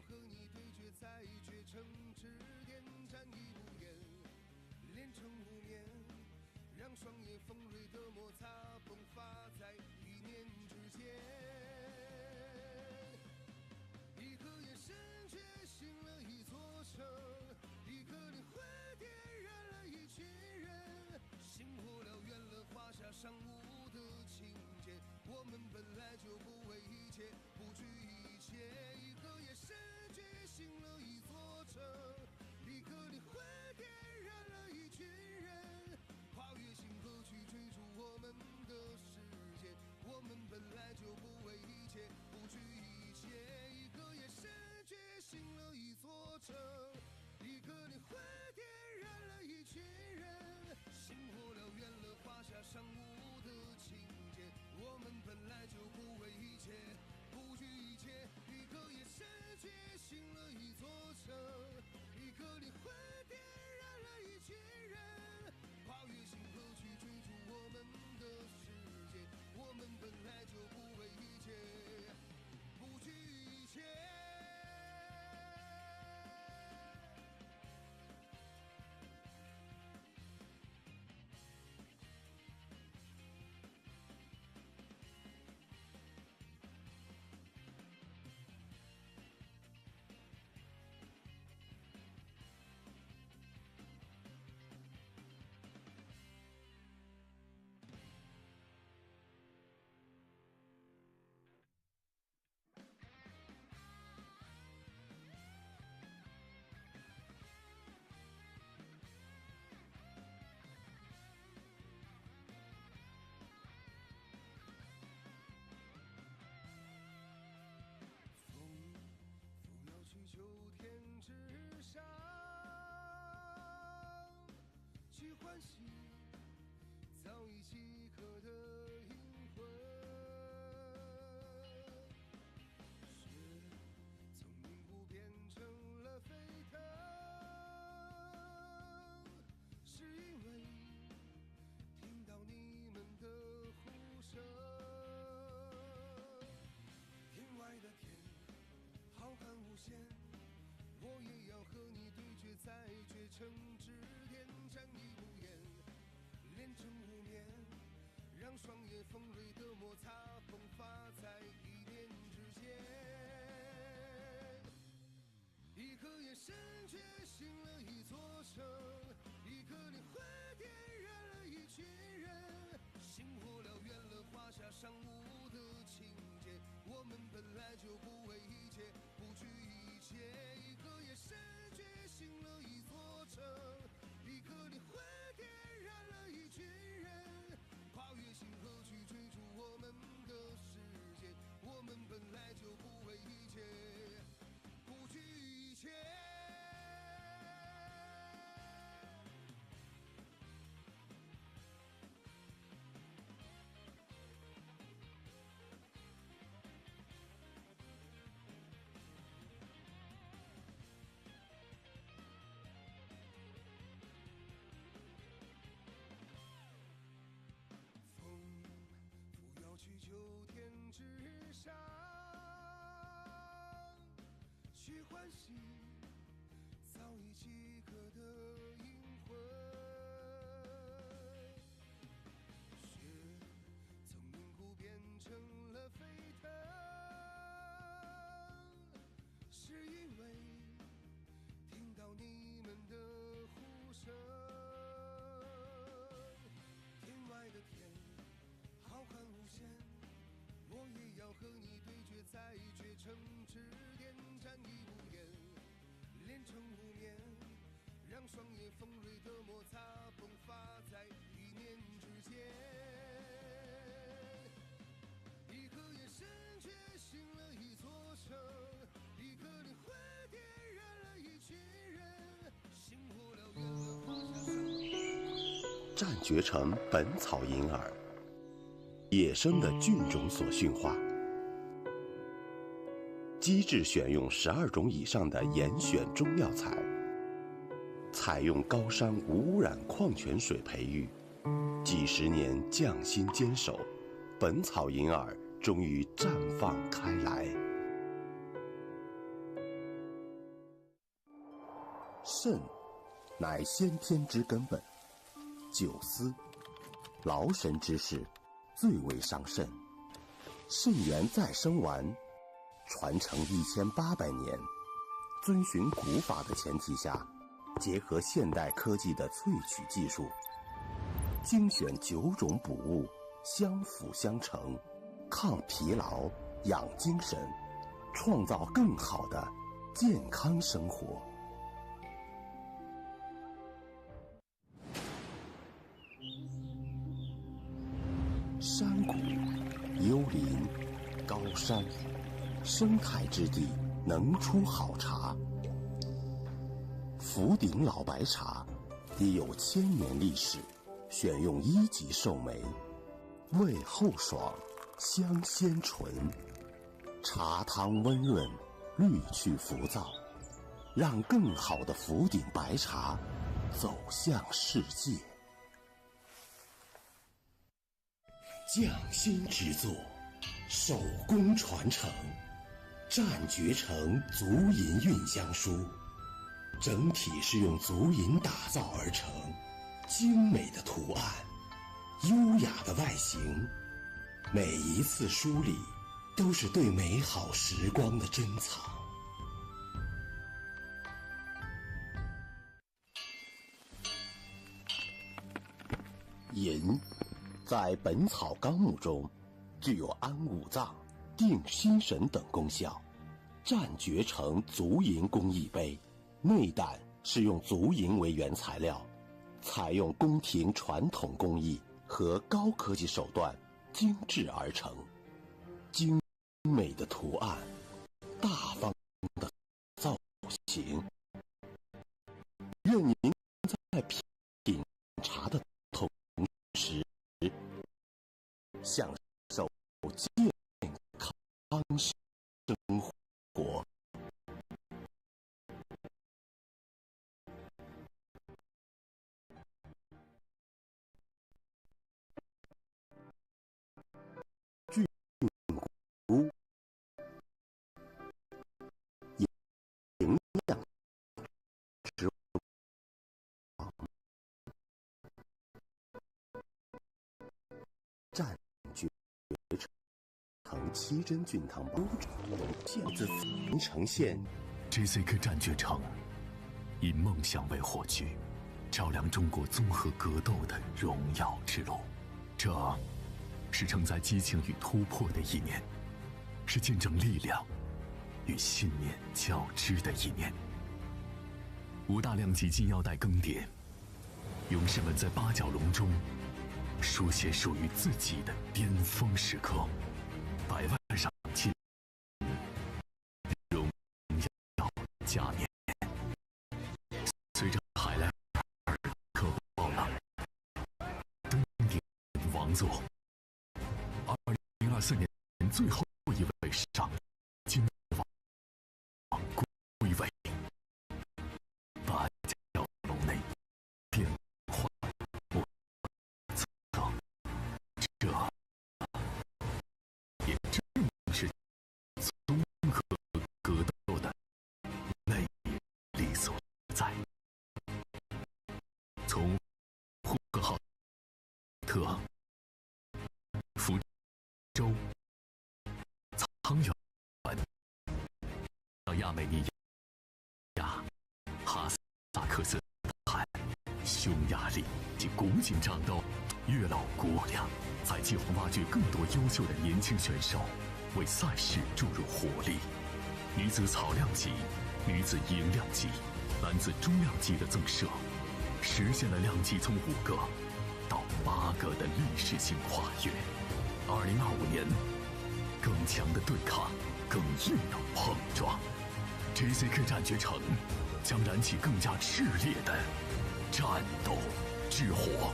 和你对决，在绝城之巅，战役不言，连成无眠，让双眼锋锐的摩擦迸发在一念之间。一个眼神觉醒了一座城，一个灵魂点燃了一群人，星火燎原了华夏尚武的情节。我们本来就不畏一切，不惧一切。一个眼神觉醒了一座城，一个灵魂点燃了一群人，跨越星河去追逐我们的世界。我们本来就不畏一切，不惧一切。一个眼神觉醒了一座城，一个灵魂点燃了一群人，星火燎原了华夏尚武的情节。我们本来就不畏一切，不惧一切。一个眼神觉醒了一座城，一个灵魂点燃了一群人，跨越星河去追逐我们的世界。我们本来就不畏一切，不惧一切。去秋天之上，去唤醒早已饥渴的灵魂。雪从凝固变成了沸腾，是因为听到你们的呼声。天外的天浩瀚无限，我也要和你对决，在绝城之巅，战役不言，连成无眠，让双眼锋锐的摩擦迸发在一念之间。一个眼神觉醒了一座城，一个灵魂点燃了一群人，星火燎原了华夏尚武的情节。我们本来就不畏一切，不惧一切。一个眼神觉醒了一座城，一个灵魂点燃了一群人，跨越星河去追逐我们的世界。我们本来就不畏一切，不惧一切。去秋天之上，去唤醒早已饥渴的灵魂。雪从凝固变成了沸腾，是因为听到你们的呼声。天外的天浩瀚无限，我也要和你对决，在绝城之巅，战役不言，连成无眠，让双眼锋锐的摩擦迸发在一念之间。一个眼神觉醒了一座城，一个灵魂点燃了一群人，星火燎原了华夏尚武。战绝城本草银耳，野生的菌种所驯化，机制选用12种以上的严选中药材，采用高山无污染矿泉水培育，几十年匠心坚守，本草银耳终于绽放开来。肾，乃先天之根本。久思，劳神之事，最为伤肾。肾元再生丸，传承1800年，遵循古法的前提下，结合现代科技的萃取技术，精选9种补物，相辅相成，抗疲劳，养精神，创造更好的健康生活。山谷、幽林、高山，生态之地能出好茶。福鼎老白茶已有1000年历史，选用1级寿眉，味厚爽，香鲜醇，茶汤温润，滤去浮躁，让更好的福鼎白茶走向世界。匠心之作，手工传承，战绝成足银韵香书，整体是用足银打造而成，精美的图案，优雅的外形，每一次梳理都是对美好时光的珍藏。银在《本草纲目》中具有安五脏、定心神等功效。战绝成足银工艺杯，内胆是用足银为原材料，采用宫廷传统工艺和高科技手段精制而成，精美的图案，大方的造型，愿您在品茶的同时享受健康生活。菌菇营养植物占据成7针菌汤包现自临城县 JCK 战绝城，以梦想为火炬，照亮中国综合格斗的荣耀之路。这是承载激情与突破的一年，是见证力量与信念交织的一年。5大量级金腰带更迭，勇士们在八角笼中书写属于自己的巅峰时刻。100万上金，荣耀加冕。随着海莱尔克暴浪登顶王座，2024年最后一位上金王归位，八角笼内变幻莫测。这也正是综合格斗的魅力所在。从呼和浩特、福州、沧源到亚美尼亚、哈萨克斯坦，匈牙利及古井战斗，越老国量，在计划挖掘更多优秀的年轻选手，为赛事注入活力。女子草量级、女子银量级、男子中量级的增设，实现了量级从5个到8个的历史性跨越。2025年，更强的对抗，更硬的碰撞。JCK 战绝城将燃起更加炽烈的战斗之火。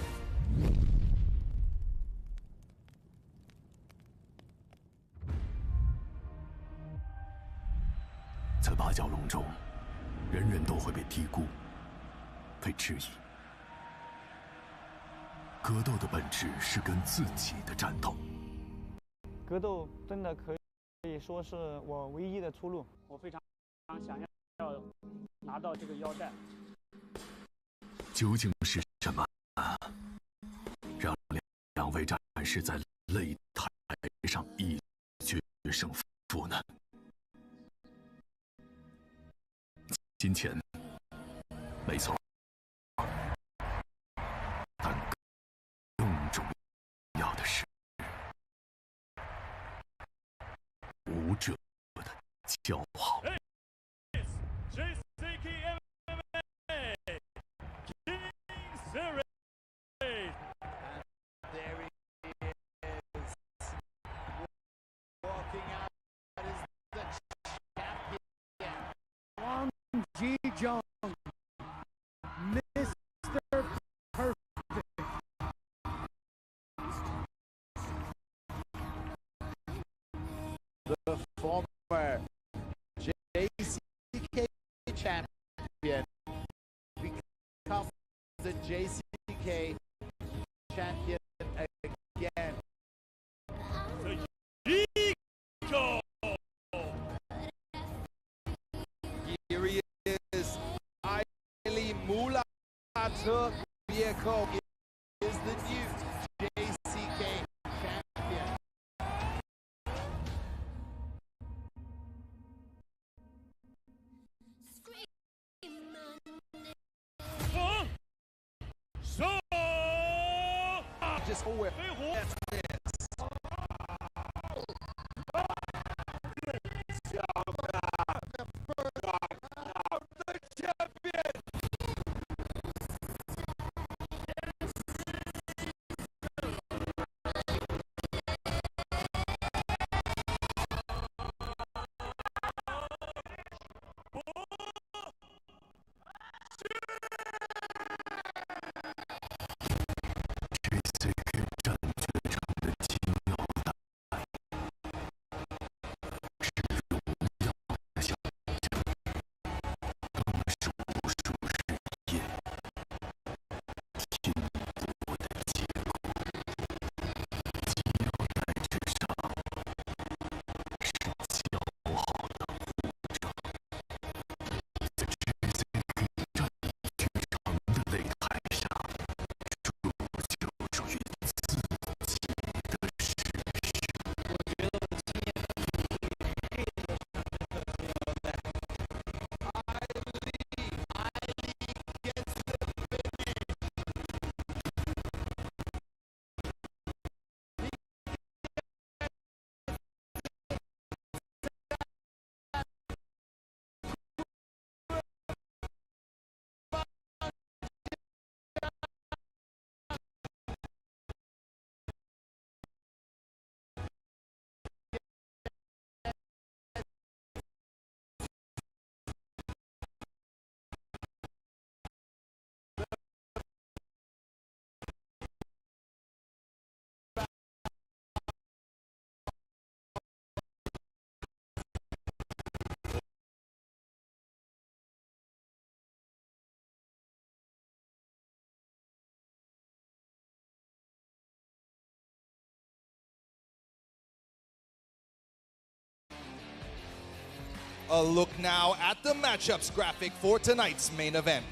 在八角笼中，人人都会被低估，被质疑。格斗的本质是跟自己的战斗。格斗真的可以说是我唯一的出路。我非常想要拿到这个腰带。究竟是什么，让两位战士在擂台上一决胜负呢？金钱，没错，但更重要的是武者的骄傲。JCKMMA Kings Series. There he is, walking out as the champion. Wang Jizheng, Mr. Perfect. The former JCK champion becomes the JCK champion again. The Eagle. Here he is, Tuerxunbieke is the new JCK champion. Just forward. That's this. The champion. JCK 战决场的金腰带，是荣耀的象征，更是无数日夜拼搏的结果。金腰带之上，是骄傲的武者，在 JCK 战决场的擂台上。属于自己的事A look now at the matchups graphic for tonight's main event.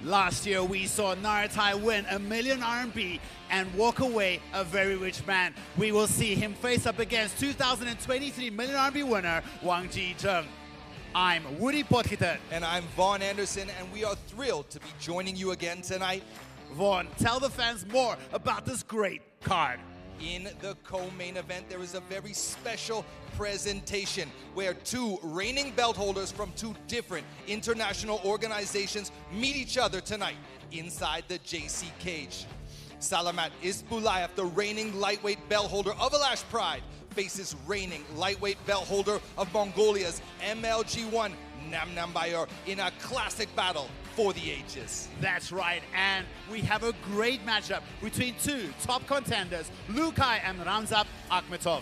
Last year we saw Naratai win $1 million RMB and walk away a very rich man. We will see him face up against 2023 $1 million RMB winner Wang Jizheng. I'm Woody Bolkvadze. And I'm Vaughn Anderson, and we are thrilled to be joining you again tonight. Vaughn, tell the fans more about this great card. In the co-main event, there is a very special presentation where two reigning belt holders from two different international organizations meet each other tonight inside the JC cage. Salamat Isbulaev, the reigning lightweight belt holder of Alash Pride, faces reigning lightweight belt holder of Mongolia's MLG1 Namnanbayar in a classic battle for the ages. That's right, and we have a great matchup between two top contenders, Lukai and Ramzan Akmatov.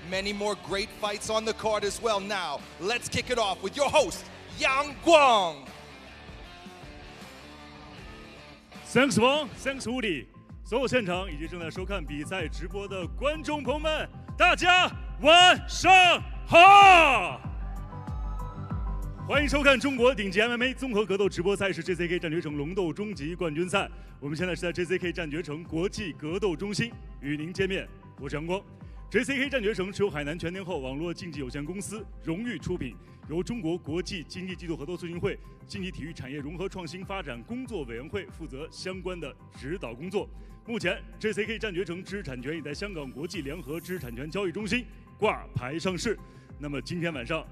Many more great fights on the card as well. Now, let's kick it off with your host, Yang Guang. Thanks Wang, thanks Woody. 所有现场以及正在收看比赛直播的观众朋友们，大家晚上好！欢迎收看中国顶级 MMA 综合格斗直播赛事 JCK 战决城龙斗终极冠军赛。我们现在是在 JCK 战决城国际格斗中心与您见面，我是阳光。JCK 战决城是由海南全天候网络竞技有限公司荣誉出品，由中国国际竞技技术合作促进会竞技体育产业融合创新发展工作委员会负责相关的指导工作。目前 JCK 战决城知识产权已在香港国际联合知识产权交易中心挂牌上市。那么今天晚上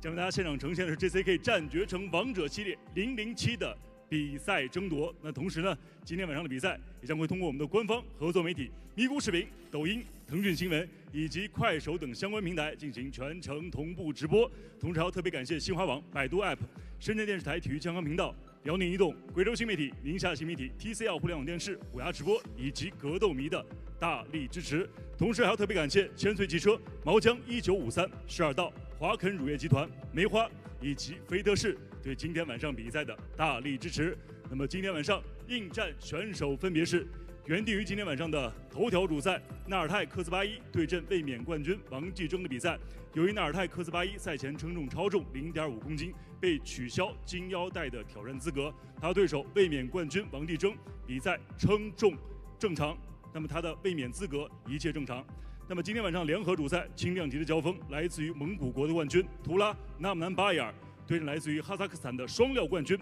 将为大家现场呈现的是 JCK 战决城王者系列007的比赛争夺。那同时呢，今天晚上的比赛也将会通过我们的官方合作媒体咪咕视频、抖音、腾讯新闻以及快手等相关平台进行全程同步直播。同时还要特别感谢新华网、百度 App、深圳电视台体育健康频道、辽宁移动、贵州新媒体、宁夏新媒体、TCL 互联网电视、虎牙直播以及格斗迷的大力支持。同时还要特别感谢千岁汽车、毛江1953、12道、华肯乳业集团、梅花以及菲特士对今天晚上比赛的大力支持。那么今天晚上应战选手分别是原定于今天晚上的头条主赛纳尔泰科兹巴伊对阵卫冕冠军王继征的比赛，由于纳尔泰科兹巴伊赛前称重超重0.5公斤，被取消金腰带的挑战资格。他对手卫冕冠军王继征比赛称重正常，那么他的卫冕资格一切正常。那么今天晚上联合主赛轻量级的交锋，来自于蒙古国的冠军图拉纳姆南巴亚尔对阵来自于哈萨克斯坦的双料冠军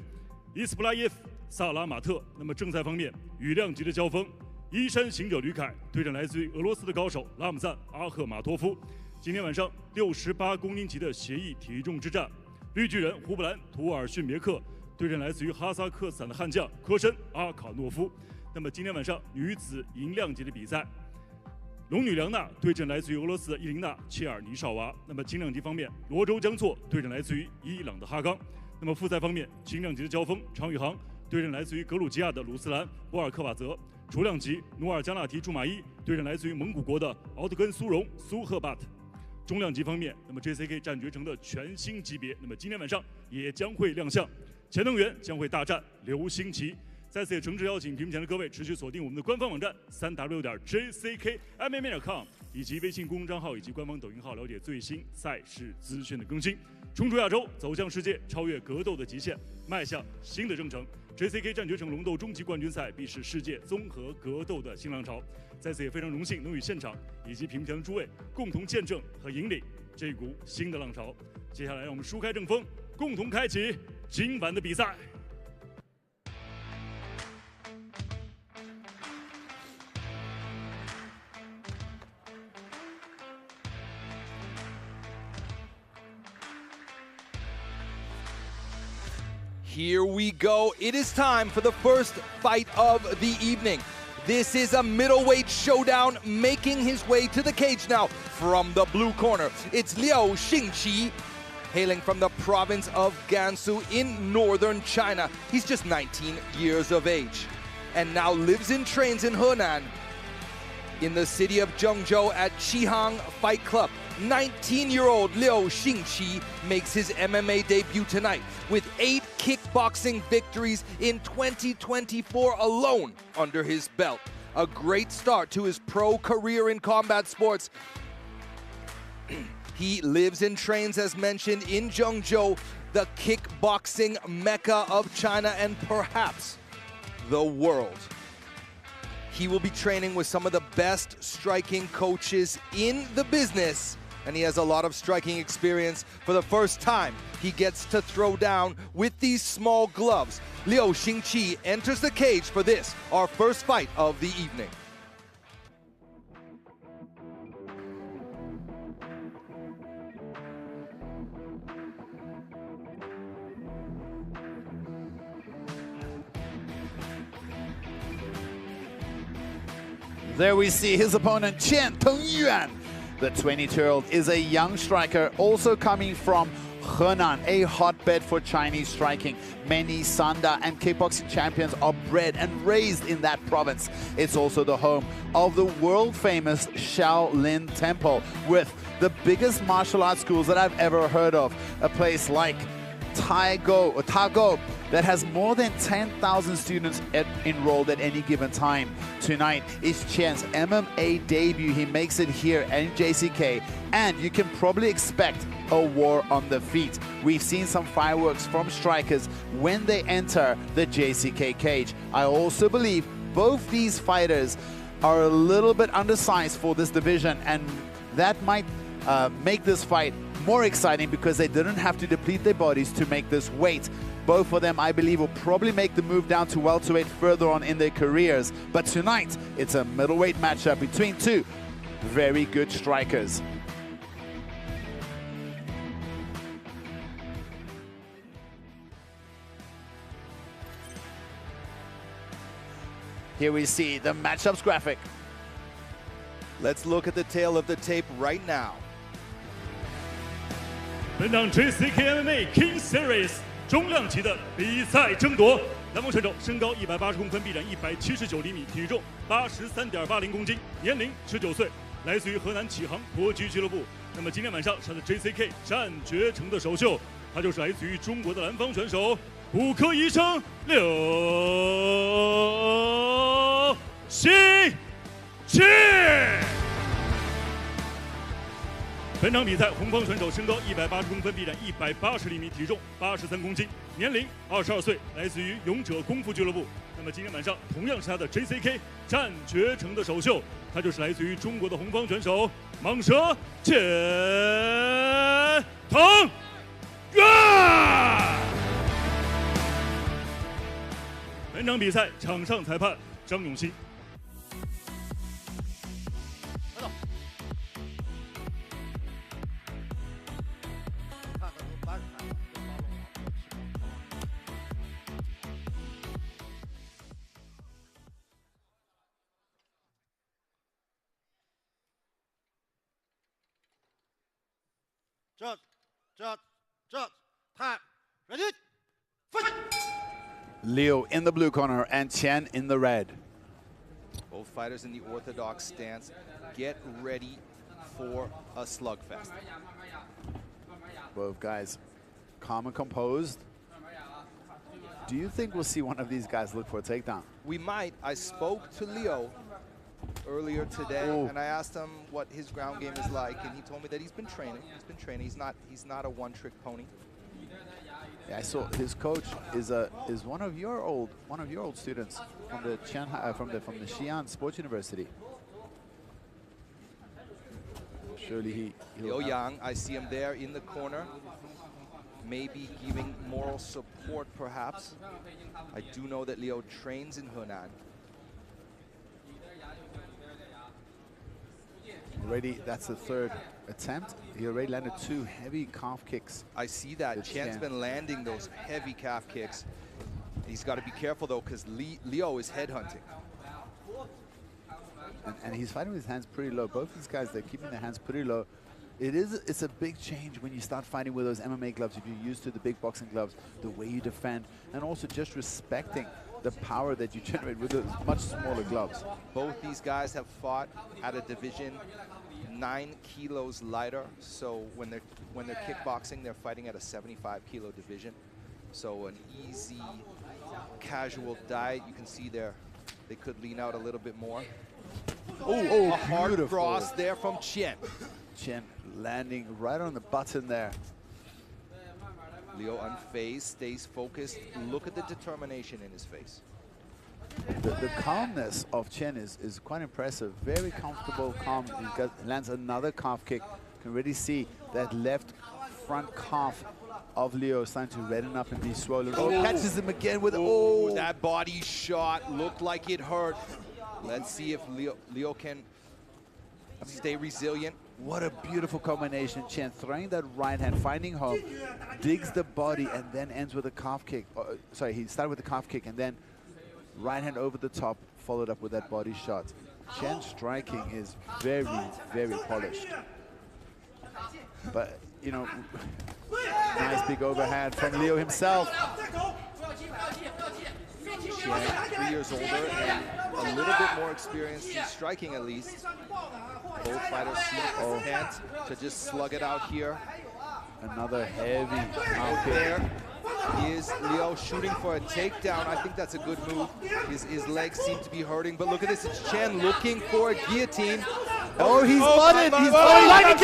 伊斯布拉耶夫萨拉马特。那么正赛方面羽量级的交锋，衣衫行者吕凯对阵来自于俄罗斯的高手拉姆赞阿赫马托夫。今天晚上68公斤级的协议体重之战，绿巨人胡布兰图尔逊别克对阵来自于哈萨克斯坦的悍将科申阿卡诺夫。那么今天晚上女子银量级的比赛，龙女梁娜对阵来自于俄罗斯的伊琳娜切尔尼绍娃。那么轻量级方面，罗州江措对阵来自于伊朗的哈刚。那么复赛方面，轻量级的交锋，常宇航对阵来自于格鲁吉亚的鲁斯兰博尔科瓦泽。雏量级，努尔加纳提朱马伊对阵来自于蒙古国的奥特根苏荣苏赫巴特。中量级方面，那么 JCK 战决城的全新级别，那么今天晚上也将会亮相，前能源将会大战刘星奇。在此也诚挚邀请屏幕前的各位持续锁定我们的官方网站3w.jckmma.com 以及微信公众账号以及官方抖音号，了解最新赛事资讯的更新。冲出亚洲，走向世界，超越格斗的极限，迈向新的征程。JCK 战决城龙斗终极冠军赛必是世界综合格斗的新浪潮。在此也非常荣幸能与现场以及屏幕前的诸位共同见证和引领这股新的浪潮。接下来让我们舒开正风，共同开启今晚的比赛。Here we go. It is time for the first fight of the evening. This is a middleweight showdown. Making his way to the cage now from the blue corner, it's Liu Xingqi, hailing from the province of Gansu in northern China. He's just 19 years of age and now lives and trains in Henan in the city of Zhengzhou at Qian Fight Club. 19-year-old Liu Xingqi makes his MMA debut tonight with 8 kickboxing victories in 2024 alone under his belt. A great start to his pro career in combat sports. He lives and trains, as mentioned, in Zhengzhou, the kickboxing mecca of China and perhaps the world. He will be training with some of the best striking coaches in the business, and he has a lot of striking experience. For the first time, he gets to throw down with these small gloves. Liu Xingqi enters the cage for this, our first fight of the evening. There we see his opponent, Qian Yuan. The 22-year-old is a young striker, also coming from Henan, a hotbed for Chinese striking. Many Sanda and kickboxing champions are bred and raised in that province. It's also the home of the world-famous Shaolin Temple, with the biggest martial arts schools that I've ever heard of. A place like Tago that has more than 10,000 students enrolled at any given time. Tonight is Qian's MMA debut. He makes it here in JCK, and you can probably expect a war on the feet. We've seen some fireworks from strikers when they enter the JCK cage. I also believe both these fighters are a little bit undersized for this division, and that might make this fight more exciting because they didn't have to deplete their bodies to make this weight. Both of them, I believe, will probably make the move down to welterweight further on in their careers. But tonight, it's a middleweight matchup between two very good strikers. Here we see the matchups graphic. Let's look at the tail of the tape right now. 本场 JCKMMA Kings Series 中量级的比赛争夺，南方选手身高180公分，臂展179厘米，体重83.80公斤，年龄19岁，来自于河南启航搏击俱乐部。那么今天晚上是他的 JCK 战绝城的首秀，他就是来自于中国的南方选手骨科医生刘希奇。本场比赛，红方选手身高180公分，臂展180厘米，体重83公斤，年龄22岁，来自于勇者功夫俱乐部。那么今天晚上同样是他的 JCK 战绝城的首秀，他就是来自于中国的红方选手蟒蛇钱腾元。本场比赛场上裁判张永新。 Time, ready, fight! Leo in the blue corner and Qian in the red. Both fighters in the orthodox stance. Get ready for a slugfest. Both guys calm and composed. Do you think we'll see one of these guys look for a takedown? We might. I spoke to Leo earlier today, and I asked him what his ground game is like, and he told me that he's been training. He's not a one-trick pony. Yeah, I saw his coach is one of your old students from the from the Qian Sports University. Surely Liu Yang, I see him there in the corner, maybe giving moral support perhaps. I do know that Liu trains in Henan. Already, that's the third attempt. He already landed 2 heavy calf kicks. I see that. Qian's been landing those heavy calf kicks. He's got to be careful though, because Leo is headhunting. And he's fighting with his hands pretty low. Both these guys, they're keeping their hands pretty low. It's a big change when you start fighting with those MMA gloves. If you're used to the big boxing gloves, the way you defend, and also just respecting the power that you generate with those much smaller gloves. Both these guys have fought at a division 9 kilos lighter. So when they're kickboxing, they're fighting at a 75-kilo division. So an easy, casual diet. You can see there, they could lean out a little bit more. Oh, a hard cross there from Qian. Qian landing right on the button there. Leo unfazed, stays focused. Look at the determination in his face. The calmness of Qian is quite impressive. Very comfortable, calm. He lands another calf kick. Can really see that left front calf of Leo starting to redden up and be swollen. Oh, catches him again with that body shot looked like it hurt. Let's see if Leo can stay resilient. What a beautiful combination. Qian throwing that right hand, finding home, digs the body, and then ends with a calf kick. Sorry, he started with the calf kick and then right hand over the top, followed up with that body shot. Qian's striking is very, very polished. But, you know, nice big overhand from Leo himself. Qian, 3 years older and a little bit more experienced in striking at least. Both fighters seem content to just slug it out here. Another heavy out there. Is Leo shooting for a takedown? I think that's a good move. His legs seem to be hurting, but look at this. It's Qian looking for a guillotine. Oh, he's spotted! He's spotted!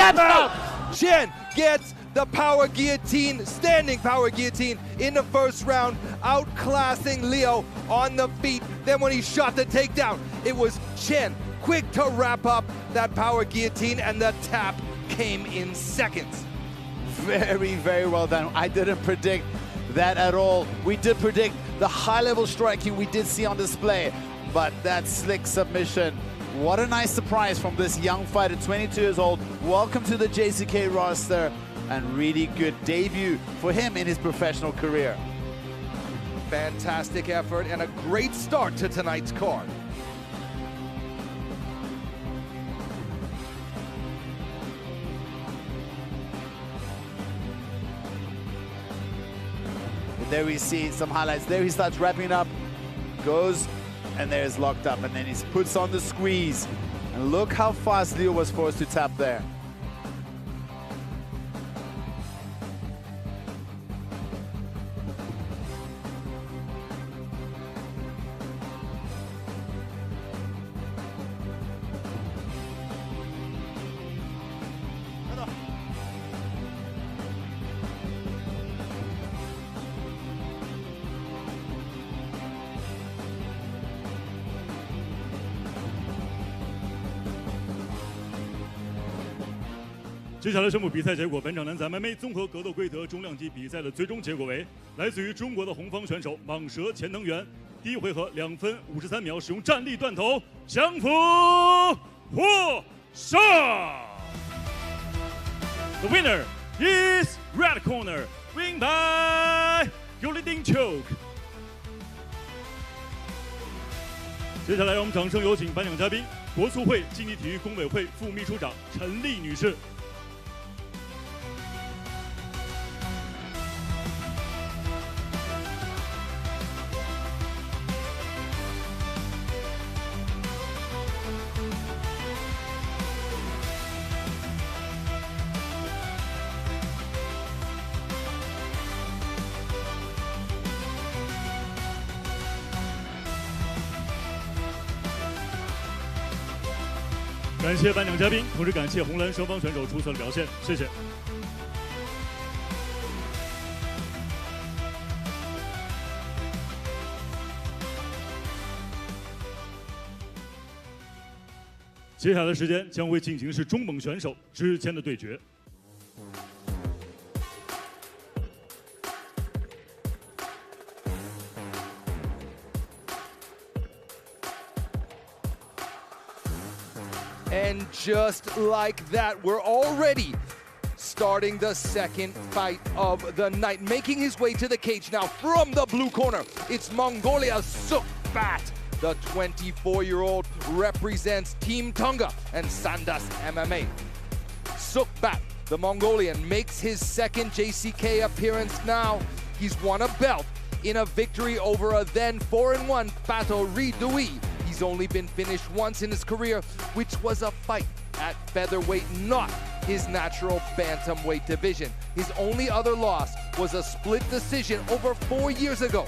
Qian gets the power guillotine, standing power guillotine in the first round, outclassing Leo on the feet. Then when he shot the takedown, it was Qian quick to wrap up that power guillotine, and the tap came in seconds. Very, very well done. I didn't predict that at all. We did predict the high-level striking we did see on display, but that slick submission, what a nice surprise from this young fighter, 22 years old. Welcome to the JCK roster, and really good debut for him in his professional career. Fantastic effort and a great start to tonight's card. There we see some highlights. There he starts wrapping it up, goes, and there's locked up, and then he puts on the squeeze. And look how fast Leo was forced to tap there.接下来宣布比赛结果。本场男子 MMA 综合格斗规则中量级比赛的最终结果为：来自于中国的红方选手蟒蛇钱能元，第一回合2分53秒使用站立断头降服获胜。The winner is red corner, win by guillotine choke。接下来让我们掌声有请颁奖嘉宾，国促会竞技体育工委会副秘书长陈丽女士。感谢颁奖嘉宾，同时感谢红蓝双方选手出色的表现，谢谢。接下来的时间将会进行是中蒙选手之间的对决。And just like that, we're already starting the second fight of the night. Making his way to the cage now from the blue corner, it's Mongolia's Sukhbat. The 24-year-old represents Team Tonga and Sandas MMA. Sukhbat, the Mongolian, makes his second JCK appearance now. He's won a belt in a victory over a then 4-1 Fato Ridui. He's only been finished once in his career, which was a fight at featherweight, not his natural bantamweight division. His only other loss was a split decision over 4 years ago.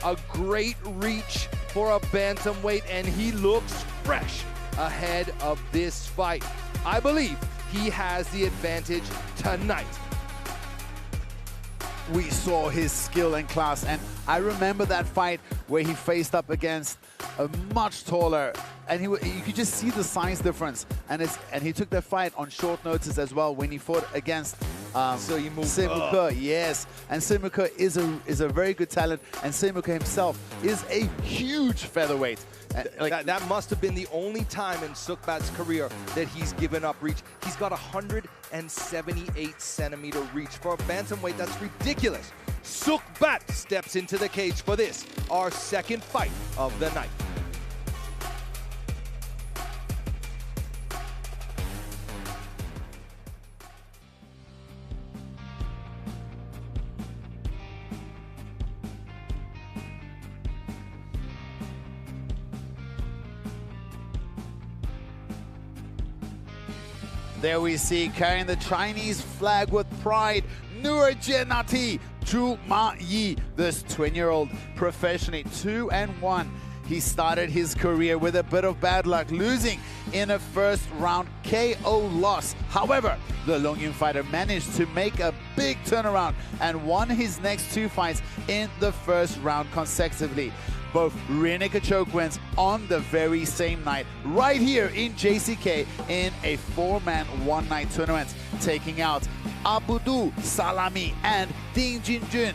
A great reach for a bantamweight, and he looks fresh ahead of this fight. I believe he has the advantage tonight. We saw his skill and class, and I remember that fight where he faced up against a much taller, and you could just see the size difference, and he took that fight on short notice as well when he fought against Semuka. Yes, and Semuka is a very good talent, and Semuka himself is a huge featherweight. That must have been the only time in Sukhbat's career that he's given up reach. He's got 178 centimeter reach. For a bantamweight, that's ridiculous. Sukhbat steps into the cage for this, our second fight of the night. There we see, carrying the Chinese flag with pride, Tuerxunbieke Zhumayi, this 20-year-old professionally 2-1. he started his career with a bit of bad luck, losing in a first round KO loss. However, the Longyun fighter managed to make a big turnaround and won his next 2 fights in the first round consecutively. Both rear naked choke wins on the very same night, right here in JCK in a 4-man one-night tournament, taking out Isbulaev Salamat and Ding Jinjun.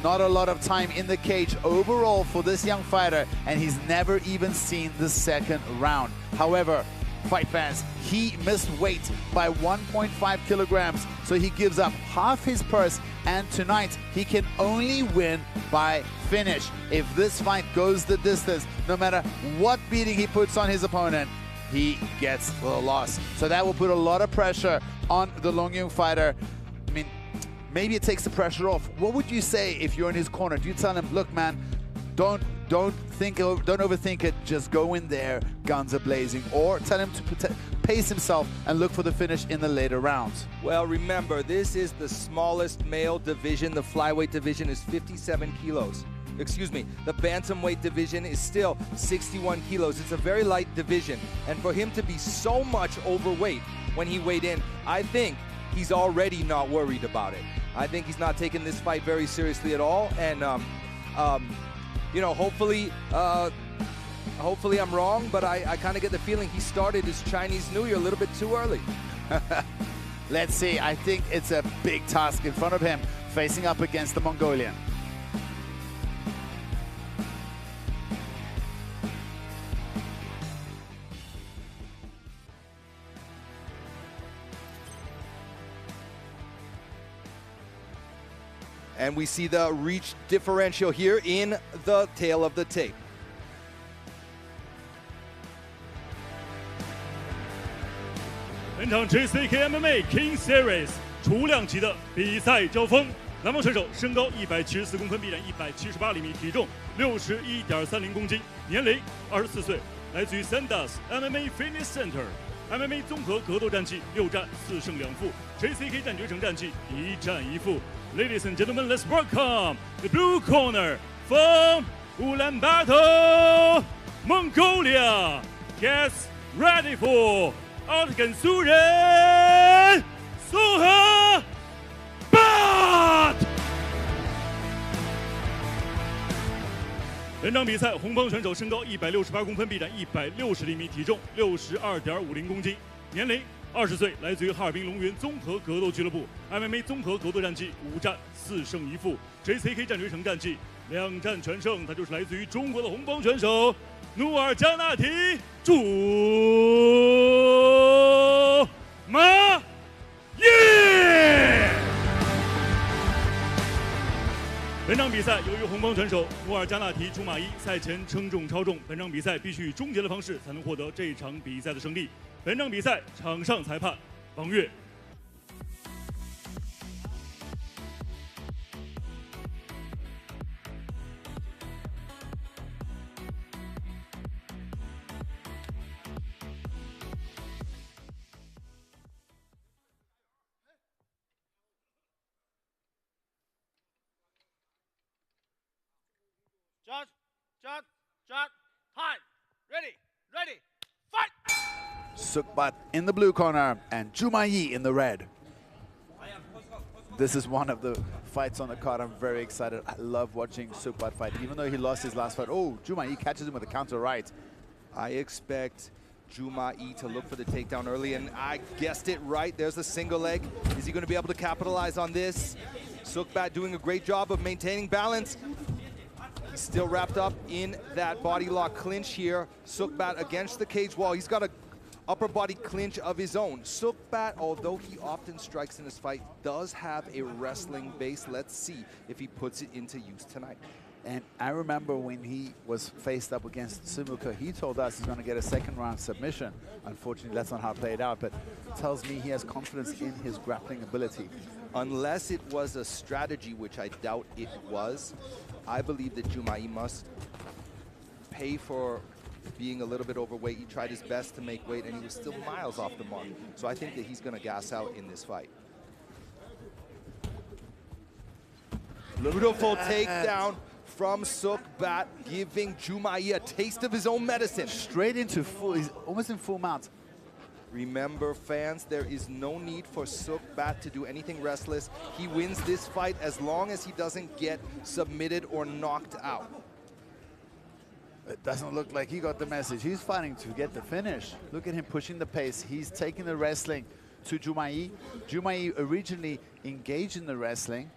Not a lot of time in the cage overall for this young fighter, and he's never even seen the second round. However, fight fans, he missed weight by 1.5 kilograms, so he gives up half his purse, and tonight he can only win by finish. If this fight goes the distance, no matter what beating he puts on his opponent, he gets the loss. So that will put a lot of pressure on the Longyun fighter. I mean, maybe it takes the pressure off. What would you say if you're in his corner? Do you tell him, look, man, don't overthink it, just go in there, guns are blazing, or tell him to pace himself and look for the finish in the later rounds? Well, remember, this is the smallest male division. The flyweight division is 57 kilos. Excuse me, the bantamweight division is still 61 kilos. It's a very light division. And for him to be so much overweight when he weighed in, I think he's already not worried about it. I think he's not taking this fight very seriously at all. And, you know, hopefully I'm wrong, but I kind of get the feeling he started his Chinese New Year a little bit too early. Let's see. I think it's a big task in front of him, facing up against the Mongolian. And we see the reach differential here in the tail of the tape.本场 JCKMMA Kings Series 雏量级的比赛交锋，南方选手身高174公分，臂展178厘米，体重61.30公斤，年龄24岁，来自于 Sandas MMA Fitness Center。MMA 综合格斗战绩6战4胜2负 ，JCK 战决胜战绩1战1负。Ladies and gentlemen, let's welcome the blue corner from Ulaanbaatar, Mongolia. Gets ready for Octagon 素人Sukhbat。本场比赛，红方选手身高168公分，臂展160厘米，体重62.50公斤，年龄20岁，来自于哈尔滨龙云综合格斗俱乐部 ，MMA 综合格斗战绩5战4胜1负 ，JCK 战决胜战绩2战全胜。他就是来自于中国的红方选手努尔加纳提Zhumayi。本场比赛，由于红方选手努尔加纳提Zhumayi赛前称重超重，本场比赛必须以终结的方式才能获得这场比赛的胜利。本场比赛场上裁判王悦。Judge, time, ready, fight! Sukhbat in the blue corner and Zhumayi in the red. This is one of the fights on the card. I'm very excited. I love watching Sukhbat fight. Even though he lost his last fight, oh, Zhumayi catches him with a counter right. I expect Zhumayi to look for the takedown early, and I guessed it right. There's the single leg. Is he going to be able to capitalize on this? Sukhbat doing a great job of maintaining balance. He's still wrapped up in that body lock clinch here. Sukhbat against the cage wall. He's got a upper body clinch of his own. Sukhbat, although he often strikes in his fight, does have a wrestling base. Let's see if he puts it into use tonight. And I remember when he was faced up against Sumuka, he told us he's going to get a second round submission. Unfortunately, that's not how it played out, but tells me he has confidence in his grappling ability. Unless it was a strategy, which I doubt it was, I believe that Zhumayi must pay for being a little bit overweight. He tried his best to make weight, and he was still miles off the mark. So I think that he's going to gas out in this fight. Beautiful takedown from Sukhbat, giving Zhumayi a taste of his own medicine. Straight into full, he's almost in full mount. Remember, fans, there is no need for Sukhbat to do anything restless. He wins this fight as long as he doesn't get submitted or knocked out. It doesn't look like he got the message. He's fighting to get the finish. Look at him pushing the pace. He's taking the wrestling to Zhumayi. Zhumayi originally engaged in the wrestling,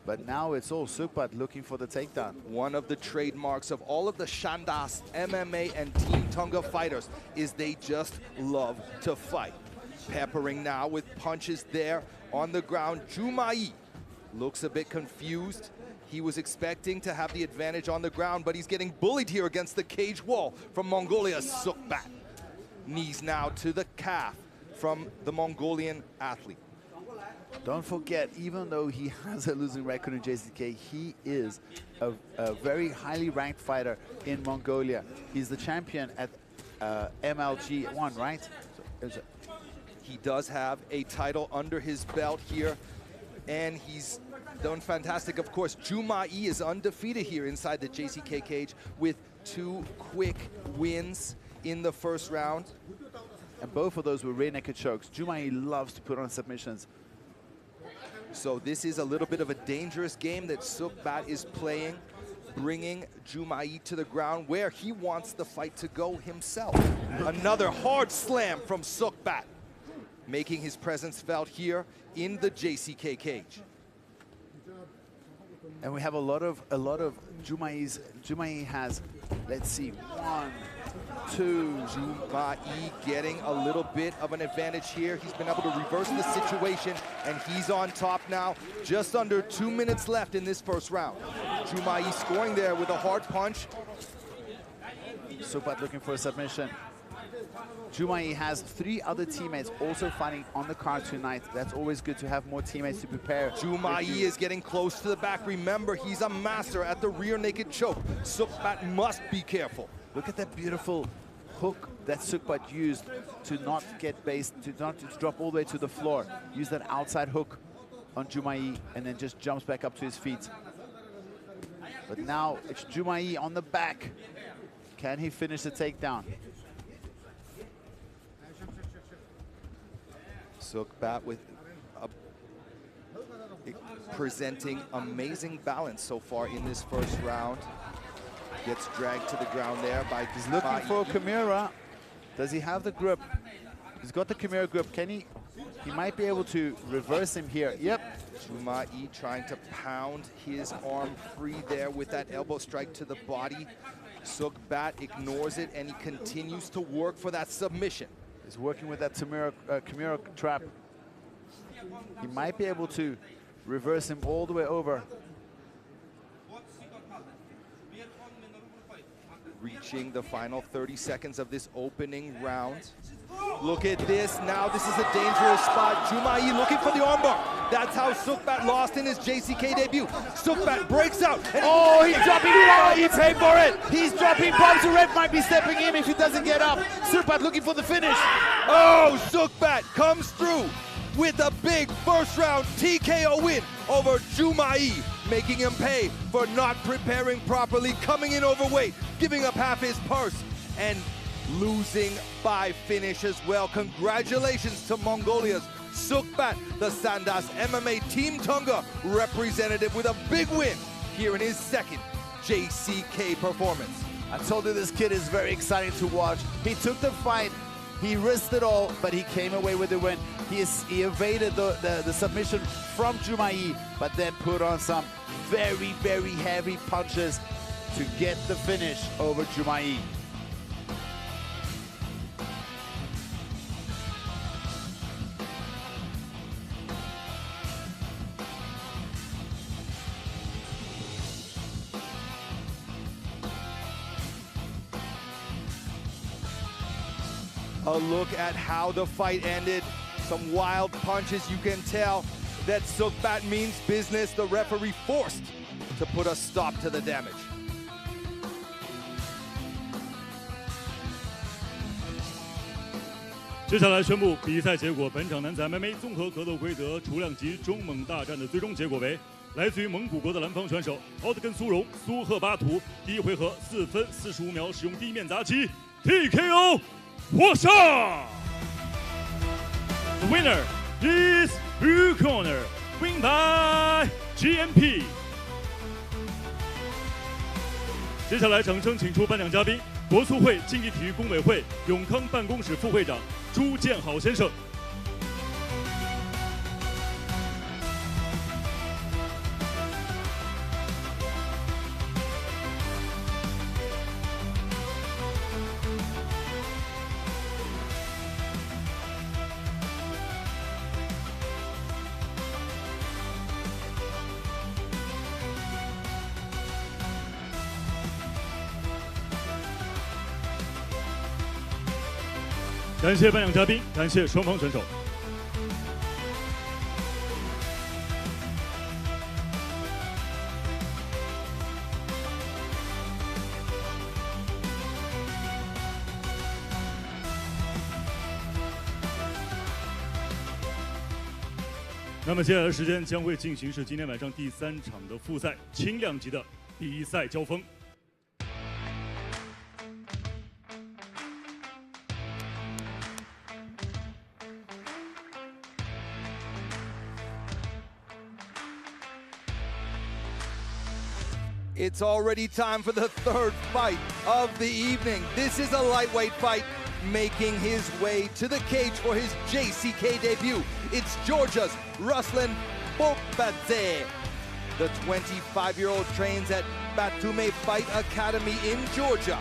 but now it's all Sukhbat looking for the takedown. One of the trademarks of all of the Shandas MMA and Team Tonga fighters is they just love to fight. Peppering now with punches there on the ground. Zhumayi looks a bit confused. He was expecting to have the advantage on the ground, but he's getting bullied here against the cage wall from Mongolia's Sukhbat. Knees now to the calf from the Mongolian athlete. Don't forget, even though he has a losing record in JCK, he is a very highly ranked fighter in Mongolia. He's the champion at MLG1, right? So, he does have a title under his belt here, and he's done fantastic. Of course, Zhumayi is undefeated here inside the JCK cage with 2 quick wins in the first round. And both of those were rear naked chokes. Zhumayi loves to put on submissions. So this is a little bit of a dangerous game that Sukhbat is playing, bringing Zhumayi to the ground where he wants the fight to go himself. Another hard slam from Sukhbat, making his presence felt here in the JCK cage. And we have a lot of Zhumayi's. Zhumayi has, let's see, 1, 2. Zhumayi getting a little bit of an advantage here. He's been able to reverse the situation, and he's on top now. Just under 2 minutes left in this first round. Zhumayi scoring there with a hard punch. Sukhbat looking for a submission. Zhumayi has 3 other teammates also fighting on the card tonight. That's always good to have more teammates to prepare. Zhumayi is getting close to the back. Remember, he's a master at the rear naked choke. Sukhbat must be careful. Look at that beautiful hook that Sukhbat used to not get based, to not drop all the way to the floor. Use that outside hook on Zhumayi and then just jumps back up to his feet. But now it's Zhumayi on the back. Can he finish the takedown? Sukhbat with presenting amazing balance so far in this first round. Gets dragged to the ground there by He's looking for a Kimura. Does he have the grip? He's got the Kimura grip. Can he? He might be able to reverse him here. Yep. Zhumayi trying to pound his arm free there with that elbow strike to the body. Sukhbat ignores it and he continues to work for that submission. He's working with that Kimura trap. He might be able to reverse him all the way over. Reaching the final 30 seconds of this opening round. Look at this. Now this is a dangerous spot. Zhumayi looking for the armbar. That's how Sukhbat lost in his JCK debut. Sukhbat breaks out. Oh, he's dropping bombs. He paid for it. He's dropping bombs. The ref might be stepping in if he doesn't get up. Sukhbat looking for the finish. Oh, Sukhbat comes through with a big first round TKO win over Zhumayi, making him pay for not preparing properly, coming in overweight, giving up half his purse, and losing by finish as well. Congratulations to Mongolia's Sukhbat, the Sandas MMA Team Tonga representative, with a big win here in his second JCK performance. I told you this kid is very exciting to watch. He took the fight, he risked it all, but he came away with the win. He evaded the submission from Zhumayi, but then put on some very, very heavy punches to get the finish over Zhumayi. A look at how the fight ended. Some wild punches. You can tell that Sukhbat means business. The referee forced to put a stop to the damage.接下来宣布比赛结果。本场男子 MMA 综合格斗规则雏量级中猛大战的最终结果为来自于蒙古国的蓝方选手奥德根苏荣苏赫巴图，第一回合4分45秒使用地面砸击 TKO 获胜。The winner is blue corner, win by GMP。接下来掌声请出颁奖嘉宾，国促会竞技体育工委会永康办公室副会长朱建好先生。感谢颁奖嘉宾，感谢双方选手。那么接下来的时间将会进行是今天晚上第3场的复赛轻量级的比赛交锋。It's already time for the third fight of the evening. This is a lightweight fight making his way to the cage for his JCK debut. It's Georgia's Ruslan Bolkvadze. The 25-year-old trains at Batume Fight Academy in Georgia.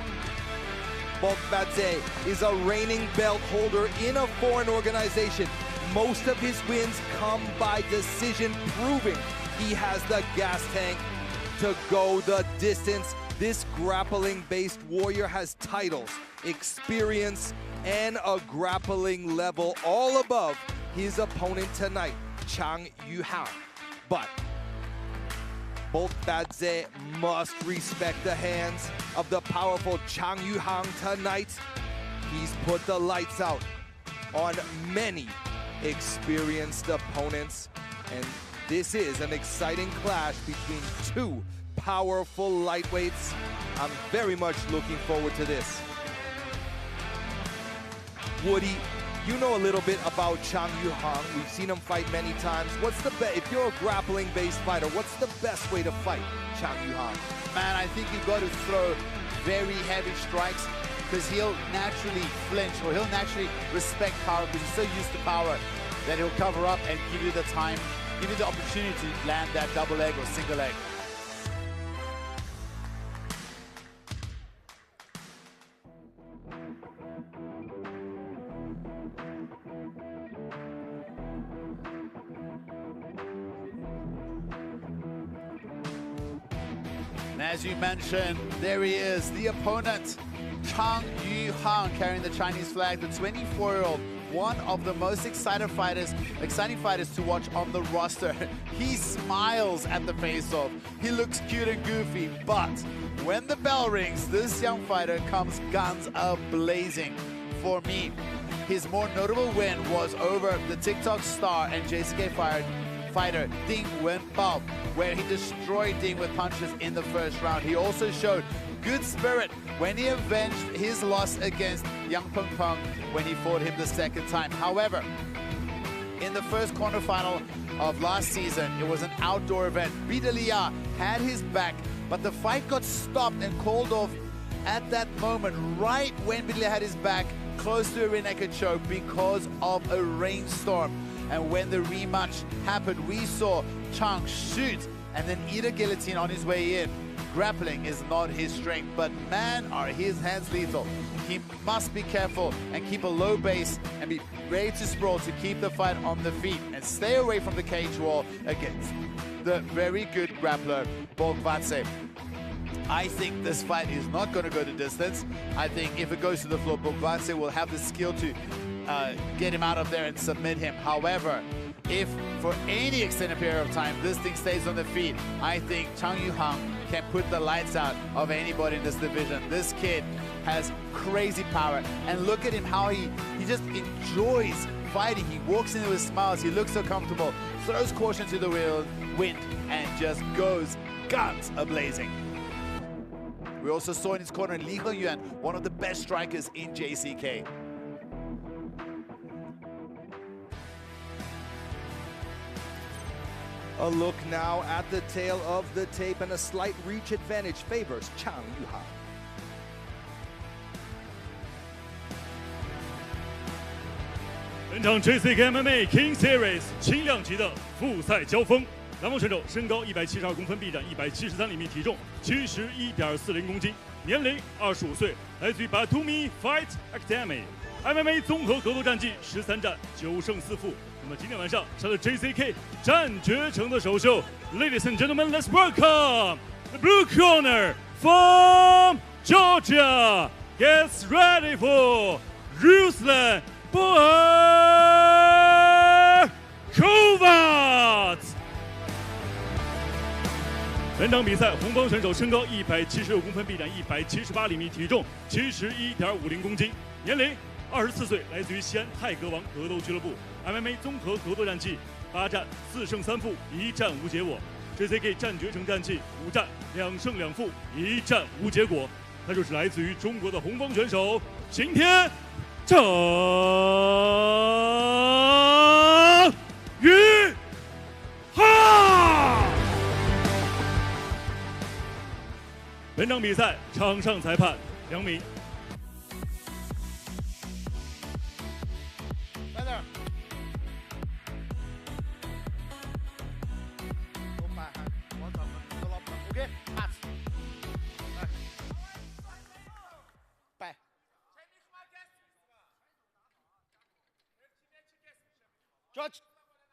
Bolkvadze is a reigning belt holder in a foreign organization. Most of his wins come by decision, proving he has the gas tank to go the distance. This grappling-based warrior has titles, experience, and a grappling level all above his opponent tonight, Chang. But Bolkvadze must respect the hands of the powerful Chang tonight. He's put the lights out on many experienced opponents, and this is an exciting clash between two powerful lightweights. I'm very much looking forward to this. Woody, you know a little bit about Chang Yuhang. We've seen him fight many times. What's the best, if you're a grappling-based fighter, what's the best way to fight Chang Yuhang? Man, I think you've got to throw very heavy strikes, because he'll naturally flinch, or he'll naturally respect power, because he's so used to power that he'll cover up and give you the time, give you the opportunity to land that double leg or single leg. And as you mentioned, there he is, the opponent, Chang Yuhang, carrying the Chinese flag, the 24-year-old, one of the most exciting fighters to watch on the roster. He smiles at the face-off. He looks cute and goofy, but when the bell rings, this young fighter comes guns a-blazing. For me, his more notable win was over the TikTok star and JCK fighter Ding Wenbao, where he destroyed Ding with punches in the first round. He also showed good spirit when he avenged his loss against Yang Peng when he fought him the second time. However, in the first quarterfinal of last season, it was an outdoor event. Bidalia had his back, but the fight got stopped and called off at that moment, right when Bidalia had his back, close to a rear naked choke because of a rainstorm. And when the rematch happened, we saw Chang shoot and then eat a guillotine on his way in. Grappling is not his strength, but man, are his hands lethal. He must be careful and keep a low base and be ready to sprawl to keep the fight on the feet and stay away from the cage wall against the very good grappler, Bolkvadze. I think this fight is not going to go the distance. I think if it goes to the floor, Bolkvadze will have the skill to get him out of there and submit him. However, if for any extended period of time this thing stays on the feet, I think Chang Yuhang can put the lights out of anybody in this division. This kid has crazy power, and look at him, how he just enjoys fighting. He walks in with smiles. He looks so comfortable. Throws caution to the wind and just goes guns a-blazing. We also saw in his corner Li Hengyuan, one of the best strikers in JCK. A look now at the tail of the tape, and a slight reach advantage favors Chang Yuha.本场 JCKMMA Kings Series 轻量级的复赛交锋，南方选手身高172公分，臂展173厘米，体重71.40公斤，年龄25岁，来自于 Batumi Fight Academy。MMA 综合格斗战绩13战9胜4负。那么今天晚上他的 JCK 战绝城的首秀 ，Ladies and gentlemen, let's welcome the blue corner from Georgia. Gets ready for Ruslan Bolkvadze。本场比赛，红方选手身高176公分，臂展178厘米，体重71.50公斤，年龄24岁，来自于西安泰格王格斗俱乐部。MMA 综合格斗战绩8战4胜3负，1战无结果。JCK 战绝城战绩5战2胜2负，1战无结果。他就是来自于中国的红方选手刑天郑宇浩。本场比赛场上裁判2名。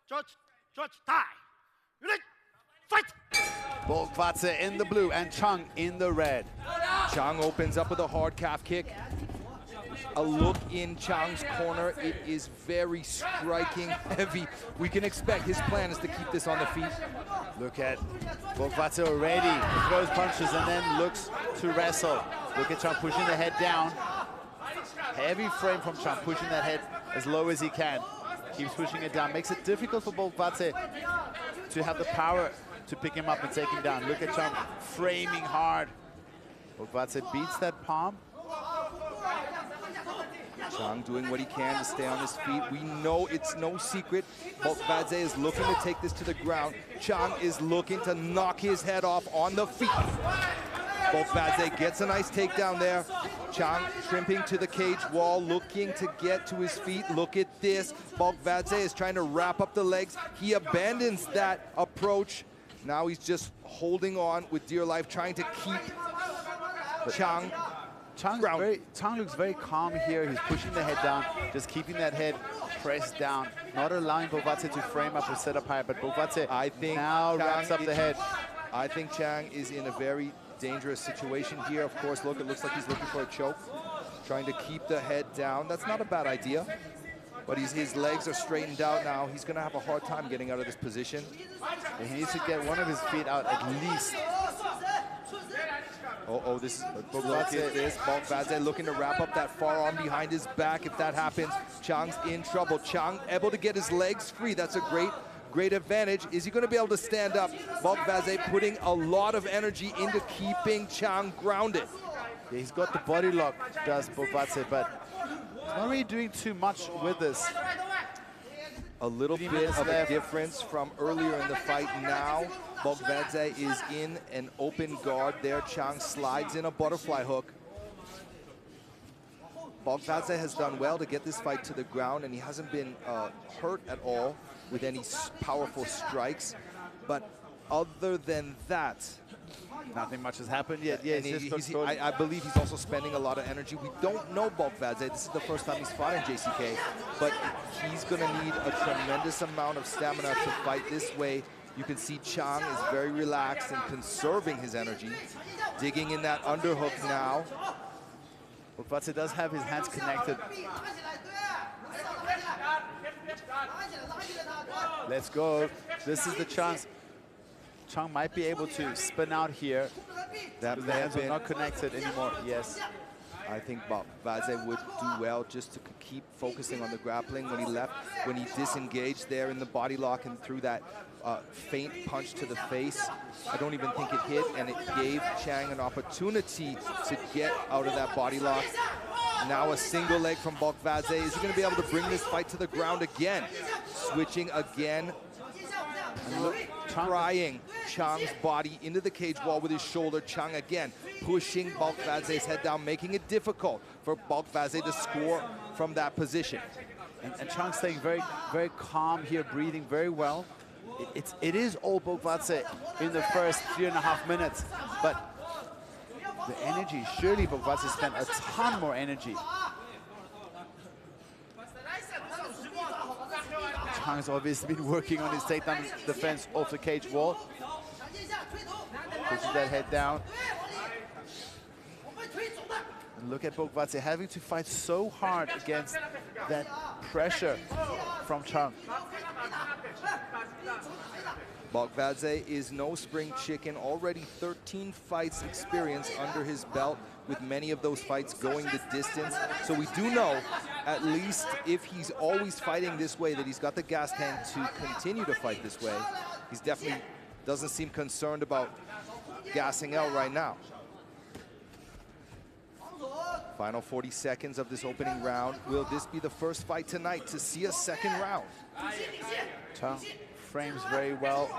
Judge, tie. Ready, fight! Bolkvadze in the blue and Chang in the red. Chang opens up with a hard calf kick. A look in Chang's corner. It is very striking, heavy. We can expect his plan is to keep this on the feet. Look at Bolkvadze already. He throws punches and then looks to wrestle. Look at Chang pushing the head down. Heavy frame from Chang, pushing that head as low as he can. Keeps pushing it down. Makes it difficult for Bolkvadze to have the power to pick him up and take him down. Look at Chang framing hard. Bolkvadze beats that palm. Chang doing what he can to stay on his feet. We know it's no secret. Bolkvadze is looking to take this to the ground. Chang is looking to knock his head off on the feet. Bolkvadze gets a nice takedown there. Chang shrimping to the cage wall, looking to get to his feet. Look at this. Bolkvadze is trying to wrap up the legs. He abandons that approach. Now he's just holding on with dear life, trying to keep Chang grounded. Chang looks very calm here. He's pushing the head down, just keeping that head pressed down, not allowing Bolkvadze to frame up or set up high. But Bolkvadze, I think, now wraps up the head. I think Chang is in a very dangerous situation here. Of course, look, it looks like he's looking for a choke, trying to keep the head down. That's not a bad idea, but his legs are straightened out now. He's gonna have a hard time getting out of this position. And he needs to get one of his feet out at least. This is Bolkvadze looking to wrap up that far arm behind his back. If that happens, Chang's in trouble. Chang able to get his legs free. That's a great advantage. Is he going to be able to stand up? Bolkvadze putting a lot of energy into keeping Chang grounded. Yeah, he's got the body lock, does Bolkvadze, but he's not really doing too much with this. A little bit of a difference from earlier in the fight. Now Bolkvadze is in an open guard there. Chang slides in a butterfly hook. Bolkvadze has done well to get this fight to the ground, and he hasn't been hurt at all with any powerful strikes. But other than that, nothing much has happened yet. Yeah, I believe he's also spending a lot of energy. We don't know Bolkvadze. This is the first time he's fought in JCK, but he's going to need a tremendous amount of stamina to fight this way. You can see Chang is very relaxed and conserving his energy, digging in that underhook now. Bolkvadze does have his hands connected. Let's go. This is the chance. Chang might be able to spin out here. That the hands are not connected anymore. Yes. I think Bolkvadze would do well just to keep focusing on the grappling. When he disengaged there in the body lock and threw that faint punch to the face, I don't even think it hit, and it gave Chang an opportunity to get out of that body lock. Now a single leg from Bolkvadze. Is he going to be able to bring this fight to the ground again? Switching again. Prying Chang's body into the cage wall with his shoulder. Chang again pushing Bolkvadze's head down, making it difficult for Bolkvadze to score from that position. And Chang staying very, very calm here, breathing very well. It is all Bolkvadze in the first 3.5 minutes, but the energy, surely Bolkvadze spent a ton more energy. Chang's obviously been working on his takedown defense off the cage wall. Pushes that head down. And look at Bolkvadze having to fight so hard against that pressure from Chang. Bolkvadze is no spring chicken, already 13 fights experience under his belt, with many of those fights going the distance. So we do know, at least if he's always fighting this way, that he's got the gas tank to continue to fight this way. He's definitely doesn't seem concerned about gassing out right now. Final 40 seconds of this opening round. Will this be the first fight tonight to see a second round? Chang frames very well.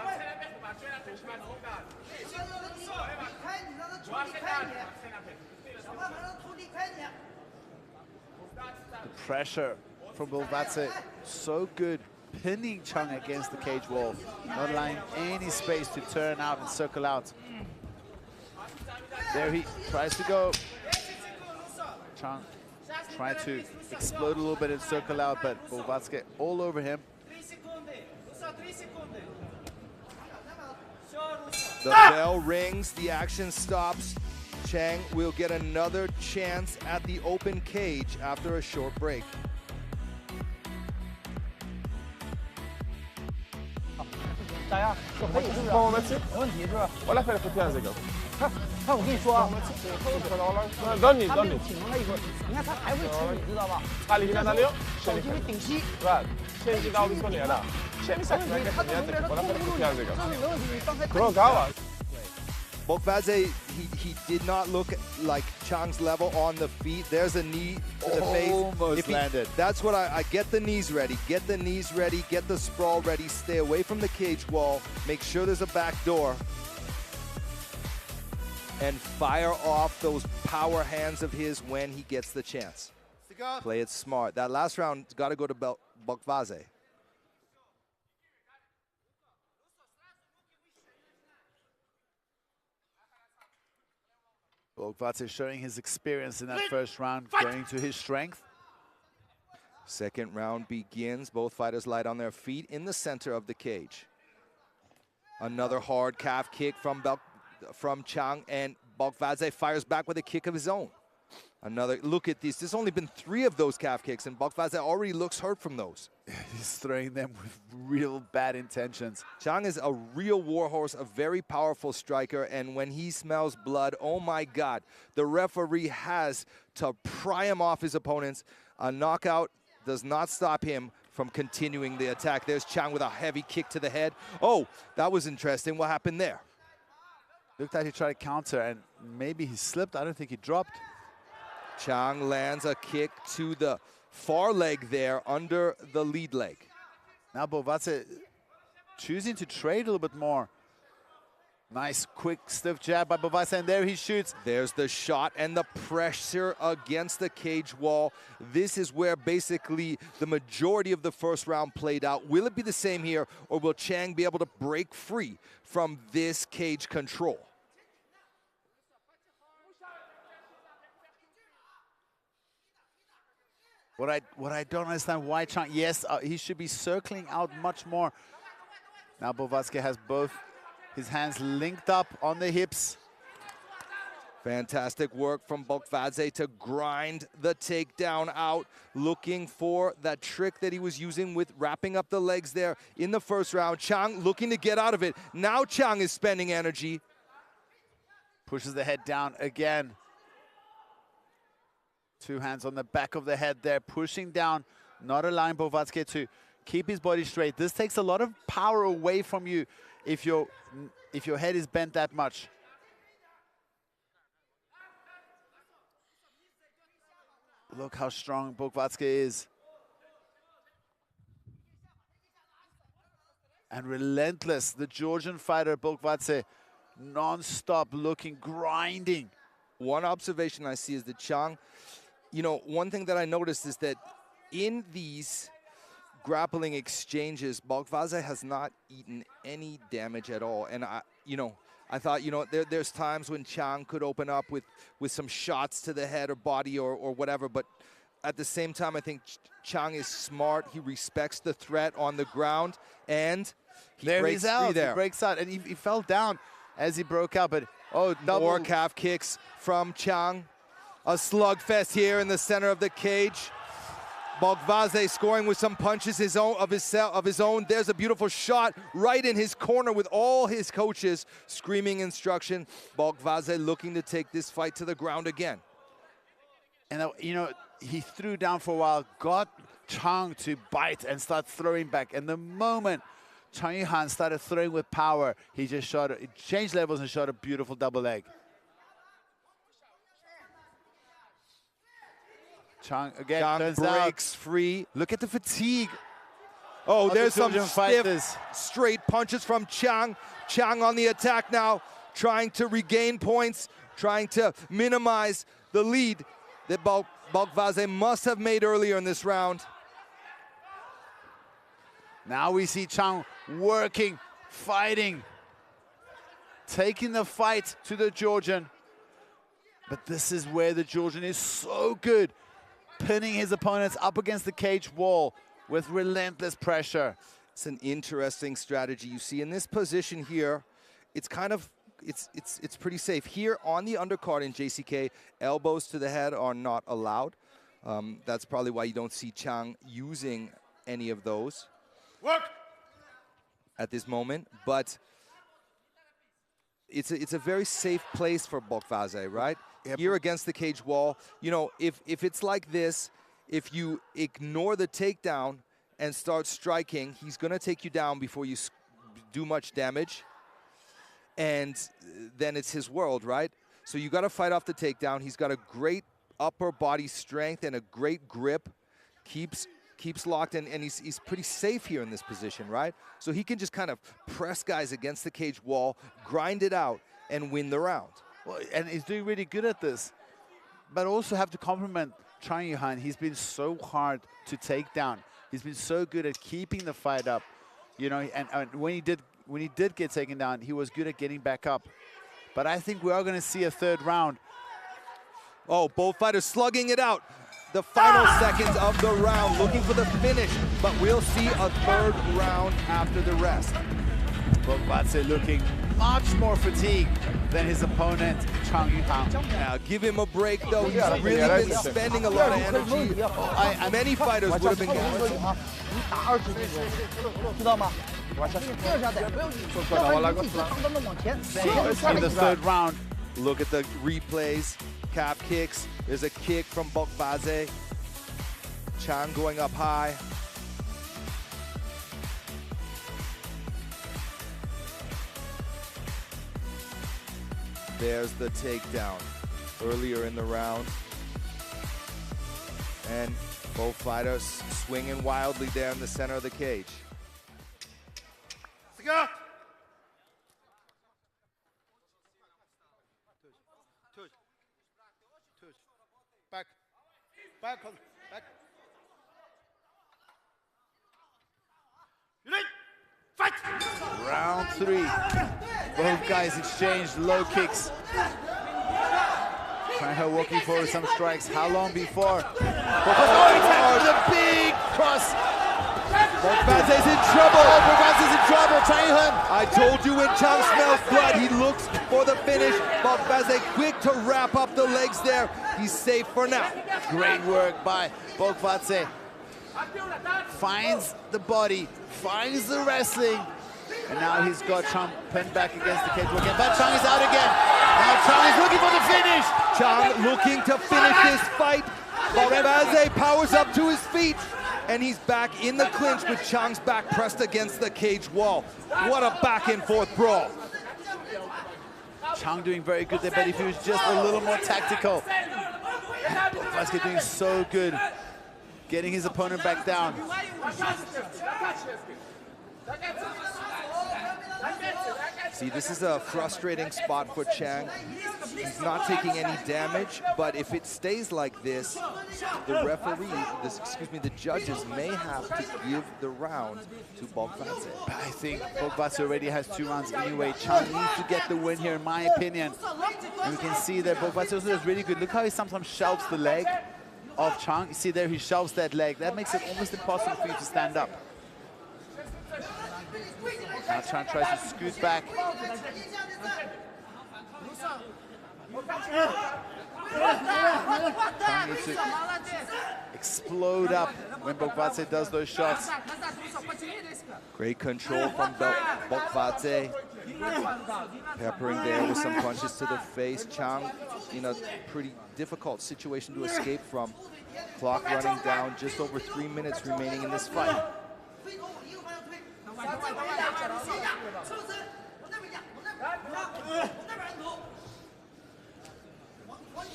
The pressure from Bolkvadze, so good, pinning Chang against the cage wall, not allowing any space to turn out and circle out. There he tries to go. Chang tried to explode a little bit and circle out, but Bolkvadze all over him. The bell rings, the action stops. Chang will get another chance at the open cage after a short break. Bolkvadze, he did not look like Chang's level on the feet. There's a knee to the face. Almost landed. That's what I get the knees ready. Get the knees ready. Get the sprawl ready. Stay away from the cage wall. Make sure there's a back door. And fire off those power hands of his when he gets the chance. Play it smart. That last round got to go to Bolkvadze. Bolkvadze showing his experience in that first round, going to his strength. Second round begins. Both fighters light on their feet in the center of the cage. Another hard calf kick from Chang, and Bolkvadze fires back with a kick of his own. Another, look at this. There's only been 3 of those calf kicks, and Bolkvadze already looks hurt from those. He's throwing them with real bad intentions. Chang is a real warhorse, a very powerful striker, and when he smells blood, oh my God, the referee has to pry him off his opponents. A knockout does not stop him from continuing the attack. There's Chang with a heavy kick to the head. Oh, that was interesting. What happened there? Looked like he tried to counter, and maybe he slipped. I don't think he dropped. Chang lands a kick to the far leg there under the lead leg. Now Bolkvadze choosing to trade a little bit more. Nice, quick, stiff jab by Bolkvadze, and there he shoots. There's the shot and the pressure against the cage wall. This is where basically the majority of the first round played out. Will it be the same here, or will Chang be able to break free from this cage control? What I don't understand, why Chang, yes, he should be circling out much more. Now Bolkvadze has both his hands linked up on the hips. Fantastic work from Bolkvadze to grind the takedown out, looking for that trick that he was using with wrapping up the legs there in the first round. Chang looking to get out of it. Now Chang is spending energy. Pushes the head down again. Two hands on the back of the head there, pushing down, not allowing Bolkvadze to keep his body straight. This takes a lot of power away from you if your head is bent that much. Look how strong Bolkvadze is. And relentless, the Georgian fighter Bolkvadze, non-stop looking, grinding. One observation I see is that Chang, you know, one thing that I noticed is that in these grappling exchanges, Bolkvadze has not eaten any damage at all. And I thought, there's times when Chang could open up with some shots to the head or body or whatever, but at the same time, I think Chang is smart. He respects the threat on the ground, and he breaks free there. He breaks out, and he fell down as he broke out, but double. More calf kicks from Chang. A slugfest here in the center of the cage. Bolkvadze scoring with some punches of his own. There's a beautiful shot right in his corner with all his coaches screaming instruction. Bolkvadze looking to take this fight to the ground again. And he threw down for a while, got Chang to bite and start throwing back. And the moment Chang Yuhan started throwing with power, he just changed levels and shot a beautiful double leg. Chang again turns breaks out. Free. Look at the fatigue. Oh, there's some stiff, straight punches from Chang. Chang on the attack now, trying to regain points, trying to minimize the lead that Bolkvadze must have made earlier in this round. Now we see Chang working, fighting, taking the fight to the Georgian. But this is where the Georgian is so good, pinning his opponents up against the cage wall with relentless pressure. It's an interesting strategy. You see in this position here, it's kind of, it's pretty safe. Here on the undercard in JCK, elbows to the head are not allowed. That's probably why you don't see Chang using any of those at this moment. But it's a very safe place for Bolkvadze, right? Yep. Here against the cage wall. If it's like this, if you ignore the takedown and start striking, he's going to take you down before you do much damage. And then it's his world, right? So you got to fight off the takedown. He's got a great upper body strength and a great grip. Keeps locked in, and he's pretty safe here in this position, right? So he can just kind of press guys against the cage wall, grind it out, and win the round. Well, and he's doing really good at this. But also have to compliment Chang Yuhan. He's been so hard to take down. He's been so good at keeping the fight up. And when he did get taken down, he was good at getting back up. But I think we are going to see a third round. Oh, both fighters slugging it out. The final seconds of the round, looking for the finish, but we'll see a third round after the rest. Bolkvadze looking much more fatigued than his opponent, Chang Yuhan. Now, give him a break, though. He's really been spending a lot of energy. Many fighters would have been gassed. In the third round, look at the replays. Calf kicks. There's a kick from Bolkvadze. Chang going up high. There's the takedown earlier in the round. And both fighters swinging wildly there in the center of the cage. Let's go. Back. Fight! Round 3. Both guys exchanged low kicks. Chang walking forward some strikes. How long before? The big cross. Bolkvadze's in trouble. Bolkvadze's in trouble. Chang. I told you when Chang smells blood, he looks for the finish. Bolkvadze quick to wrap up the legs there. He's safe for now. Great work by Bolkvadze. Finds the body, finds the wrestling, and now he's got Chang pinned back against the cage again. But Chang is out again. Now Chang is looking for the finish. Chang looking to finish this fight. Bolkvadze powers up to his feet, and he's back in the clinch with Chang's back pressed against the cage wall. What a back and forth brawl. Chang doing very good there, but if he was just a little more tactical. Bolkvadze doing so good, getting his opponent back down. See, this is a frustrating spot for Chang. He's not taking any damage, but if it stays like this, the referee, the judges may have to give the round to Bolkvadze. I think Bolkvadze already has 2 rounds anyway. Chang needs to get the win here, in my opinion. And we can see that Bolkvadze also does really good. Look how he sometimes shelves the leg of Chang. You see there, he shelves that leg. That makes it almost impossible for you to stand up. Now Chang tries to scoot back. Chang needs to explode up when Bolkvadze does those shots. Great control from Bolkvadze. Peppering there with some punches to the face. Chang in a pretty difficult situation to escape from. Clock running down, just over 3 minutes remaining in this fight.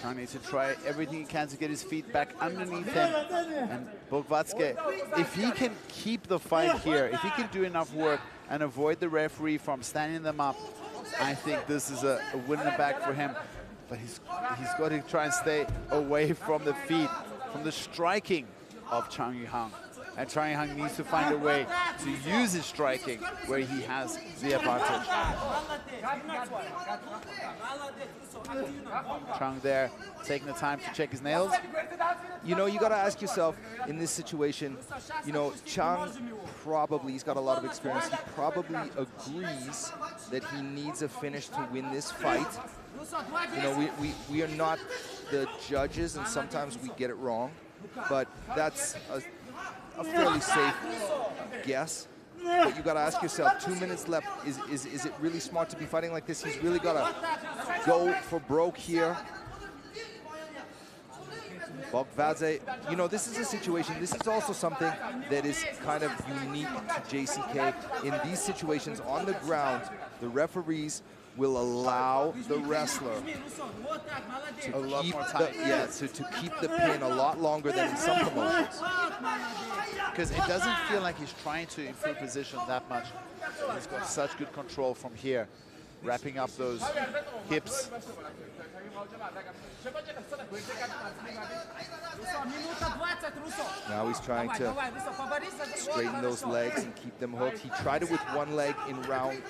Chang needs to try everything he can to get his feet back underneath him. And Bolkvadze, if he can keep the fight here, if he can do enough work and avoid the referee from standing them up, I think this is a win in the bag for him. But he's got to try and stay away from the feet, from the striking of Chang Yuhang. And Chang Yuhang needs to find a way to use his striking where he has the advantage. Chang there, taking the time to check his nails. You know, you got to ask yourself in this situation, you know, Chang probably, he's got a lot of experience, he probably agrees that he needs a finish to win this fight. You know, we are not the judges, and sometimes we get it wrong, but that's a fairly safe guess. But you got to ask yourself, 2 minutes left, is it really smart to be fighting like this? He's really got to go for broke here. Bolkvadze, you know, this is a situation, this is also something that is kind of unique to JCK. In these situations on the ground, the referees will allow the wrestler to keep the pin a lot longer than in some promotions. Because it doesn't feel like he's trying to improve position that much. He's got such good control from here, wrapping up those hips. Now he's trying to straighten those legs and keep them hooked. He tried it with one leg in round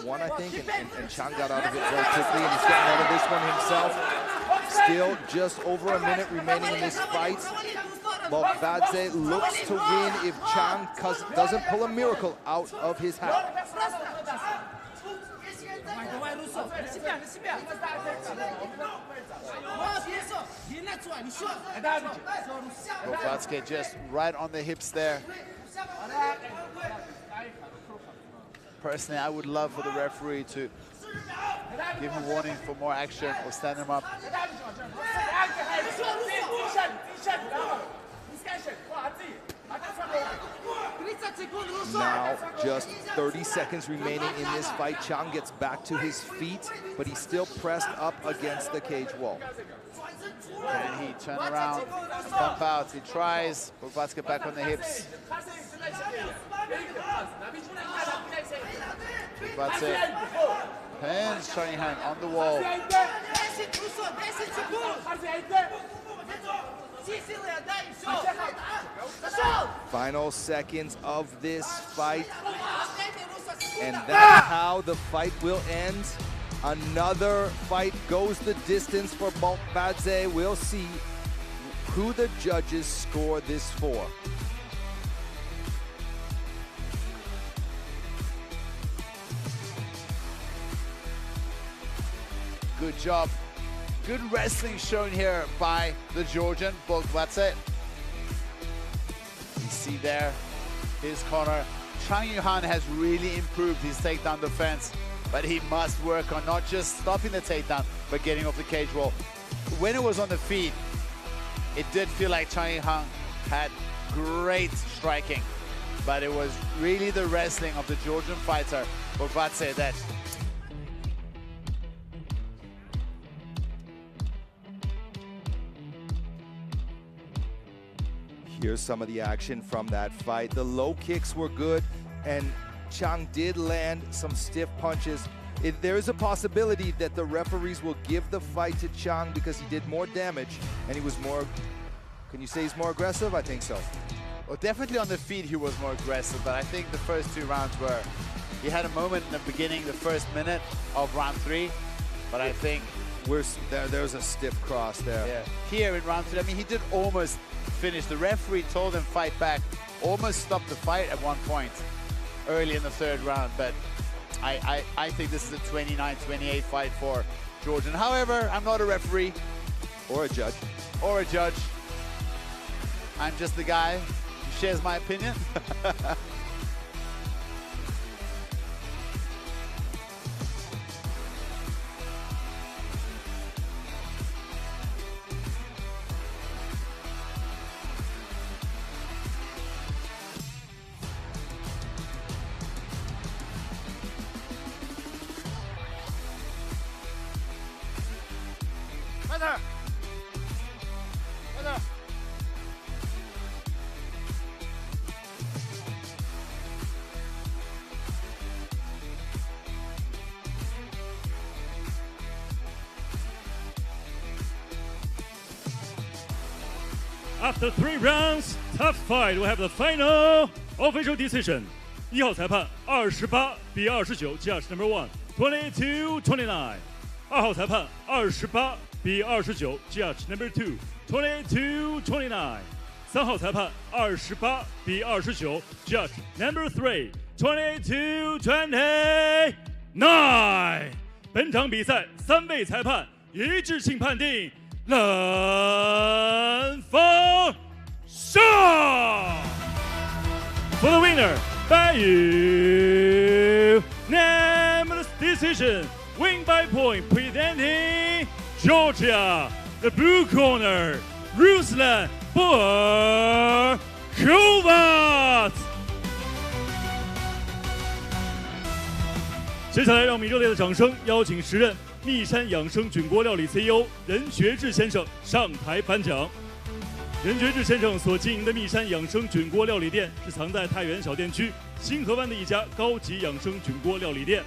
one, I think, and Chang got out of it very quickly, and he's getting out of this one himself. Still just over a minute remaining in this fight. Bolkvadze looks to win if Chang doesn't pull a miracle out of his hat. Bolkvadze just right on the hips there. Personally, I would love for the referee to give him a warning for more action or stand him up. Now, just 30 seconds remaining in this fight. Chang gets back to his feet, but he's still pressed up against the cage wall. Can he turn around, pump out? He tries. Bolkvadze back on the hips. Bolkvadze pins Chernyshova on the wall. Final seconds of this fight, and that's how the fight will end. Another fight goes the distance for Bolkvadze. We'll see who the judges score this for. Good job. Good wrestling shown here by the Georgian, Bolkvadze. You see there, his corner. Chang Yuhang has really improved his takedown defense, but he must work on not just stopping the takedown, but getting off the cage wall. When it was on the feet, it did feel like Chang had great striking, but it was really the wrestling of the Georgian fighter, Bolkvadze, that Here's some of the action from that fight. The low kicks were good, and Chang did land some stiff punches. There is a possibility that the referees will give the fight to Chang because he did more damage and he was more, can you say he's more aggressive? I think so. Well, definitely on the feet he was more aggressive, but I think the first 2 rounds were, he had a moment in the beginning, the first minute of round 3, but I think there's a stiff cross there. Yeah. Here in round 3, I mean, he did almost finish. The referee told him fight back, almost stopped the fight at one point early in the 3rd round, but I think this is a 29-28 fight for Georgian. However, I'm not a referee. Or a judge. Or a judge. I'm just the guy who shares my opinion. After 3 rounds, tough fight. We have the final official decision. 1号裁判28-29 ，Judge number 1 22-29。2号裁判28-29 ，Judge number 2 22-29。3号裁判28-29 ，Judge number 3 22-29。本场比赛3位裁判一致性判定。蓝方胜 For the winner, by unanimous decision, win by point, presenting Georgia, the blue corner, Ruslan Bolkvadze。接下来，让我们以热烈的掌声邀请时任密山养生菌锅料理 CEO 任学志先生上台颁奖。任学志先生所经营的密山养生菌锅料理店是藏在太原小店区新河湾的一家高级养生菌锅料理店。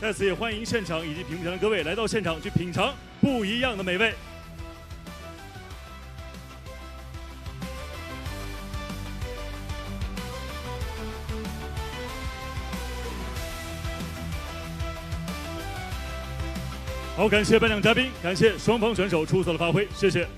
在此也欢迎现场以及屏幕前的各位来到现场去品尝不一样的美味。好，感谢颁奖嘉宾，感谢双方选手出色的发挥，谢谢。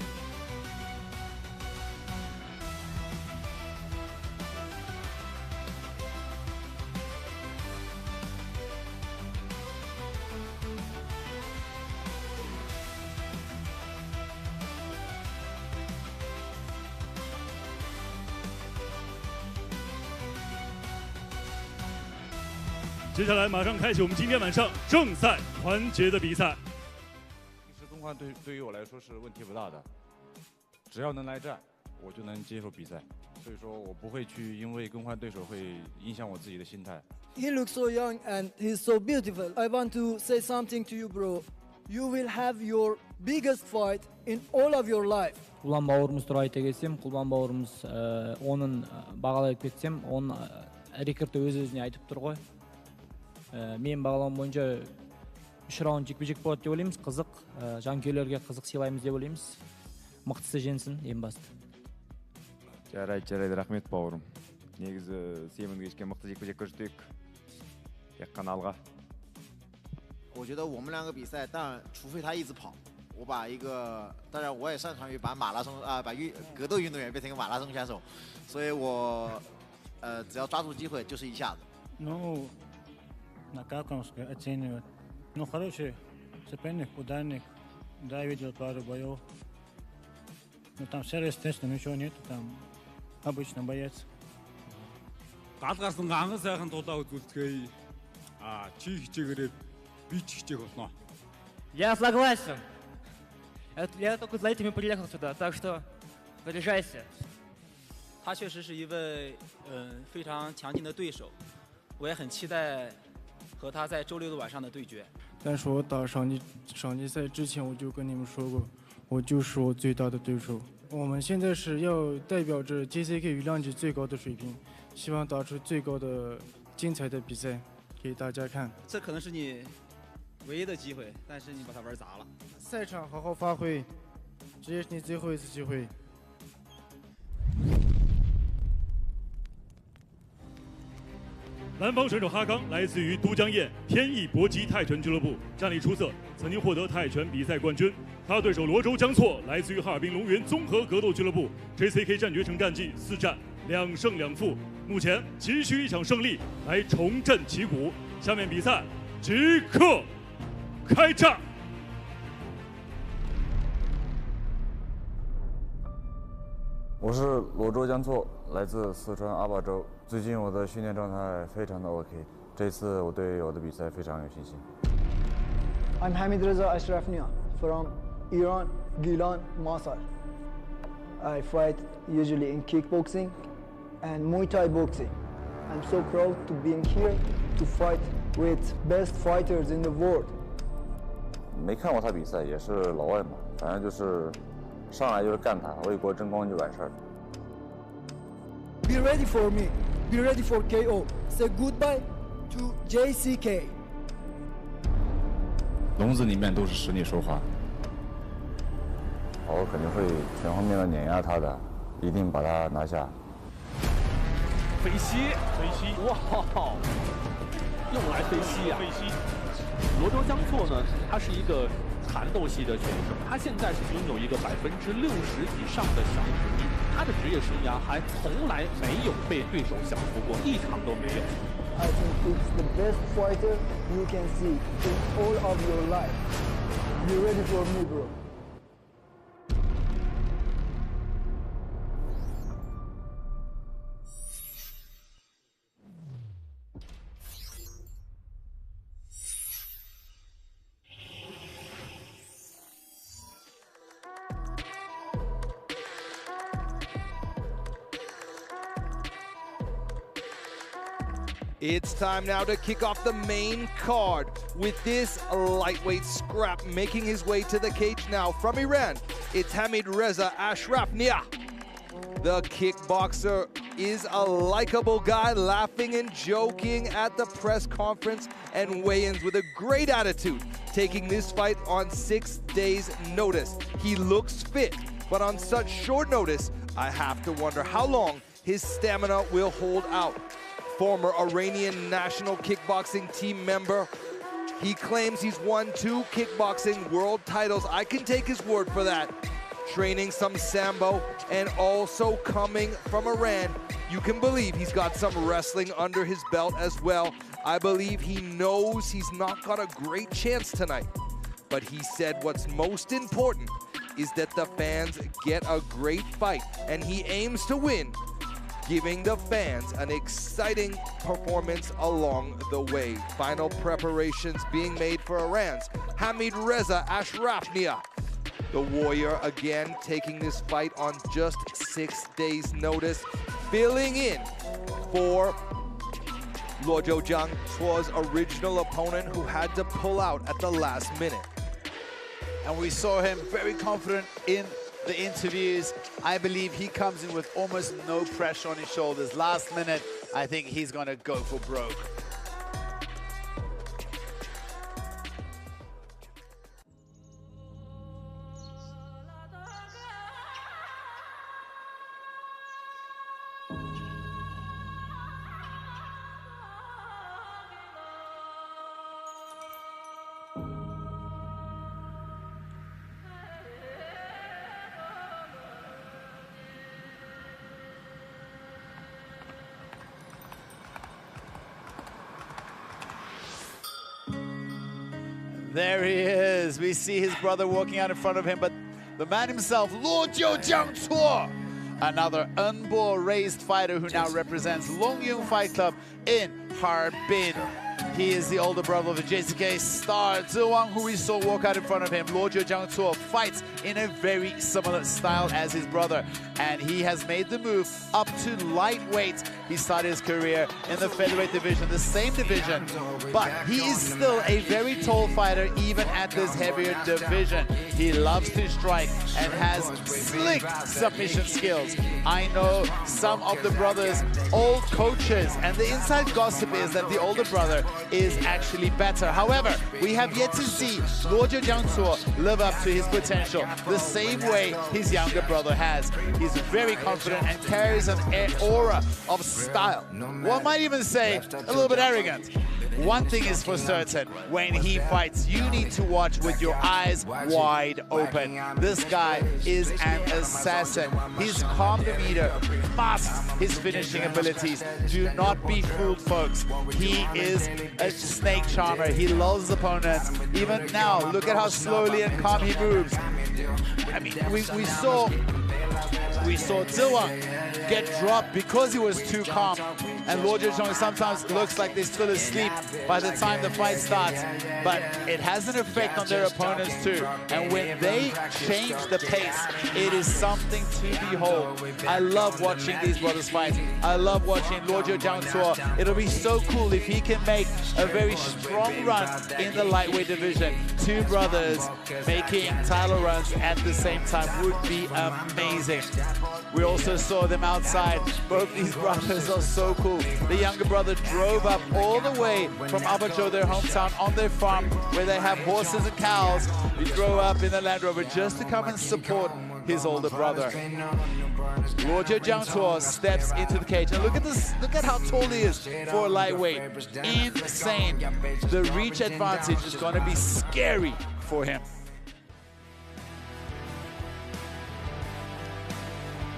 接下来马上开启我们今天晚上正赛环节的比赛。其实更换对于我来说是问题不大的，只要能来战，我就能接受比赛。所以说我不会去因为更换对手会影响我自己的心态。He looks so young and he's so beautiful. I want to say something to you, bro. You will have your biggest fight in all of your life. Құлан бауырымыз туралы айта кетсем, Құлан бауырымыз оның бағалай кетсем, оның рекорды өз-өзіне айтып тұр ғой. Мен бағалауым бойынша 3 раунд жекпе-жек болады деп ойлаймыз. Қызық, жанкүйерлерге қызық сыйлаймыз деп ойлаймыз. Мықтысы женсін, ең басты. Жарайды, рахмет бауырым. Негізі сенің кешке мықты жекпе-жек көрсетейік. Тек қана алға. 我觉得我们2个比赛，当然除非他一直跑，我把一个，当然我也擅长于把马拉松把格斗运动员变成一个马拉松选手，所以我只要抓住机会就是一下子。Ну, на Акановской оценивают. Ну, хороший соперник, ударник. Да, видел пару боев. Ну, там все естественно, ничего нет, там обычно боец. Гал гарсан анган сайхан тулаа үзүүлдэхэй. Чи хичээгээрээ би ч хичээх болно. Я согласен. Я только за этим и приехал сюда, так что Потрясающе！他确实是一位非常强劲的对手，我也很期待和他在周6的晚上的对决。但是我打上级赛之前我就跟你们说过，我就是我最大的对手。我们现在是要代表着 JCK 羽量级最高的水平，希望打出最高的精彩的比赛给大家看。这可能是你唯一的机会，但是你把它玩砸了。赛场好好发挥，这也是你最后一次机会。南方选手哈刚来自于都江堰天意搏击泰拳俱乐部，战力出色，曾经获得泰拳比赛冠军。他的对手罗州江错来自于哈尔滨龙源综合格斗俱乐部 ，JCK 战决城战绩4战2胜2负，目前急需一场胜利来重振旗鼓。下面比赛即刻开战。我是罗州江错，来自四川阿坝州。最近我的训练状态非常的 OK， 这次我对我的比赛非常有信心。I'm Hamidreza Ashrafnia from Iran, Gilan, Masar. I fight usually in kickboxing and Muay Thai boxing. I'm so proud to being here to fight with best fighters in the world. 没看过他比赛，也是老外嘛，反正就是上来就是干他，为国争光就完事儿。Be ready for me. Be ready for KO. Say goodbye to JCK. 笼子里面都是实力说话，我肯定会全方面的碾压他的，一定把他拿下。飞膝，哇，又来飞膝呀！飞膝。罗州江错呢，他是一个缠斗系的选手，他现在是拥有一个60%以上的降服率，他的职业生涯还从来没有被对手降服过，一场都没有。I think it's the best fighter you can see in all of your life. Be ready for me, bro. It's time now to kick off the main card with this lightweight scrap making his way to the cage now from Iran. It's Hamidreza Ashrafnia. The kickboxer is a likable guy, laughing and joking at the press conference and weigh-ins with a great attitude, taking this fight on 6 days' notice. He looks fit, but on such short notice, I have to wonder how long his stamina will hold out. Former Iranian national kickboxing team member. He claims he's won 2 kickboxing world titles. I can take his word for that. Training some Sambo and also coming from Iran. You can believe he's got some wrestling under his belt as well. I believe he knows he's not got a great chance tonight. But he said what's most important is that the fans get a great fight, and he aims to win, giving the fans an exciting performance along the way. Final preparations being made for Iran's Hamidreza Ashrafnia. The warrior again taking this fight on just 6 days' notice, filling in for Luozhou Jang, Chuo's original opponent who had to pull out at the last minute. And we saw him very confident in the interviews. I believe he comes in with almost no pressure on his shoulders. Last minute, I think he's gonna go for broke. There he is. We see his brother walking out in front of him, but the man himself, Luozhou Jang, another unborn raised fighter who now represents Longyung Fight Club in Harbin. He is the older brother of the JCK star Wang, who we saw walk out in front of him. Jang fights in a very similar style as his brother, and he has made the move up to lightweight. He started his career in the featherweight division, the same division, but he is still a very tall fighter even at this heavier division. He loves to strike and has slick submission skills. I know some of the brothers' old coaches, and the inside gossip is that the older brother is actually better. However, we have yet to see Jang live up to his potential the same way his younger brother has. He's very confident and carries an aura of style. One might even say a little bit arrogant. One thing is for certain, when he fights, you need to watch with your eyes wide open. This guy is an assassin. His calm demeanor masks his finishing abilities. Do not be fooled, folks. He is a snake charmer. He lulls opponents. Even now, look at how slowly and calm he moves. I mean, we saw Wang get dropped because he was too calm, and Jizheng sometimes looks like they're still asleep by the time the fight starts, but it has an effect on their opponents too, and when they change the pace, it is something to behold. I love watching these brothers fight. I love watching Jang. It'll be so cool if he can make a very strong run in the lightweight division. Two brothers making title runs at the same time would be amazing. We also saw them outside. Both these brothers are so cool. The younger brother drove up all the way from Abajo, their hometown, on their farm where they have horses and cows. He drove up in the Land Rover just to come and support his older brother. Jang steps into the cage, and look at this. Look at how tall he is for a lightweight. Insane. The reach advantage is going to be scary for him.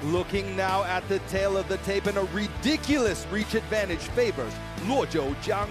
Looking now at the tail of the tape, and a ridiculous reach advantage favors Jang.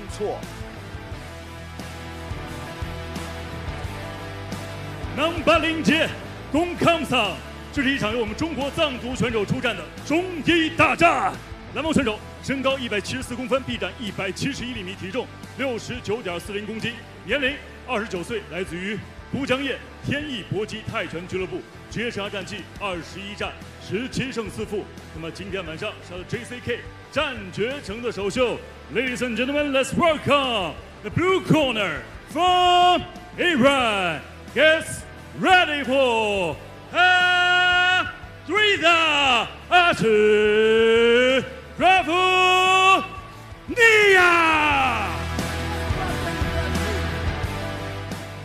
能巴林杰攻康桑，这是一场由我们中国藏族选手出战的终极大战。蓝毛选手身高174公分，臂展171厘米，体重69.40公斤，年龄29岁，来自于都江堰天意搏击泰拳俱乐部，职业生涯战绩21战17胜4负。那么今天晚上是 JCK 战绝城的首秀。Ladies and gentlemen, let's welcome the blue corner from Iran. Gets ready for Ashrafnia.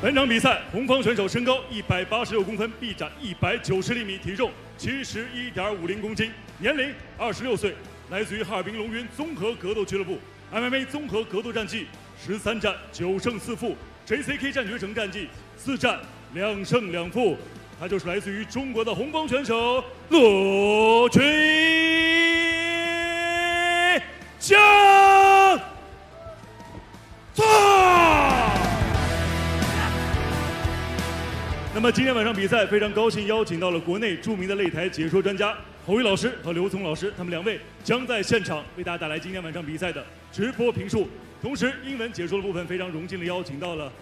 本场比赛，红方选手身高186公分，臂展190厘米，体重71.50公斤，年龄26岁，来自于哈尔滨龙云综合格斗俱乐部 ，MMA 综合格斗战绩13战9胜4负 ，JCK 战绝城战绩4战2胜2负。他就是来自于中国的红方选手Tuerxunbieke。那么今天晚上比赛，非常高兴邀请到了国内著名的擂台解说专家侯宇老师和刘聪老师，他们两位将在现场为大家带来今天晚上比赛的直播评述。同时，英文解说的部分非常荣幸的邀请到了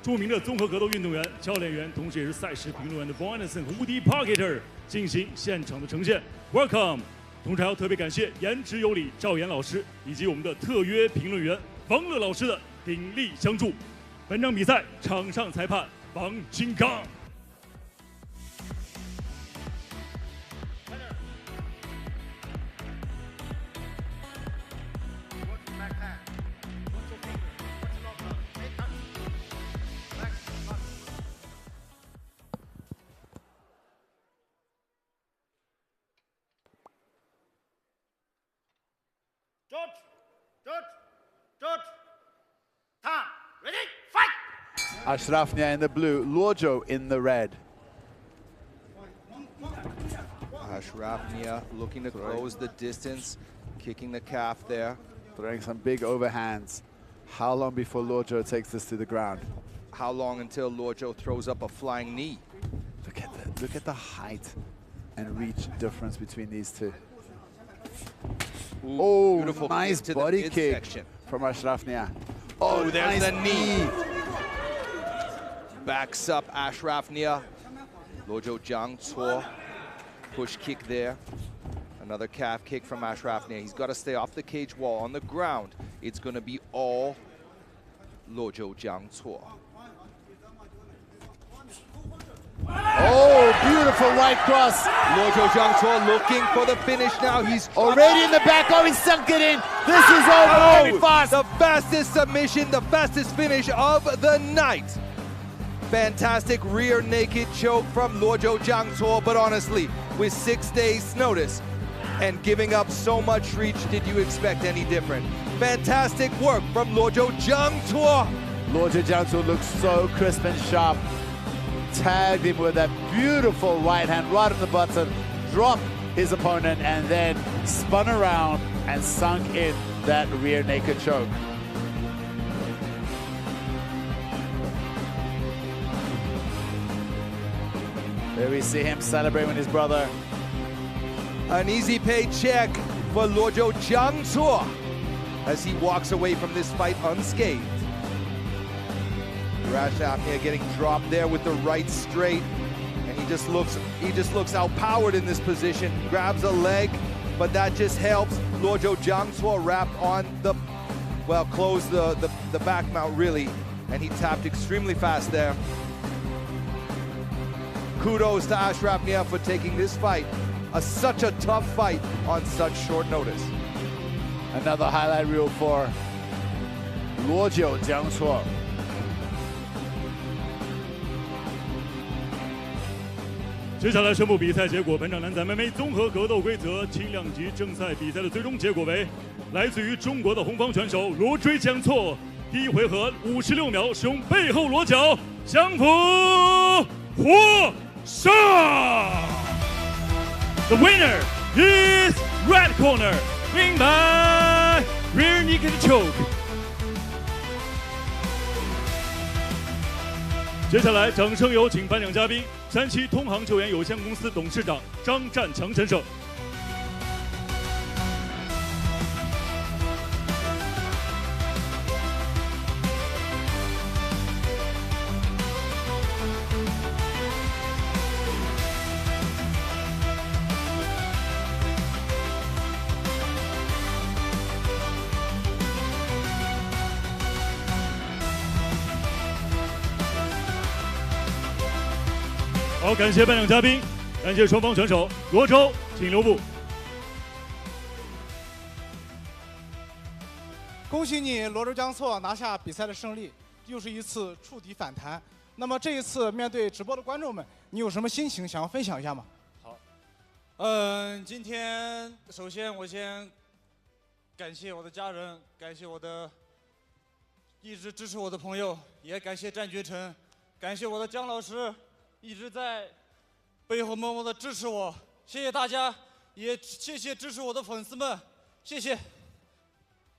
著名的综合格斗运动员、教练员，同时也是赛事评论员的 Bonison 和 Woody Parketer 进行现场的呈现。Welcome！ 同时还要特别感谢颜值有礼赵岩老师以及我们的特约评论员王乐老师的鼎力相助。本场比赛场上裁判王金刚。Time, ready, fight! Ashrafnia in the blue, Luojo in the red. Ashrafnia looking to close the distance, kicking the calf there. Throwing some big overhands. How long before Luojo takes this to the ground? How long until Luojo throws up a flying knee? Look at the height and reach difference between these two. Ooh, oh, beautiful nice kick to body the kick section from Ashrafnia. Oh, there's nice the knee. Backs up Ashrafnia. Luozhou Jang Cuo. Push kick there. Another calf kick from Ashrafnia. He's got to stay off the cage wall. On the ground, it's going to be all Luozhou Jang Cuo. Oh, beautiful right cross. Luozhou Jang Cuo looking for the finish now. He's already in the back. Oh, he sunk it in. This is over very fast. The fastest submission, the fastest finish of the night. Fantastic rear naked choke from Luozhou Jang Cuo, but honestly, with 6 days notice and giving up so much reach, did you expect any different? Fantastic work from Luozhou Jang Cuo. Luozhou Jang Cuo looks so crisp and sharp. Tagged him with that beautiful right hand right on the button, dropped his opponent, and then spun around and sunk in that rear naked choke. There we see him celebrating with his brother. An easy paycheck for Luozhou Jang Cuo as he walks away from this fight unscathed. Ashrafnia getting dropped there with the right straight, and he just looks outpowered in this position. Grabs a leg, but that just helps. Luozhou Jang Cuo wrapped on the, well, closed the back mount really, and he tapped extremely fast there. Kudos to Ashrafnia for taking this fight, such a tough fight on such short notice. Another highlight reel for Luozhou Jang Cuo. 接下来宣布比赛结果。本场男子 MMA 综合格斗规则轻量级正赛比赛的最终结果为：来自于中国的红方选手罗追江错，第一回合56秒使用背后裸脚降服获胜。The winner is red corner, win by rear naked choke. 接下来，掌声有请颁奖嘉宾山西通航救援有限公司董事长张占强先生。好，感谢颁奖嘉宾，感谢双方选手。罗周，请留步。恭喜你，罗周江错拿下比赛的胜利，又是一次触底反弹。那么这一次面对直播的观众们，你有什么心情想要分享一下吗？好，今天首先我先感谢我的家人，感谢我的一直支持我的朋友，也感谢战绝城，感谢我的姜老师。一直在背后默默的支持我，谢谢大家，也谢谢支持我的粉丝们，谢谢。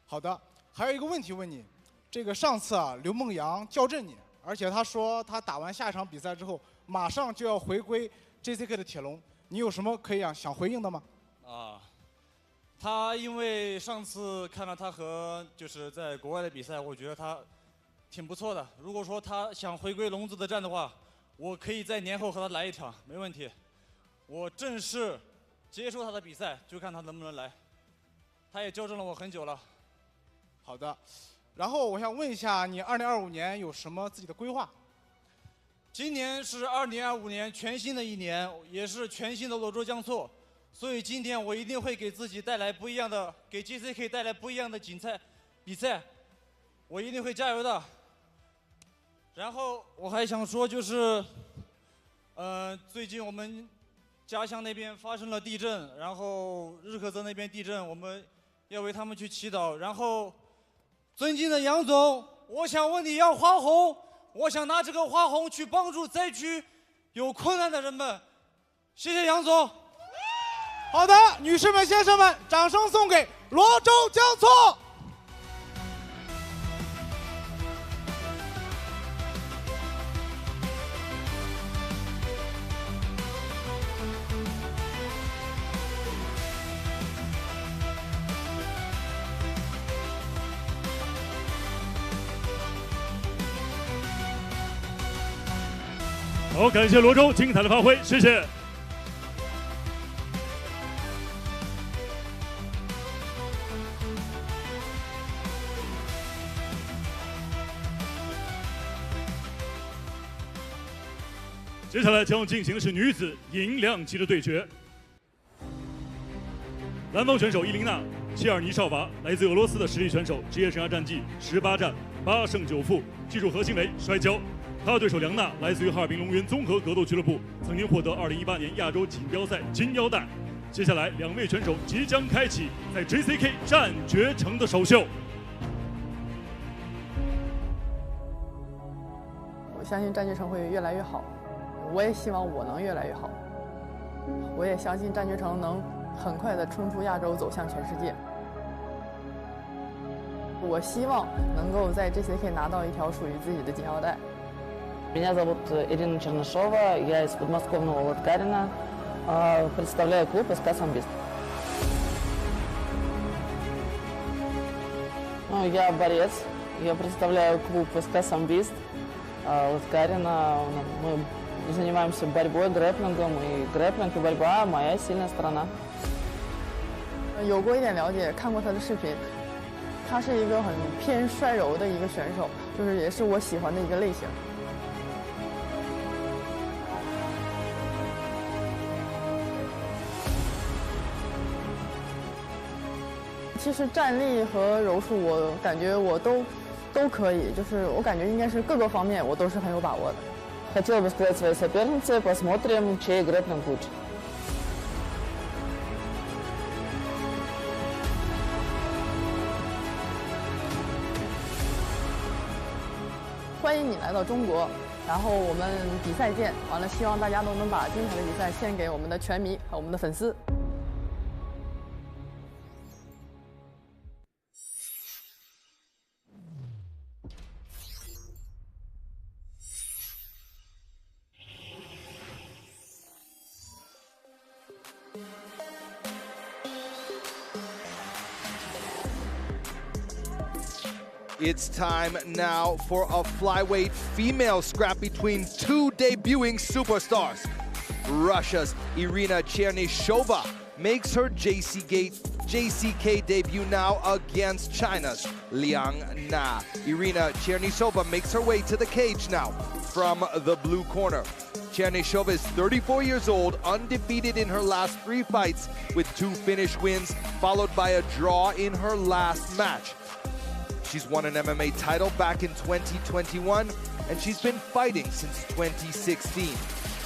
好的，还有一个问题问你，这个上次啊，刘梦阳校正你，而且他说他打完下一场比赛之后，马上就要回归 JCK 的铁笼，你有什么可以想回应的吗？他因为上次看到他和就是在国外的比赛，我觉得他挺不错的。如果说他想回归笼子的战的话，我可以在年后和他来一场，没问题。我正式接受他的比赛，就看他能不能来。他也纠正了我很久了。好的，然后我想问一下，你2025年有什么自己的规划？今年是2025年全新的一年，也是全新的罗周江错，所以今天我一定会给自己带来不一样的，给 JCK 带来不一样的精彩比赛，我一定会加油的。然后我还想说，就是，最近我们家乡那边发生了地震，然后日喀则那边地震，我们要为他们去祈祷。然后，尊敬的杨总，我想问你要花红，我想拿这个花红去帮助灾区有困难的人们，谢谢杨总。好的，女士们、先生们，掌声送给罗周江错。好，感谢罗周精彩的发挥，谢谢。接下来将进行的是女子银量级的对决。蓝方选手伊琳娜·切尔尼绍娃，来自俄罗斯的实力选手，职业生涯战绩18战8胜9负，技术核心为摔跤。她的对手梁娜来自于哈尔滨龙云综合格斗俱乐部，曾经获得2018年亚洲锦标赛金腰带。接下来两位选手即将开启在 JCK 战决城的首秀。我相信战决城会越来越好。 我也希望我能越来越好，我也相信战决城能很快的冲出亚洲，走向全世界。我希望能够在JCK拿到一条属于自己的金腰带。Меня зовут Ирина Чернышова, я из подмосковного Латгарина, представляю клуб СК «Самбист». Ну, я борец, я представляю клуб СК «Самбист» Латгарина. Мы занимаемся борьбой, грэпплингом, и грэпплинг и борьба – моя сильная сторона. 有过一点了解，看过他的视频，他是一个很偏摔柔的一个选手，就是也是我喜欢的一个类型。其实站立和柔术，我感觉我都可以，就是我感觉应该是各个方面我都是很有把握的。 Хотела бы сказать своей сопернице, посмотрим, чей грэпплинг лучше. 欢迎你来到中国，然后我们比赛见。完了，希望大家都能把精彩的比赛献给我们的拳迷和我们的粉丝。 It's time now for a flyweight female scrap between two debuting superstars. Russia's Irina Chernyshova makes her JCK debut now against China's Liang Na. Irina Chernyshova makes her way to the cage now from the blue corner. Chernyshova is 34 years old, undefeated in her last 3 fights with 2 finish wins, followed by a draw in her last match. She's won an MMA title back in 2021, and she's been fighting since 2016.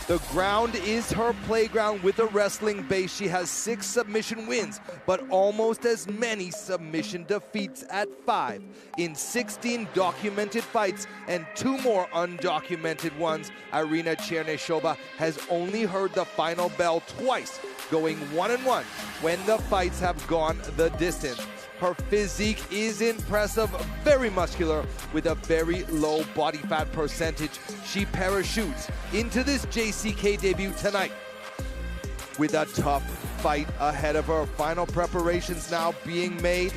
The ground is her playground with a wrestling base. She has 6 submission wins, but almost as many submission defeats at 5. In 16 documented fights and 2 more undocumented ones, Irina Chernyshova has only heard the final bell twice, going 1-1 when the fights have gone the distance. Her physique is impressive, very muscular, with a very low body fat percentage. She parachutes into this JCK debut tonight with a tough fight ahead of her. Final preparations now being made.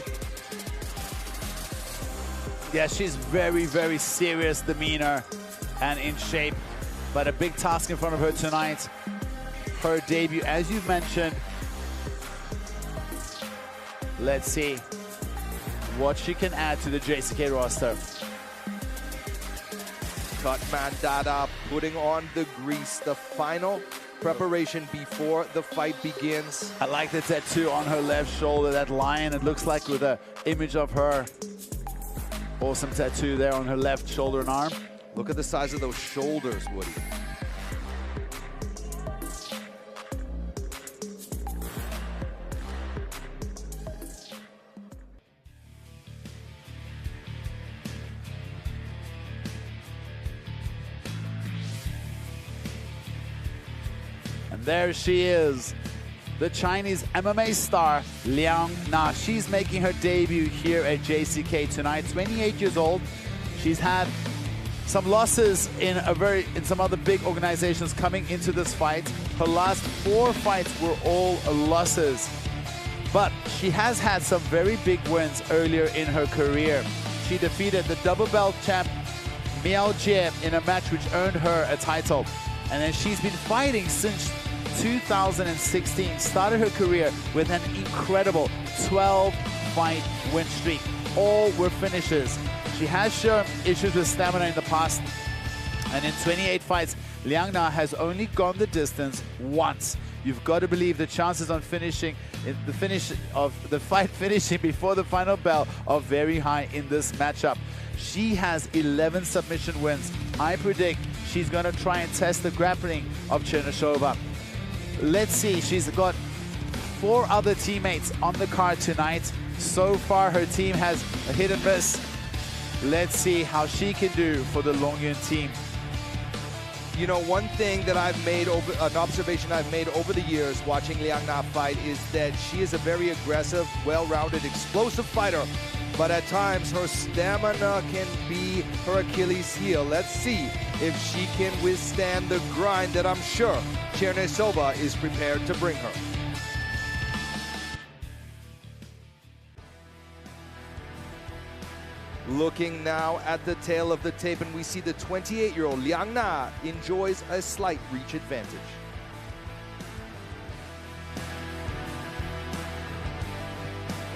Yeah, she's very, very serious demeanor and in shape, but a big task in front of her tonight. Her debut, as you've mentioned. Let's see what she can add to the JCK roster. Cut Mandada putting on the grease, the final preparation before the fight begins. I like the tattoo on her left shoulder, that lion. It looks like with an image of her. Awesome tattoo there on her left shoulder and arm. Look at the size of those shoulders, Woody. And there she is, the Chinese MMA star, Liang Na. She's making her debut here at JCK tonight, 28 years old. She's had some losses in some other big organizations coming into this fight. Her last 4 fights were all losses. But she has had some very big wins earlier in her career. She defeated the double belt champ Miao Jie in a match which earned her a title. And then she's been fighting since 2016. Started her career with an incredible 12-fight win streak. All were finishes. She has shown issues with stamina in the past. And in 28 fights, Liang Na has only gone the distance once. You've got to believe the chances on finishing, the finish of the fight finishing before the final bell are very high in this matchup. She has 11 submission wins. I predict she's going to try and test the grappling of Chernyshova. Let's see, she's got 4 other teammates on the card tonight. So far, her team has a hit and miss. Let's see how she can do for the Longyun team. You know, one thing that I've made an observation I've made over the years watching Liang Na fight is that she is a very aggressive, well-rounded, explosive fighter. But at times, her stamina can be her Achilles heel. Let's see if she can withstand the grind that I'm sure Chernyshova is prepared to bring her. Looking now at the tail of the tape, and we see the 28-year-old Liang Na enjoys a slight reach advantage.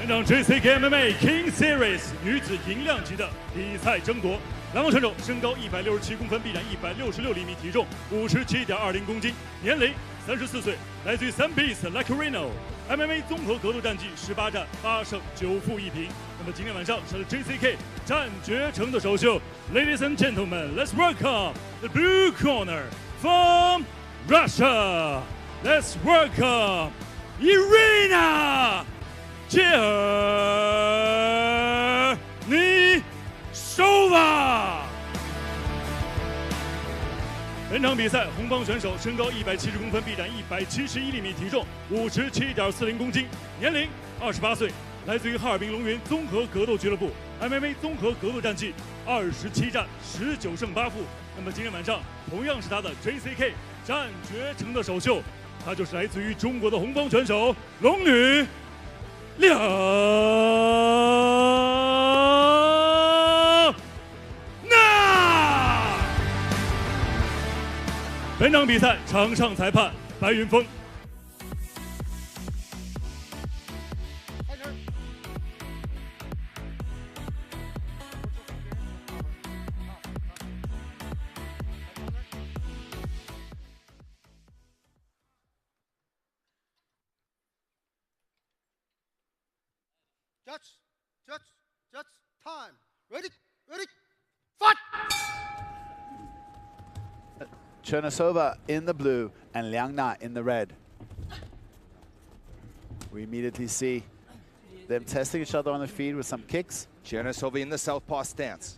JCKMMA Kings Series 女子银量级的比赛争夺，栏目选手身高167公分，臂展166厘米，体重57.20公斤，年龄34岁，来自于3 Beast Lacarino。MMA 综合格斗战绩18战8胜9负1平。那么今天晚上是 JCK 战绝城的首秀。Ladies and gentlemen, let's welcome the blue corner from Russia. Let's welcome Irina Chernyshova。本场比赛，红方选手身高170公分，臂展171厘米，体重57.40公斤，年龄28岁，来自于哈尔滨龙云综合格斗俱乐部 ，MMA 综合格斗战绩27战19胜8负。那么今天晚上同样是他的 JCK 战绝城的首秀，他就是来自于中国的红方选手龙女梁娜。本场比赛场上裁判白云峰。Judge, time. Ready, fight! Chernyshova in the blue and Liang Na in the red. We immediately see them testing each other on the feet with some kicks. Chernyshova in the southpaw stance.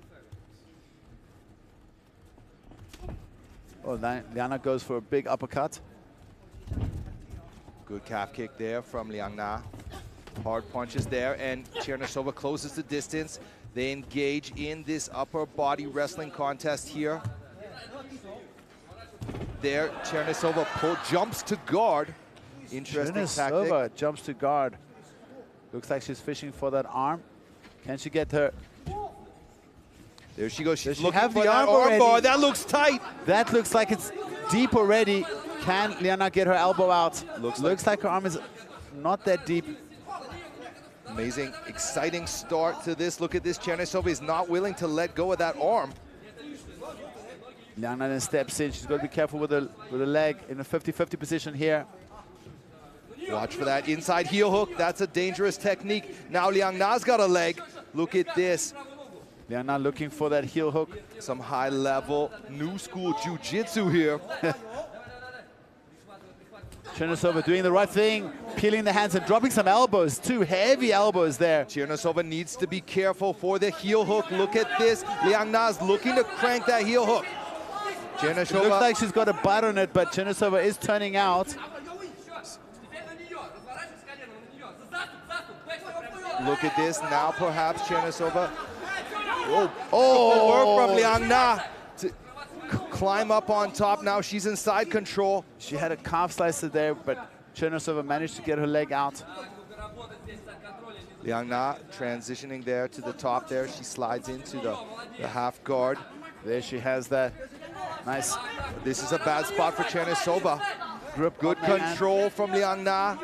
Oh, Liang Na goes for a big uppercut. Good calf kick there from Liang Na. Hard punches there, and Chernyshova closes the distance. They engage in this upper body wrestling contest here. There, Chernyshova jumps to guard. Interesting tactic. Chernyshova jumps to guard. Looks like she's fishing for that arm. Can she get her? There she goes. She's looking for that arm bar. That looks tight. That looks like it's deep already. Can Liang Na get her elbow out? Looks like her arm is not that deep. Amazing, exciting start to this. Look at this. Chernyshova is not willing to let go of that arm. Liang Na then steps in. She's got to be careful with the leg in a 50-50 position here. Watch for that inside heel hook. That's a dangerous technique. Now Liang Na's got a leg. Look at this. Liang Na looking for that heel hook. Some high-level, new school jiu-jitsu here. Chernyshova doing the right thing, peeling the hands and dropping some elbows. 2 heavy elbows there. Chernyshova needs to be careful for the heel hook. Look at this. Liang Na's looking to crank that heel hook. Chernyshova. It looks like she's got a bite on it, but Chernyshova is turning out. Look at this. Now perhaps Chernyshova. Oh, work from Liang Na to climb up on top. Now she's in side control. She had a calf slicer there, but Chernyshova managed to get her leg out. Liang Na transitioning there to the top there. She slides into the half guard. There she has that Nice. This is a bad spot for Chernyshova. Good control from Liang Na.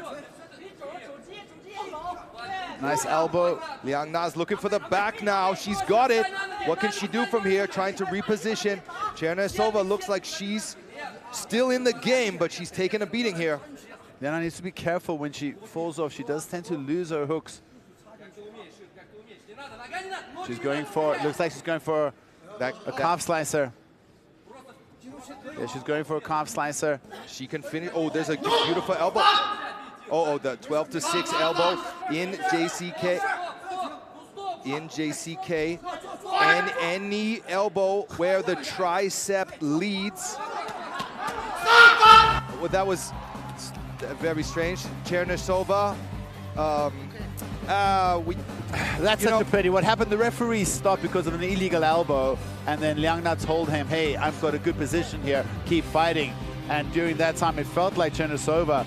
Nice elbow. Liang Na's looking for the back now. She's got it. What can she do from here? Trying to reposition. Chernyshova looks like she's still in the game, but she's taking a beating here. Liang Na needs to be careful when she falls off. She does tend to lose her hooks. She's going for, looks like she's going for a calf slicer. Yeah, she's going for a calf slicer. She can finish. Oh, there's a beautiful elbow. Oh, the 12-6 elbow in JCK. In JCK. And any elbow where the tricep leads. Well, that was very strange. Chernyshova. That's such a pity. What happened, the referee stopped because of an illegal elbow, and then Liang Na told him, hey, I've got a good position here, keep fighting. And during that time, it felt like Chernyshova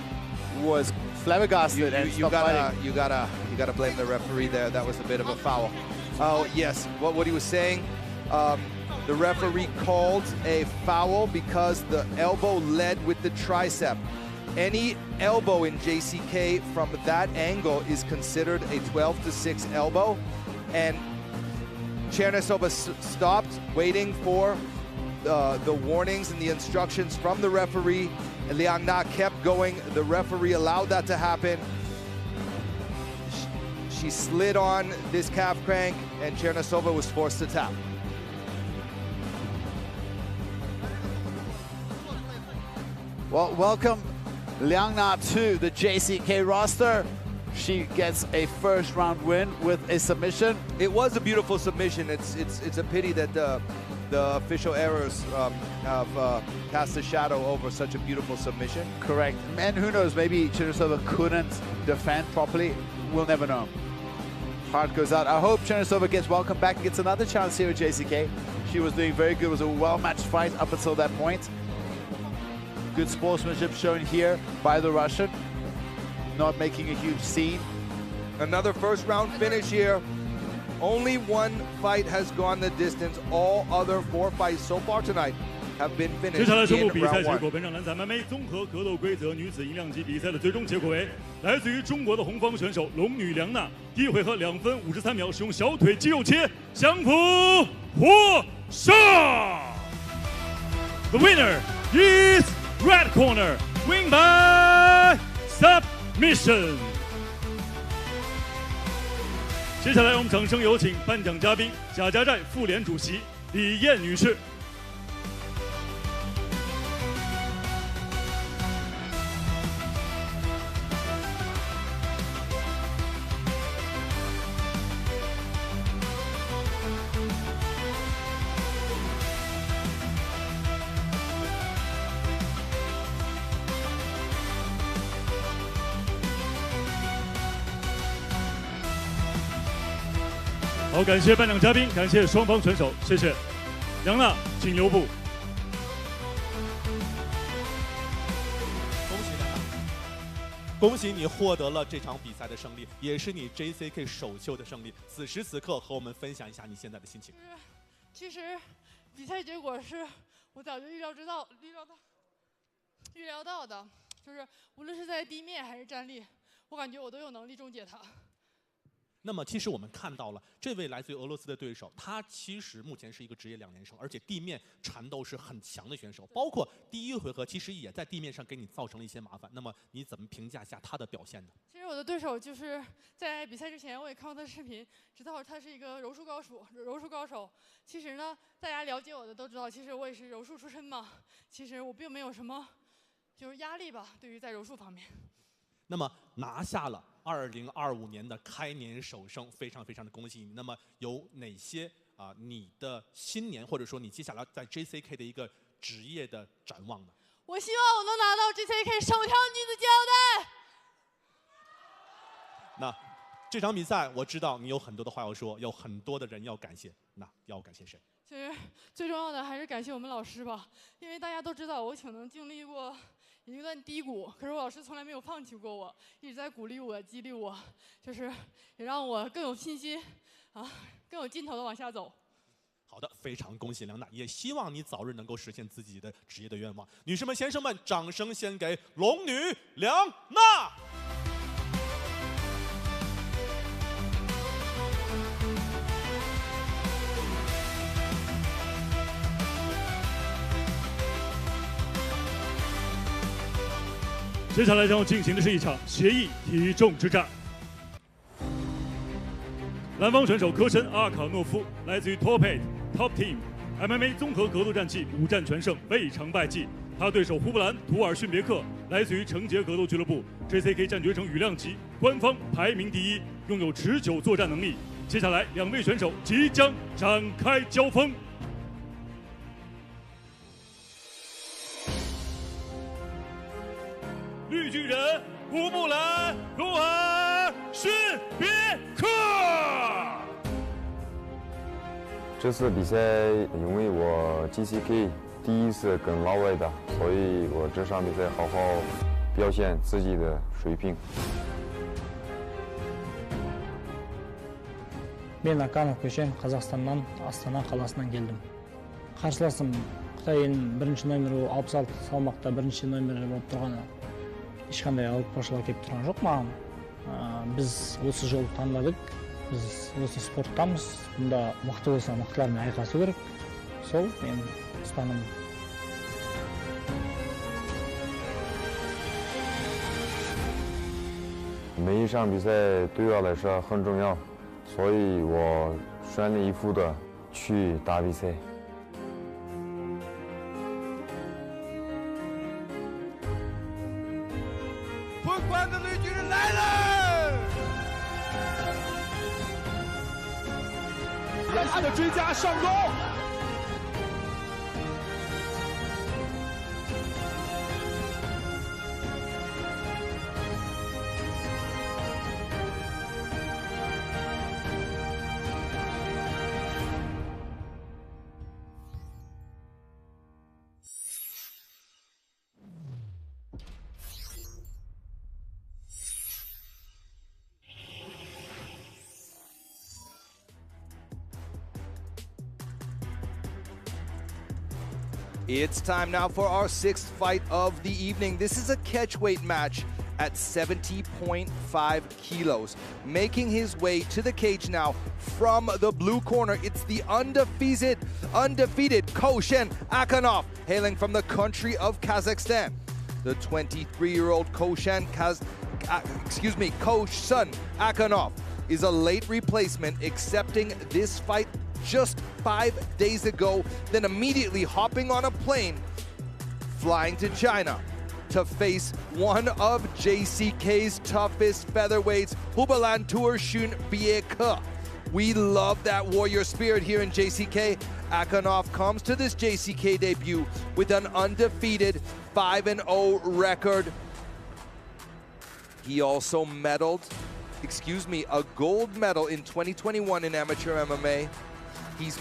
was flabbergasted and stopped fighting. You gotta blame the referee there. That was a bit of a foul. Oh, yes, what he was saying, the referee called a foul because the elbow led with the tricep. Any elbow in JCK from that angle is considered a 12-6 elbow, and Chernyshova stopped waiting for the warnings and the instructions from the referee, and Liang Na kept going. The referee allowed that to happen. She slid on this calf crank, and Chernyshova was forced to tap. Well, welcome Liang Na to the JCK roster. She gets a first round win with a submission. It was a beautiful submission. It's a pity that the official errors have cast a shadow over such a beautiful submission. Correct. And who knows, maybe Chernyshova couldn't defend properly. We'll never know. Heart goes out. I hope Chernyshova gets welcome back and gets another chance here at JCK. She was doing very good. It was a well-matched fight up until that point. Good sportsmanship shown here by the Russian. Not making a huge scene. Another first round finish here. Only one fight has gone the distance. All other 4 fights so far tonight have been finished 接下来宣布 in 比赛 round 结 one. 果。本场男子 MMA 综合格斗规则女子1量级比赛的最终结果为：来自于中国的红方选手龙女梁娜，第一回合2分53秒，使用小腿肌肉切降服获胜。The winner is red corner, win by submission. 接下来我们掌声有请颁奖嘉宾贾家寨妇联主席李艳女士。好，感谢颁奖嘉宾，感谢双方选手，谢谢。梁娜，请留步。恭喜梁娜，恭喜你获得了这场比赛的胜利，也是你 JCK 首秀的胜利。此时此刻，和我们分享一下你现在的心情。其实比赛结果是我早就预料到的，就是无论是在地面还是站立，我感觉我都有能力终结他。那么，其实我们看到了这位来自于俄罗斯的对手，他其实目前是一个职业2连胜，而且地面缠斗是很强的选手。包括第一回合，其实也在地面上给你造成了一些麻烦。那么，你怎么评价下他的表现呢？其实我的对手就是在比赛之前我也看过他的视频，知道他是一个柔术高手。其实呢，大家了解我的都知道，其实我也是柔术出身嘛。其实我并没有什么就是压力吧，对于在柔术方面。那么拿下了2025年的开年首胜，非常的恭喜你。那么有哪些你的新年或者说你接下来在 JCK 的一个职业的展望呢？我希望我能拿到 JCK 首条女子金腰带。那这场比赛我知道你有很多的话要说，有很多的人要感谢，那要感谢谁？其实最重要的还是感谢我们老师吧，因为大家都知道我可能经历过一段低谷，可是我老师从来没有放弃过我，一直在鼓励我、激励我，就是也让我更有信心更有劲头的往下走。好的，非常恭喜梁娜，也希望你早日能够实现自己的职业的愿望。女士们、先生们，掌声献给龙女梁娜。接下来将要进行的是一场协议体重之战。蓝方选手科申阿卡诺夫来自于 Top 8 Top Team MMA 综合格斗战绩5战全胜，未尝败绩。他对手胡布兰图尔逊别克来自于成杰格斗俱乐部 JCK 战决城羽量级官方排名第1，拥有持久作战能力。接下来2位选手即将展开交锋。绿巨人胡布兰图尔逊别克。这次比赛，因为我 JCK 第一次跟老外打，所以我这场比赛好好表现自己的水平。Мен Akanov көшем, Қазақстаннан, Астана қаласынан келдім. Қарсыласым Қытайдың бірінші номері 66 салмақта бірінші номері болып тұрған. Ешқандай ауыртпашылық келіп тұрған жоқ маған. Біз осы жолды таңдадық. Біз осы спорттамыз. Бұнда мықты болса мықтылармен айқасу керек. Сол мен ұстаным. 每一场比赛对我来说很重要，所以我全力以赴的去打比赛。破关的绿巨人来了！让他的追加上钩。 It's time now for our 6th fight of the evening. This is a catchweight match at 70.5 kilos. Making his way to the cage now from the blue corner, it's the undefeated Kosen Akanov, hailing from the country of Kazakhstan. The 23-year-old Kosen Akanov is a late replacement, accepting this fight just 5 days ago, then immediately hopping on a plane, flying to China to face one of JCK's toughest featherweights, Hubalan Tuerxunbieke. We love that warrior spirit here in JCK. Akanov comes to this JCK debut with an undefeated 5-0 record. He also a gold medal in 2021 in amateur MMA. He's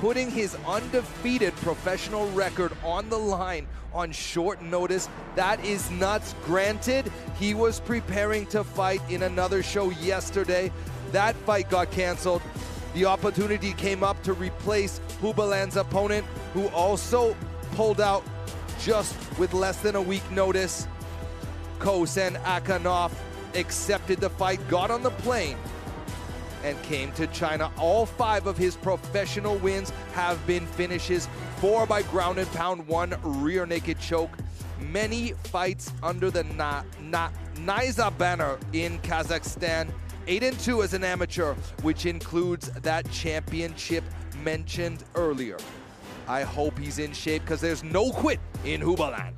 putting his undefeated professional record on the line on short notice. That is nuts. Granted, he was preparing to fight in another show yesterday. That fight got canceled. The opportunity came up to replace Hubalan's opponent, who also pulled out just with less than a week notice. Kosen Akanov accepted the fight, got on the plane, and came to China. All 5 of his professional wins have been finishes, 4 by ground and pound, 1 rear naked choke. Many fights under the Niza banner in Kazakhstan. 8-2 as an amateur, which includes that championship mentioned earlier. I hope he's in shape, because there's no quit in Hubalan.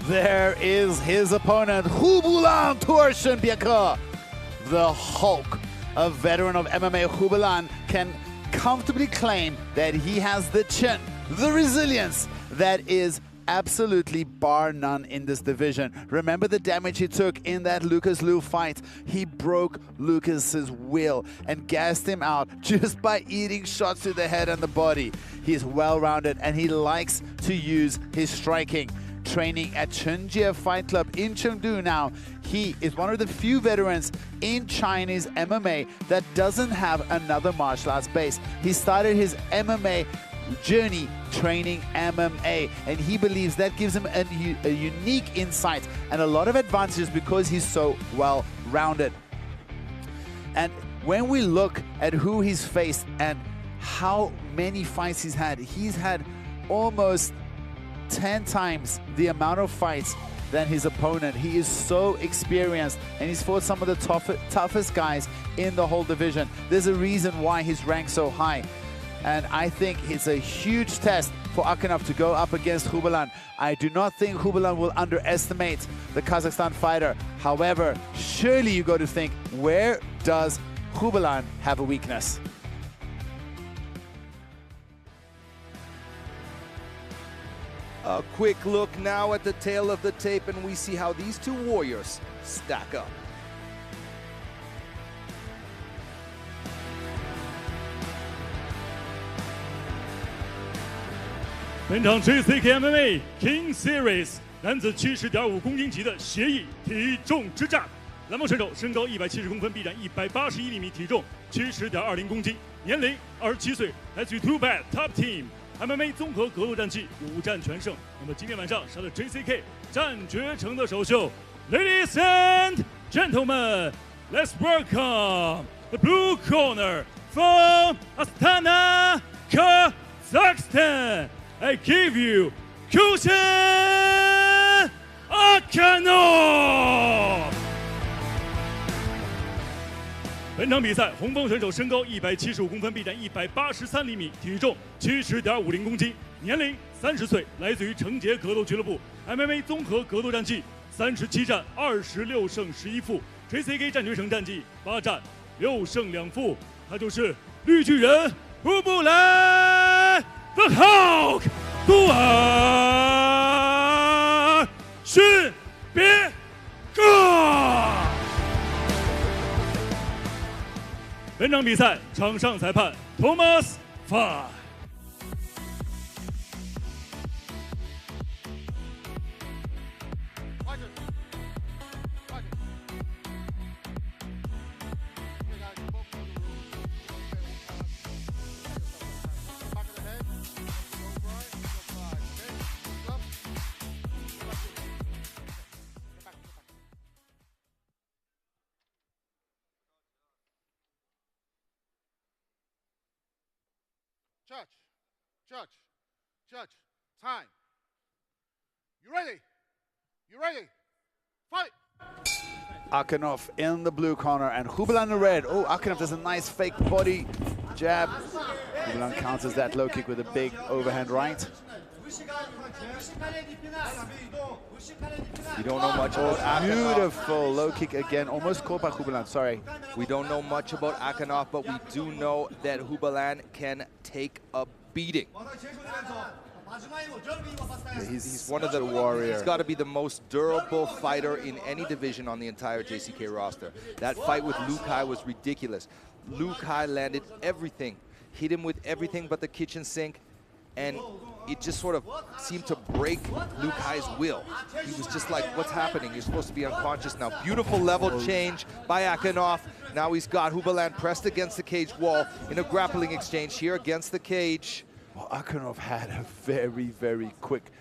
There is his opponent, Hubalan Tuerxunbieke. The Hulk, a veteran of MMA. Hubalan can comfortably claim that he has the chin, the resilience that is absolutely bar none in this division. Remember the damage he took in that Lucas Liu fight. He broke Lucas's will and gassed him out just by eating shots to the head and the body. He's well-rounded and he likes to use his striking. Training at Chenjie Fight Club in Chengdu now. He is one of the few veterans in Chinese MMA that doesn't have another martial arts base. He started his MMA journey training MMA, and he believes that gives him a unique insight and a lot of advantages because he's so well-rounded. And when we look at who he's faced and how many fights he's had almost 10 times the amount of fights than his opponent. He is so experienced and he's fought some of the toughest guys in the whole division. There's a reason why he's ranked so high. And I think it's a huge test for Akanov to go up against Khubalan. I do not think Khubalan will underestimate the Kazakhstan fighter. However, surely you got to think, where does Khubalan have a weakness? A quick look now at the tail of the tape, and we see how these two warriors stack up.本场 JCKMMA Kings Series 男子70.5公斤级的协议体重之战，蓝帽选手身高170公分，臂展181厘米，体重70.20公斤，年龄27岁，来自于 Sukhbat Top Team MMA 综合格斗战绩5战全胜。那么今天晚上是他的 JCK 战绝城的首秀。Ladies and gentlemen, let's welcome the blue corner from Astana, Kazakhstan. I give you Qian Akanov。本场比赛，红方选手身高175公分，臂展183厘米，体重70.50公斤，年龄30岁，来自于成杰格斗俱乐部 ，MMA 综合格斗战绩37战26胜11负 ，JCK 战绝城战绩8战6胜2负，他就是绿巨人乌布莱 The Hulk 杜尔逊别克。本场比赛场上裁判 Thomas Fine。Judge, time. You ready? You ready? Fight! Akanov in the blue corner and Khubalan in the red. Oh, Akanov does a nice fake body jab. Khubalan counters that low kick with a big overhand right. We don't know much about Akanov. Beautiful low kick again, almost caught by Khubalan, sorry. We don't know much about Akanov, but we do know that Khubalan can take a beating. He's one of the warriors. He's got to be the most durable fighter in any division on the entire JCK roster. That fight with Liu Kai was ridiculous. Liu Kai landed everything, hit him with everything but the kitchen sink, and it just sort of seemed to break Liu Kai's will. He was just like, what's happening? You're supposed to be unconscious now. Beautiful level change by Akanov. Now he's got Khubalan pressed against the cage wall in a grappling exchange here against the cage. Well, Akanov had a very, very quick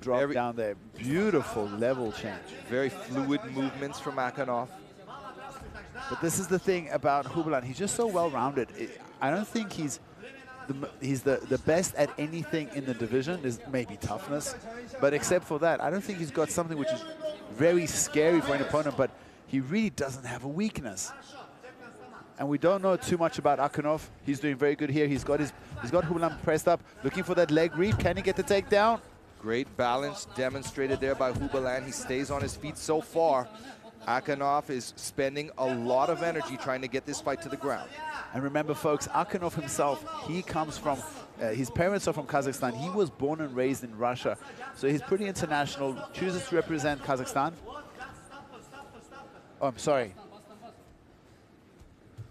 drop down there. Beautiful level change. Very fluid movements from Akanov. But this is the thing about Khubalan. He's just so well-rounded. I don't think he's the best at anything in the division. Is maybe toughness, but except for that, I don't think he's got something which is very scary for an opponent, but he really doesn't have a weakness. And we don't know too much about Akanov. He's doing very good here. He's got Khubalan pressed up, looking for that leg read. Can he get the takedown? Great balance demonstrated there by Khubalan. He stays on his feet so far. Akanov is spending a lot of energy trying to get this fight to the ground. And remember, folks, Akanov himself, he comes from his parents are from Kazakhstan. He was born and raised in Russia, so he's pretty international. Chooses to represent Kazakhstan. Oh, I'm sorry.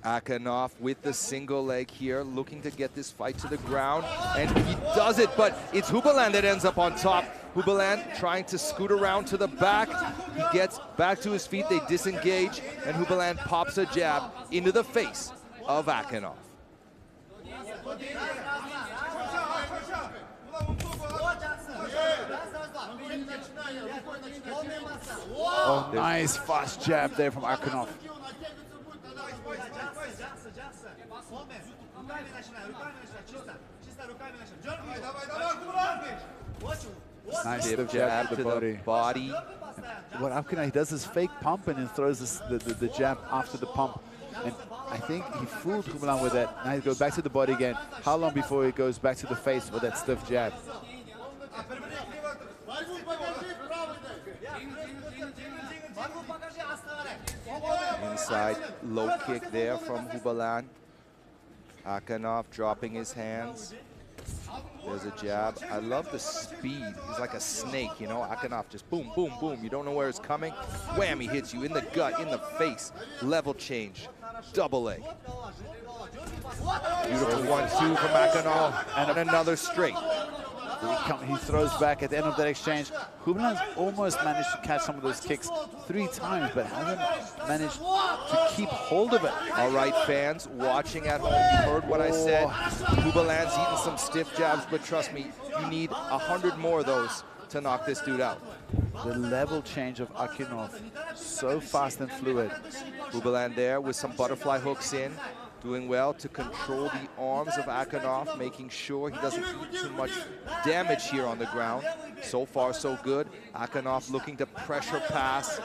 Akanov with the single leg here, looking to get this fight to the ground, and he does it, but it's Hubbaland that ends up on top. Hubbaland trying to scoot around to the back. He gets back to his feet, they disengage, and Hubbaland pops a jab into the face of Akanov. Oh, nice fast jab there from Akanov. Nice stiff jab to the body. What Akanov, he does is fake pump and then throws the jab after the pump. And I think he fooled Hubbaland with that. Now he goes back to the body again. How long before he goes back to the face with that stiff jab? Inside low kick there from Hubbaland. Akanov dropping his hands. There's a jab. I love the speed. He's like a snake, you know. Akanov just boom, boom, boom. You don't know where it's coming. Wham, he hits you in the gut, in the face. Level change. Double leg. Beautiful 1-2 from Akanov. And another straight. He throws back at the end of that exchange. Hubbaland's almost managed to catch some of those kicks 3 times, but hasn't managed to keep hold of it. All right, fans watching at home, you heard what I said. Hubbaland's eating some stiff jabs, but trust me, you need 100 more of those to knock this dude out. The level change of Akanov, so fast and fluid. Hubbaland there with some butterfly hooks in. Doing well to control the arms of Akanov, making sure he doesn't do too much damage here on the ground. So far, so good. Akanov looking to pressure pass.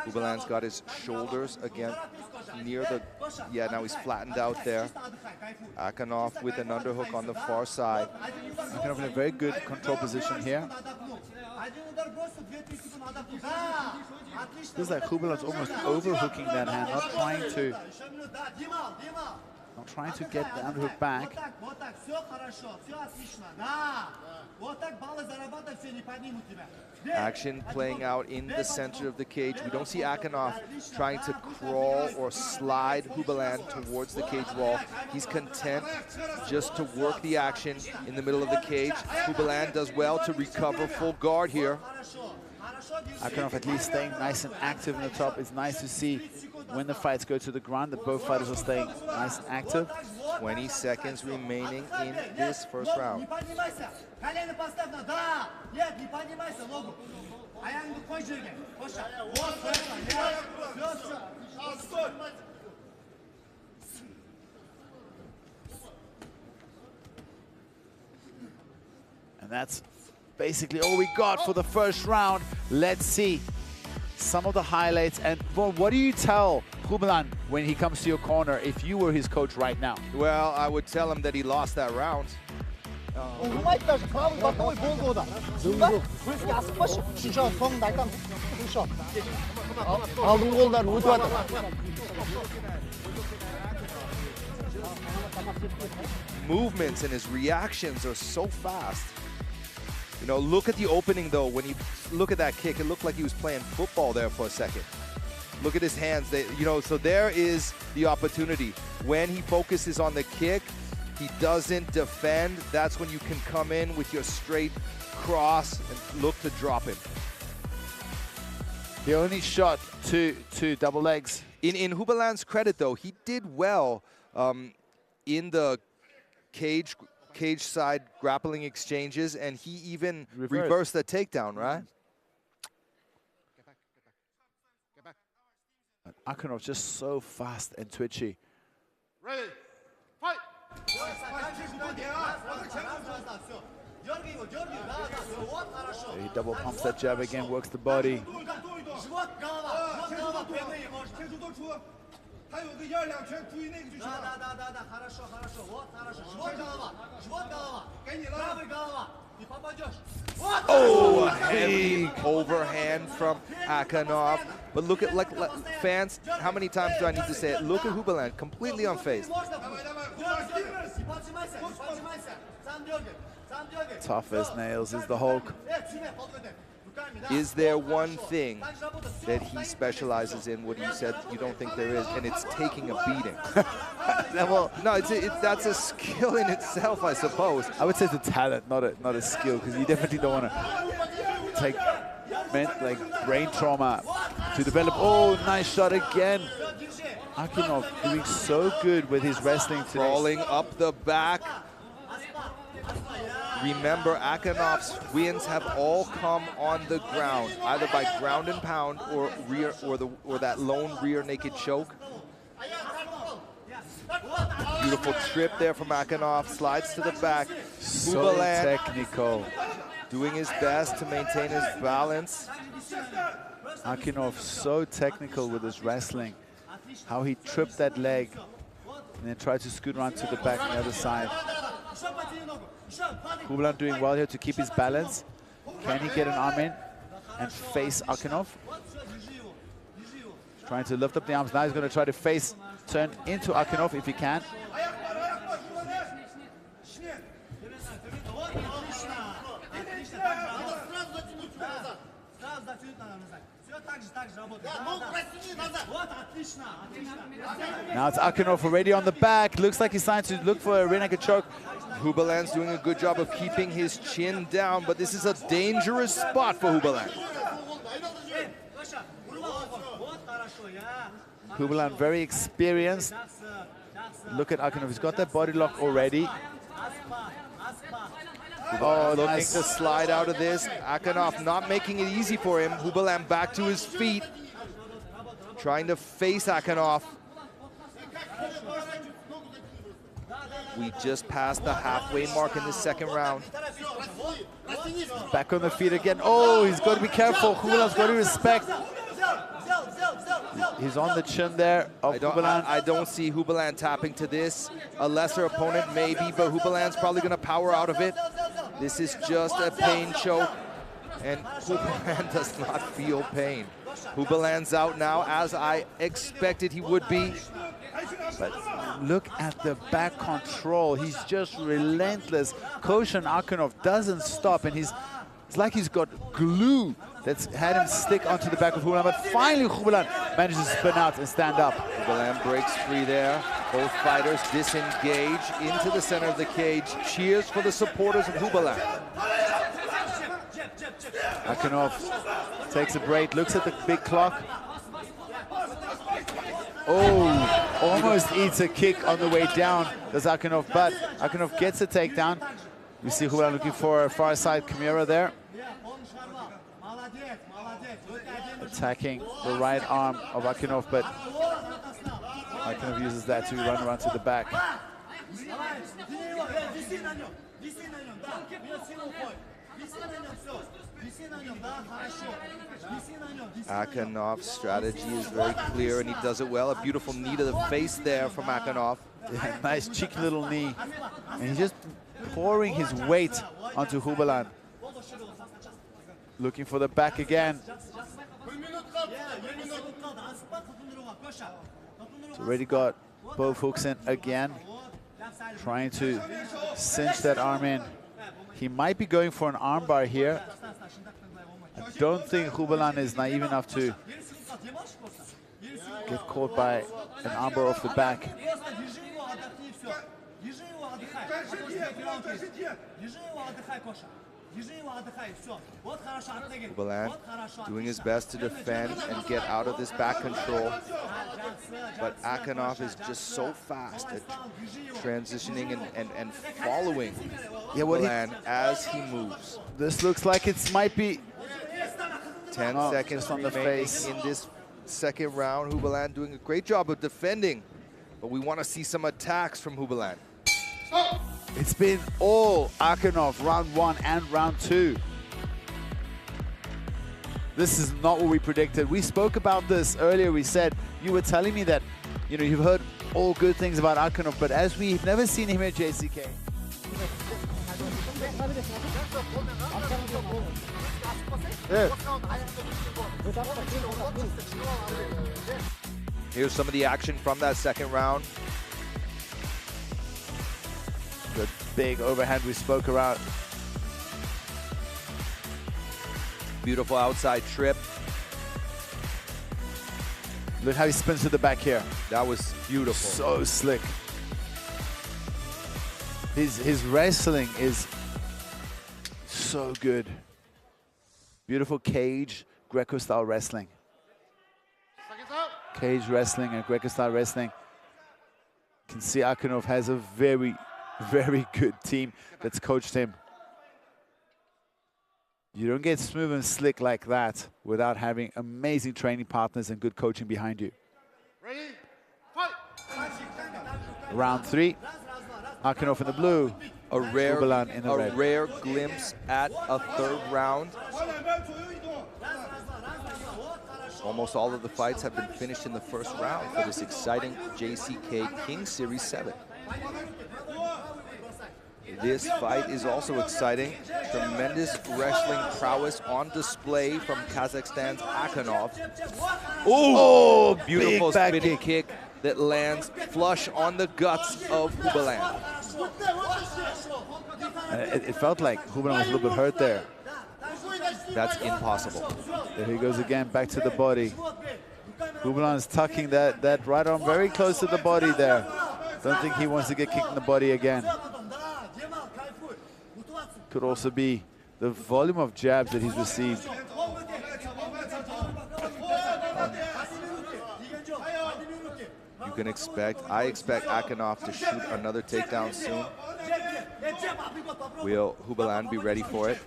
Hubbaland's got his shoulders again near the... Yeah, now he's flattened out there. Akanov with an underhook on the far side. Akanov in a very good control position here. Feels like Hubbaland's almost overhooking that hand, not trying to get the underhook back. Action playing out in the center of the cage. We don't see Akanov trying to crawl or slide Hubbaland towards the cage wall. He's content just to work the action in the middle of the cage. Hubbaland does well to recover full guard here. Akanov at least staying nice and active in the top. It's nice to see when the fights go to the ground that both fighters are staying nice and active. 20 seconds remaining in this first round. And that's basically all we got for the first round. Let's see some of the highlights. And what do you tell Hubbaland when he comes to your corner if you were his coach right now? Well, I would tell him that he lost that round. Movements and his reactions are so fast. You know, look at the opening though. When you look at that kick, it looked like he was playing football there for a second. Look at his hands. You know, so there is the opportunity. When he focuses on the kick, he doesn't defend. That's when you can come in with your straight cross and look to drop him. He only shot two double legs. In Hubbaland's credit though, he did well in the cage side grappling exchanges, and he even reversed the takedown, right? Akanov just so fast and twitchy. Ready, fight! He double pumps that jab again, works the body. Oh, a heavy overhand from Akanov. But look at, like fans, how many times do I need to say it? Look at Hubelin, completely unfazed. Tough as nails is the Hulk. Is there one thing that he specializes in, what you said you don't think there is, and it's taking a beating? Well, no, that's a skill in itself, I suppose. I would say it's a talent, not a skill, because you definitely don't want to take brain trauma to develop. Oh, nice shot again. Akanov doing so good with his wrestling today. Crawling up the back. Remember, Akanov's wins have all come on the ground, either by ground and pound or rear, or that lone rear naked choke. Beautiful trip there from Akanov, slides to the back. So technical. Doing his best to maintain his balance. Akanov so technical with his wrestling. How he tripped that leg and then tried to scoot around to the back on the other side. Hubelin doing well here to keep his balance. Can he get an arm in and face Akanov? Trying to lift up the arms. Now he's going to try to face, turn into Akanov if he can. Now it's Akanov already on the back. Looks like he's trying to look for a rear naked choke. Hubelin's doing a good job of keeping his chin down, but this is a dangerous spot for Hubelin. Hubelin very experienced. Look at Akanov, he's got that body lock already. Oh, looking to slide out of this. Akanov not making it easy for him. Hubelin back to his feet, trying to face Akanov. We just passed the halfway mark in the second round. Back on the feet again. Oh, he's got to be careful. Hubelin's got to respect. He's on the chin there of Hubelin. I don't see Hubelin tapping to this. A lesser opponent maybe, but Hubelin's probably going to power out of it. This is just a pain choke, and Hubelin does not feel pain. Hubelin's out now, as I expected he would be. But look at the back control. He's just relentless. Koshan Akanov doesn't stop, and it's like he's got glue that's had him stick onto the back of Hubelin. But finally, Hubelin manages to spin out and stand up. Hubelin breaks free there. Both fighters disengage into the center of the cage. Cheers for the supporters of Hubelin. Akanov takes a break, looks at the big clock. Oh, almost eats a kick on the way down, does Akanov, but Akanov gets a takedown. We see Hubelin looking for a far side Kimura there. Attacking the right arm of Akanov, but Akanov uses that to run around to the back. Akanov's strategy is very clear, and he does it well. A beautiful knee to the face there from Akanov. Yeah, nice cheeky little knee. And he's just pouring his weight onto Hubelin. Looking for the back again. He's already got both hooks in again. Trying to cinch that arm in. He might be going for an armbar here. I don't think Hubelin is naive enough to get caught by an armbar off the back. Hubelin doing his best to defend and get out of this back control. But Akanov is just so fast at transitioning and following Hubelin as he moves. This looks like it might be 10 seconds on the face in this second round. Hubelin doing a great job of defending, but we want to see some attacks from Hubelin. It's been all Akanov, round 1 and round 2. This is not what we predicted. We spoke about this earlier. We said, you were telling me that, you know, you've heard all good things about Akanov, but as we've never seen him at JCK. Here's some of the action from that second round. The big overhand we spoke about. Beautiful outside trip. Look how he spins to the back here. That was beautiful. So slick. His wrestling is so good. Beautiful cage, Greco-style wrestling. Cage wrestling and Greco-style wrestling. You can see Akanov has a very, very good team that's coached him. You don't get smooth and slick like that without having amazing training partners and good coaching behind you. Ready? Fight! Round 3, Akanov in the blue, a rare in the red. rare glimpse at a third round. Almost all of the fights have been finished in the first round for this exciting JCK Kings Series 7. This fight is also exciting. Tremendous wrestling prowess on display from Kazakhstan's Akanov. Oh, beautiful big back spinning kick that lands flush on the guts of Hubalan. It felt like Hubalan was a little bit hurt there. That's impossible. There he goes again, back to the body. Hubalan is tucking that right arm very close to the body there. Don't think he wants to get kicked in the body again. Could also be the volume of jabs that he's received. You can I expect Akanov to shoot another takedown soon. Will Hubalan be ready for it?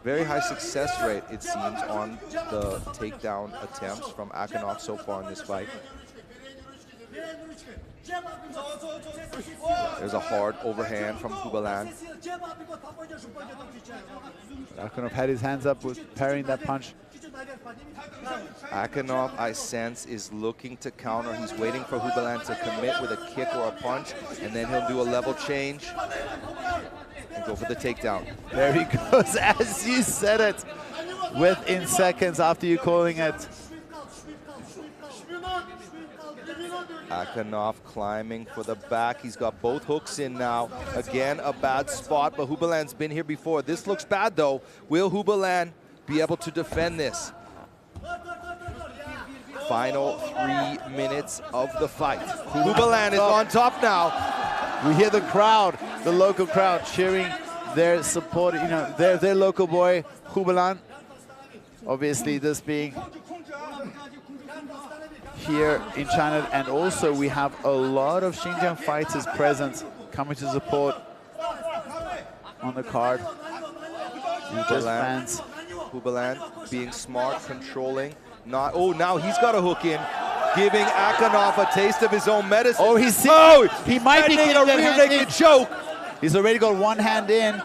Very high success rate, it seems, on the takedown attempts from Akanov so far in this fight. There's a hard overhand from Hubalan. Akanov had his hands up with parrying that punch. Akanov, I sense, is looking to counter. He's waiting for Hubalan to commit with a kick or a punch, and then he'll do a level change and go for the takedown. There he goes, as you said it, within seconds after you calling it. Akanov climbing for the back. He's got both hooks in now. Again, a bad spot, but Hubalan's been here before. This looks bad, though. Will Hubalan be able to defend this? Final 3 minutes of the fight. Hubalan is on top now. We hear the crowd, the local crowd, cheering their support, their local boy, Hubalan. Obviously, this being here in China, and also we have a lot of Xinjiang fighters present coming to support on the card. Hubalan being smart, controlling. Now he's got a hook in, giving Akanov a taste of his own medicine. Oh, he might be getting a rear naked choke. He's already got one hand in.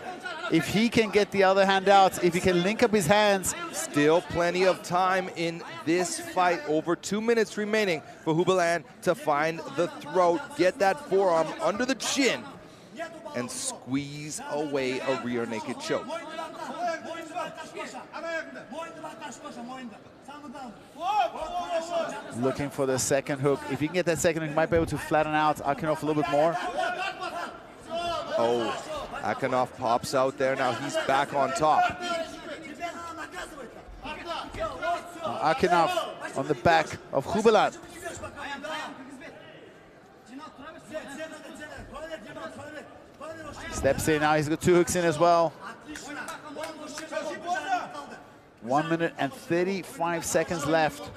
If he can get the other hand out, if he can link up his hands. Still plenty of time in this fight. Over 2 minutes remaining for Hubalan to find the throat, get that forearm under the chin, and squeeze away a rear naked choke. Looking for the second hook. If he can get that second hook, he might be able to flatten out Akanov a little bit more. Oh, Akanov pops out there. Now he's back on top. Akanov on the back of Hubalan. Steps in now. He's got 2 hooks in as well. 1 minute and 35 seconds left.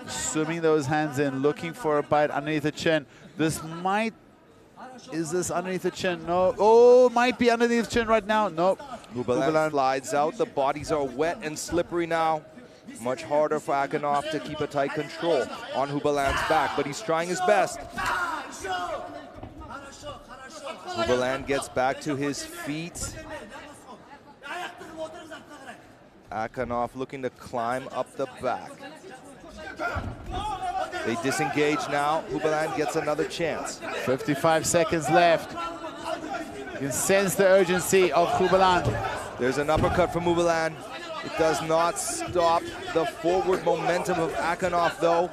Swimming those hands in, looking for a bite underneath the chin. Is this underneath the chin? No. Oh, might be underneath the chin right now. Nope. Hubalan slides out. The bodies are wet and slippery now. Much harder for Akanov to keep a tight control on Hubalan's back, but he's trying his best. Hubalan gets back to his feet. Akanov looking to climb up the back. They disengage now. Hubalan gets another chance. 55 seconds left. You can sense the urgency of Hubalan. There's an uppercut from Hubalan. It does not stop the forward momentum of Akanov, though.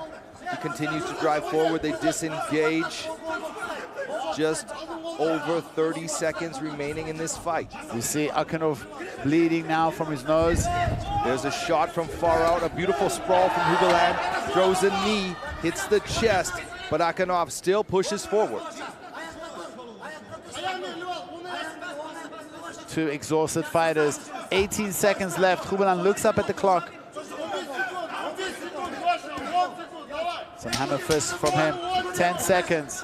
He continues to drive forward. They disengage. Just over 30 seconds remaining in this fight. You see Akanov bleeding now from his nose. There's a shot from far out. A beautiful sprawl from Hubalan. Throws a knee, hits the chest, but Akanov still pushes forward. Two exhausted fighters. 18 seconds left. Hubalan looks up at the clock. Some hammer fists from him. 10 seconds.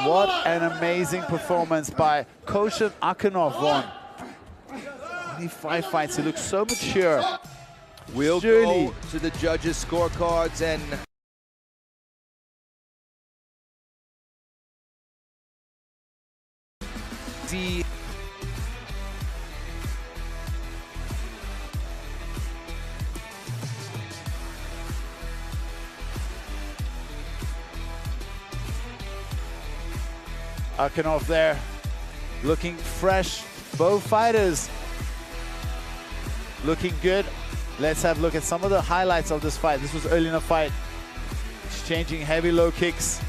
What an amazing performance by Koshin Akanov won. Only 5 fights. He looks so mature. We'll go to the judges' scorecards and see. Akanov there, looking fresh. Both fighters looking good. Let's have a look at some of the highlights of this fight. This was early in the fight, exchanging heavy low kicks.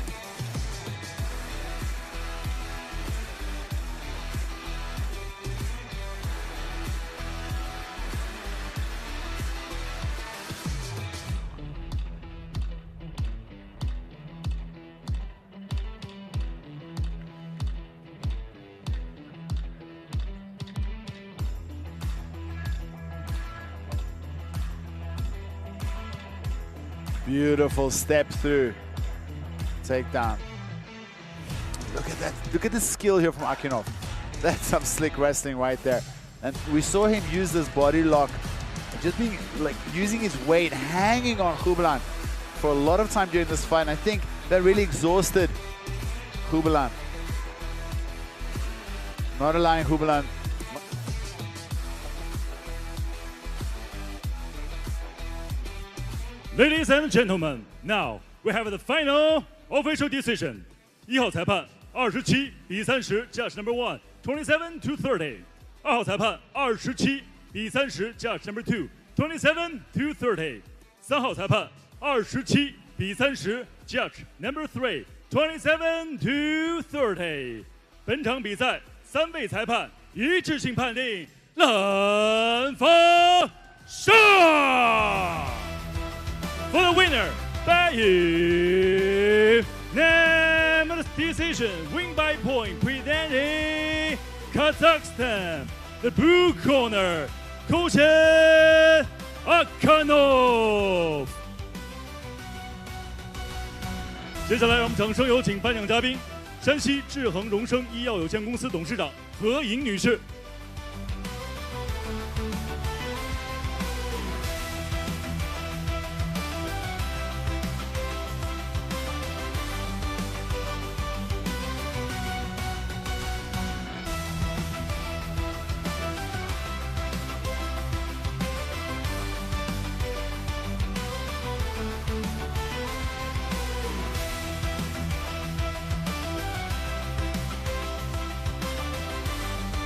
Beautiful step through, takedown. Look at that, look at the skill here from Akanov. That's some slick wrestling right there. And we saw him use this body lock, just being like using his weight, hanging on Hubalan for a lot of time during this fight. And I think that really exhausted Hubalan. Not allowing Hubalan. Ladies and gentlemen, now we have the final official decision. 1号裁判27比30 judge number 1, 27-30. 2号裁判27比30 judge number 2, 27-30. 3号裁判27比30 judge number 3, 27-30. 本场比赛3位裁判一致性判定蓝方胜。For the winner, by unanimous decision, win by point, presenting Kazakhstan, the blue corner, Koshin Akanov. 接下来，让我们掌声有请颁奖嘉宾，山西智恒荣生医药有限公司董事长何颖女士。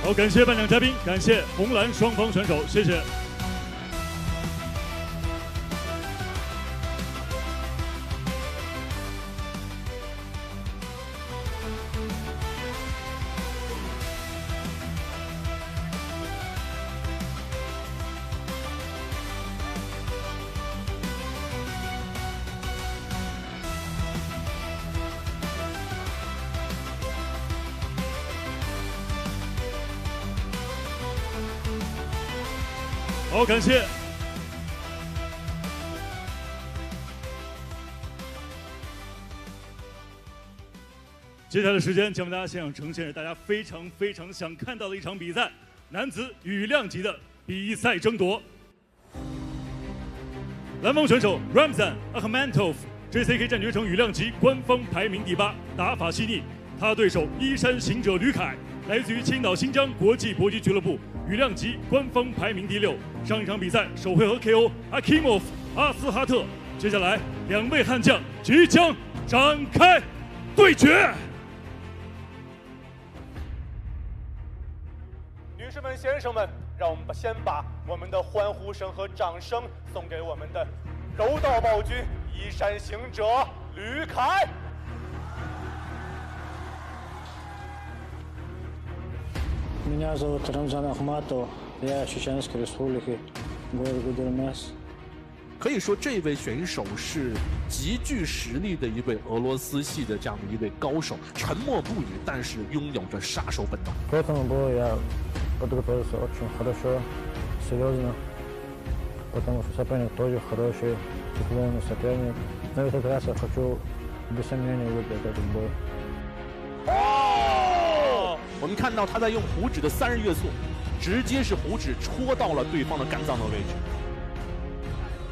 好，感谢颁奖嘉宾，感谢红蓝双方选手，谢谢。好，感谢。接下来的时间将为大家现场呈现大家非常想看到的一场比赛——男子羽量级的比赛争夺。蓝方选手 Ramzan Akmatov JCK 战决城羽量级官方排名第8，打法细腻。他对手衣衫行者吕凯，来自于青岛新疆国际搏击俱乐部，羽量级官方排名第6。上一场比赛首回合 KO Akimov 阿斯哈特。接下来2位悍将即将展开对决。女士们、先生们，让我们先把我们的欢呼声和掌声送给我们的柔道暴君衣衫行者吕凯。Меня зовут Рамзан Ахматов, я из Чеченской республики, город Гудермес. 可以说，这位选手是极具实力的一位俄罗斯系的这样的一位高手，沉默不语，但是拥有着杀手本能。К этому бою я подготовился очень хорошо, серьезно, потому что соперник тоже хороший, тяжелый соперник. Но в этот раз я хочу без сомнения выиграть этот бой. 我们看到他在用虎指的3日月速，直接是虎指戳到了对方的肝脏的位置。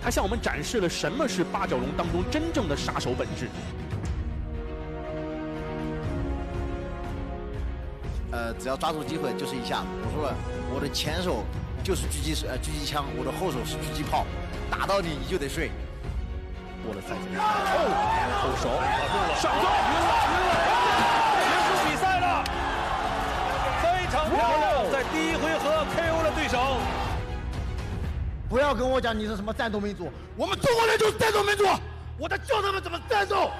他向我们展示了什么是八角笼当中真正的杀手本质。只要抓住机会就是一下。我说了，我的前手就是狙击枪，我的后手是狙击炮，打到你就得睡。过了赛前，后手上中，结束比赛了，非常漂亮，在第一回合 KO 了对手。不要跟我讲你是什么战斗民族，我们中国人就是战斗民族，我在教他们怎么战斗。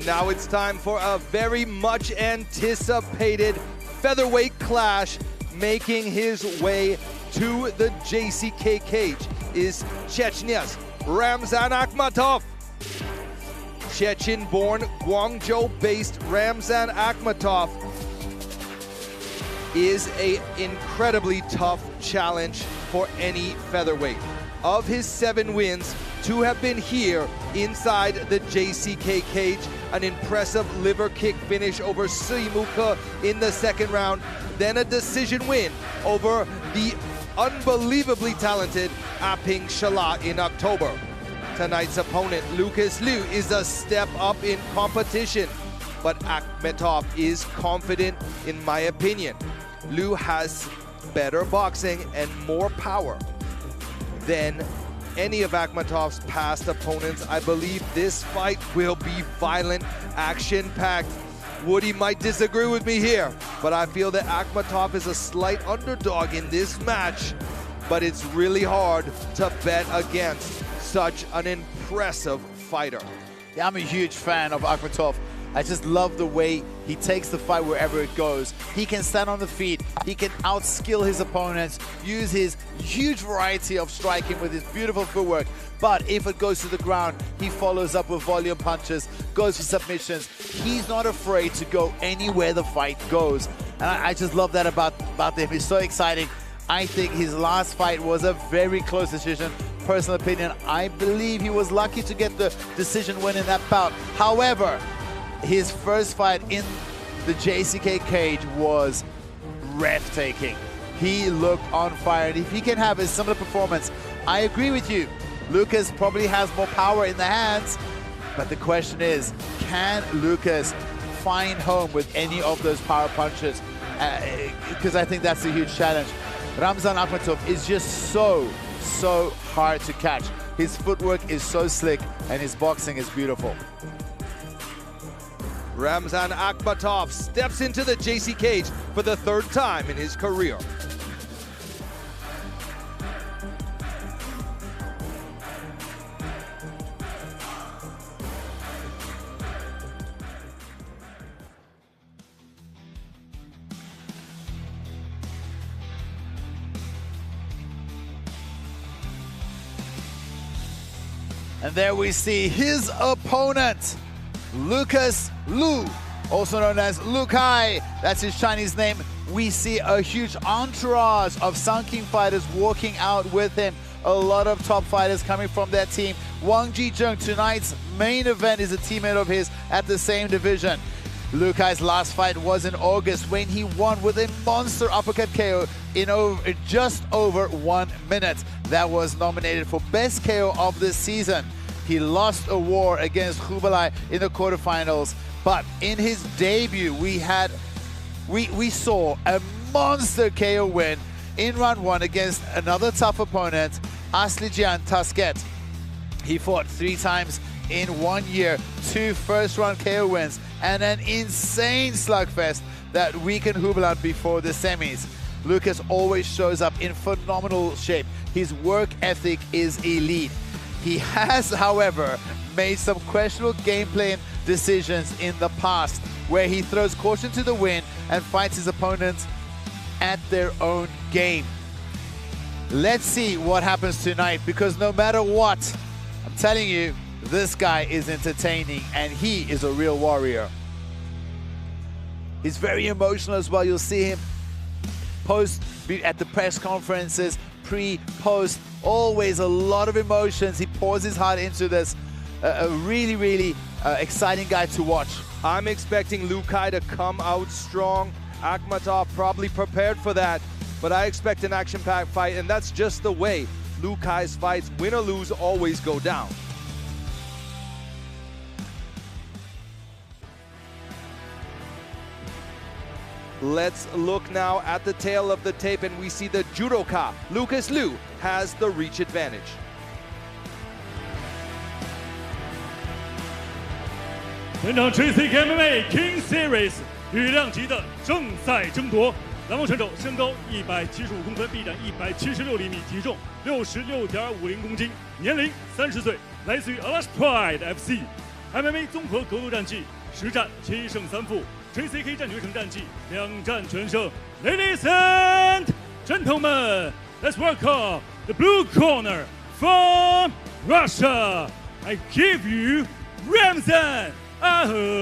Now it's time for a very much anticipated featherweight clash. Making his way to the JCK cage is Chechnya's Ramzan Akmatov. Chechen-born, Guangzhou-based Ramzan Akmatov is an incredibly tough challenge for any featherweight. Of his 7 wins, 2 have been here inside the JCK cage. An impressive liver kick finish over Sukhbat in the 2nd round, then a decision win over the unbelievably talented Aping Shala in October. Tonight's opponent, Lucas Liu, is a step up in competition, but Akmatov is confident in my opinion. Liu has better boxing and more power than any of Akmatov's past opponents. I believe this fight will be violent, action-packed. Woody might disagree with me here, but I feel that Akmatov is a slight underdog in this match, but it's really hard to bet against such an impressive fighter. Yeah, I'm a huge fan of Akmatov. I just love the way he takes the fight wherever it goes. He can stand on the feet, he can outskill his opponents, use his huge variety of striking with his beautiful footwork. But if it goes to the ground, he follows up with volume punches, goes for submissions. He's not afraid to go anywhere the fight goes. And I just love that about him. He's so exciting. I think his last fight was a very close decision. Personal opinion, I believe he was lucky to get the decision win in that bout. However, his first fight in the JCK cage was breathtaking. He looked on fire, and if he can have a similar performance, I agree with you. Lucas probably has more power in the hands, but the question is, can Lucas find home with any of those power punches? Because I think that's a huge challenge. Ramzan Akmatov is just so hard to catch. His footwork is so slick, and his boxing is beautiful. Ramzan Akmatov steps into the JC cage for the 3rd time in his career. And there we see his opponent, Lucas Liu, also known as Lukai. That's his Chinese name. We see a huge entourage of Sun King fighters walking out with him. A lot of top fighters coming from their team. Wang Jizheng, tonight's main event, is a teammate of his at the same division. Lukai's last fight was in August when he won with a monster uppercut KO in just over 1 minute. That was nominated for best KO of the season. He lost a war against Zhumayi in the quarterfinals, but in his debut, we saw a monster KO win in round 1 against another tough opponent, Aslijan Tasket. He fought 3 times in 1 year, 2 first-round KO wins, and an insane slugfest that weakened Zhumayi before the semis. Lucas always shows up in phenomenal shape. His work ethic is elite. He has, however, made some questionable gameplay decisions in the past, where he throws caution to the wind and fights his opponents at their own game. Let's see what happens tonight, because no matter what, I'm telling you, this guy is entertaining and he is a real warrior. He's very emotional as well. You'll see him post at the press conferences, pre, post, always a lot of emotions. He pours his heart into this. A really exciting guy to watch. I'm expecting Lukai to come out strong. Akmatov probably prepared for that, but I expect an action-packed fight, and that's just the way Lukai's fights, win or lose, always go down. Let's look now at the tail of the tape, and we see the judoka, Lucas Liu, has the reach advantage.本场 JCKMMA Kings Series 羽量级的正赛争夺，南方选手身高175公分，臂展176厘米，体重66.50公斤，年龄30岁，来自于 Ashrafnia FC。MMA 综合格斗战绩10战7胜3负。 JCK 战决胜战绩2战全胜。Ladies and gentlemen, let's welcome the blue corner from Russia. I give you Ramzan Akmatov。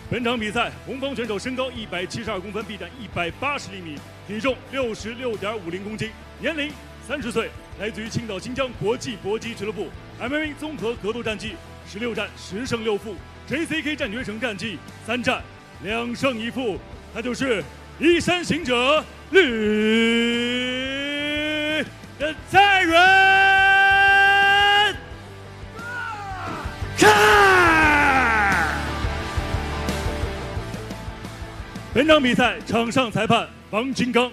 本场比赛，红方选手身高172公分，臂展180厘米，体重66.50公斤，年龄 30岁，来自于青岛新疆国际搏击俱乐部 ，MMA 综合格斗战绩16战10胜6负 ，JCK 战决胜战绩3战2胜1负，他就是衣衫行者吕的蔡仁看。本场比赛场上裁判王金刚。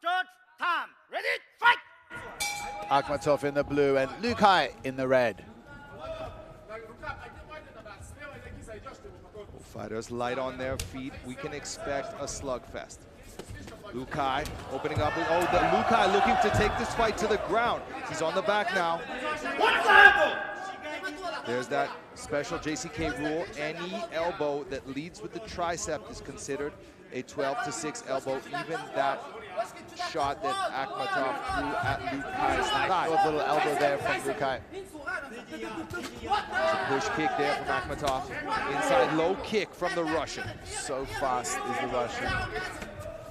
Judge, time. Ready, fight! Akmatov in the blue and Lukai in the red. Fighters light on their feet. We can expect a slugfest. Lukai opening up. Lukai looking to take this fight to the ground. He's on the back now. There's that special JCK rule. Any elbow that leads with the tricep is considered a 12-6 elbow. Even that shot that Akmatov threw at Lukai's thigh. A little elbow there from Lukai. A push kick there from Akmatov. Inside low kick from the Russian. So fast is the Russian.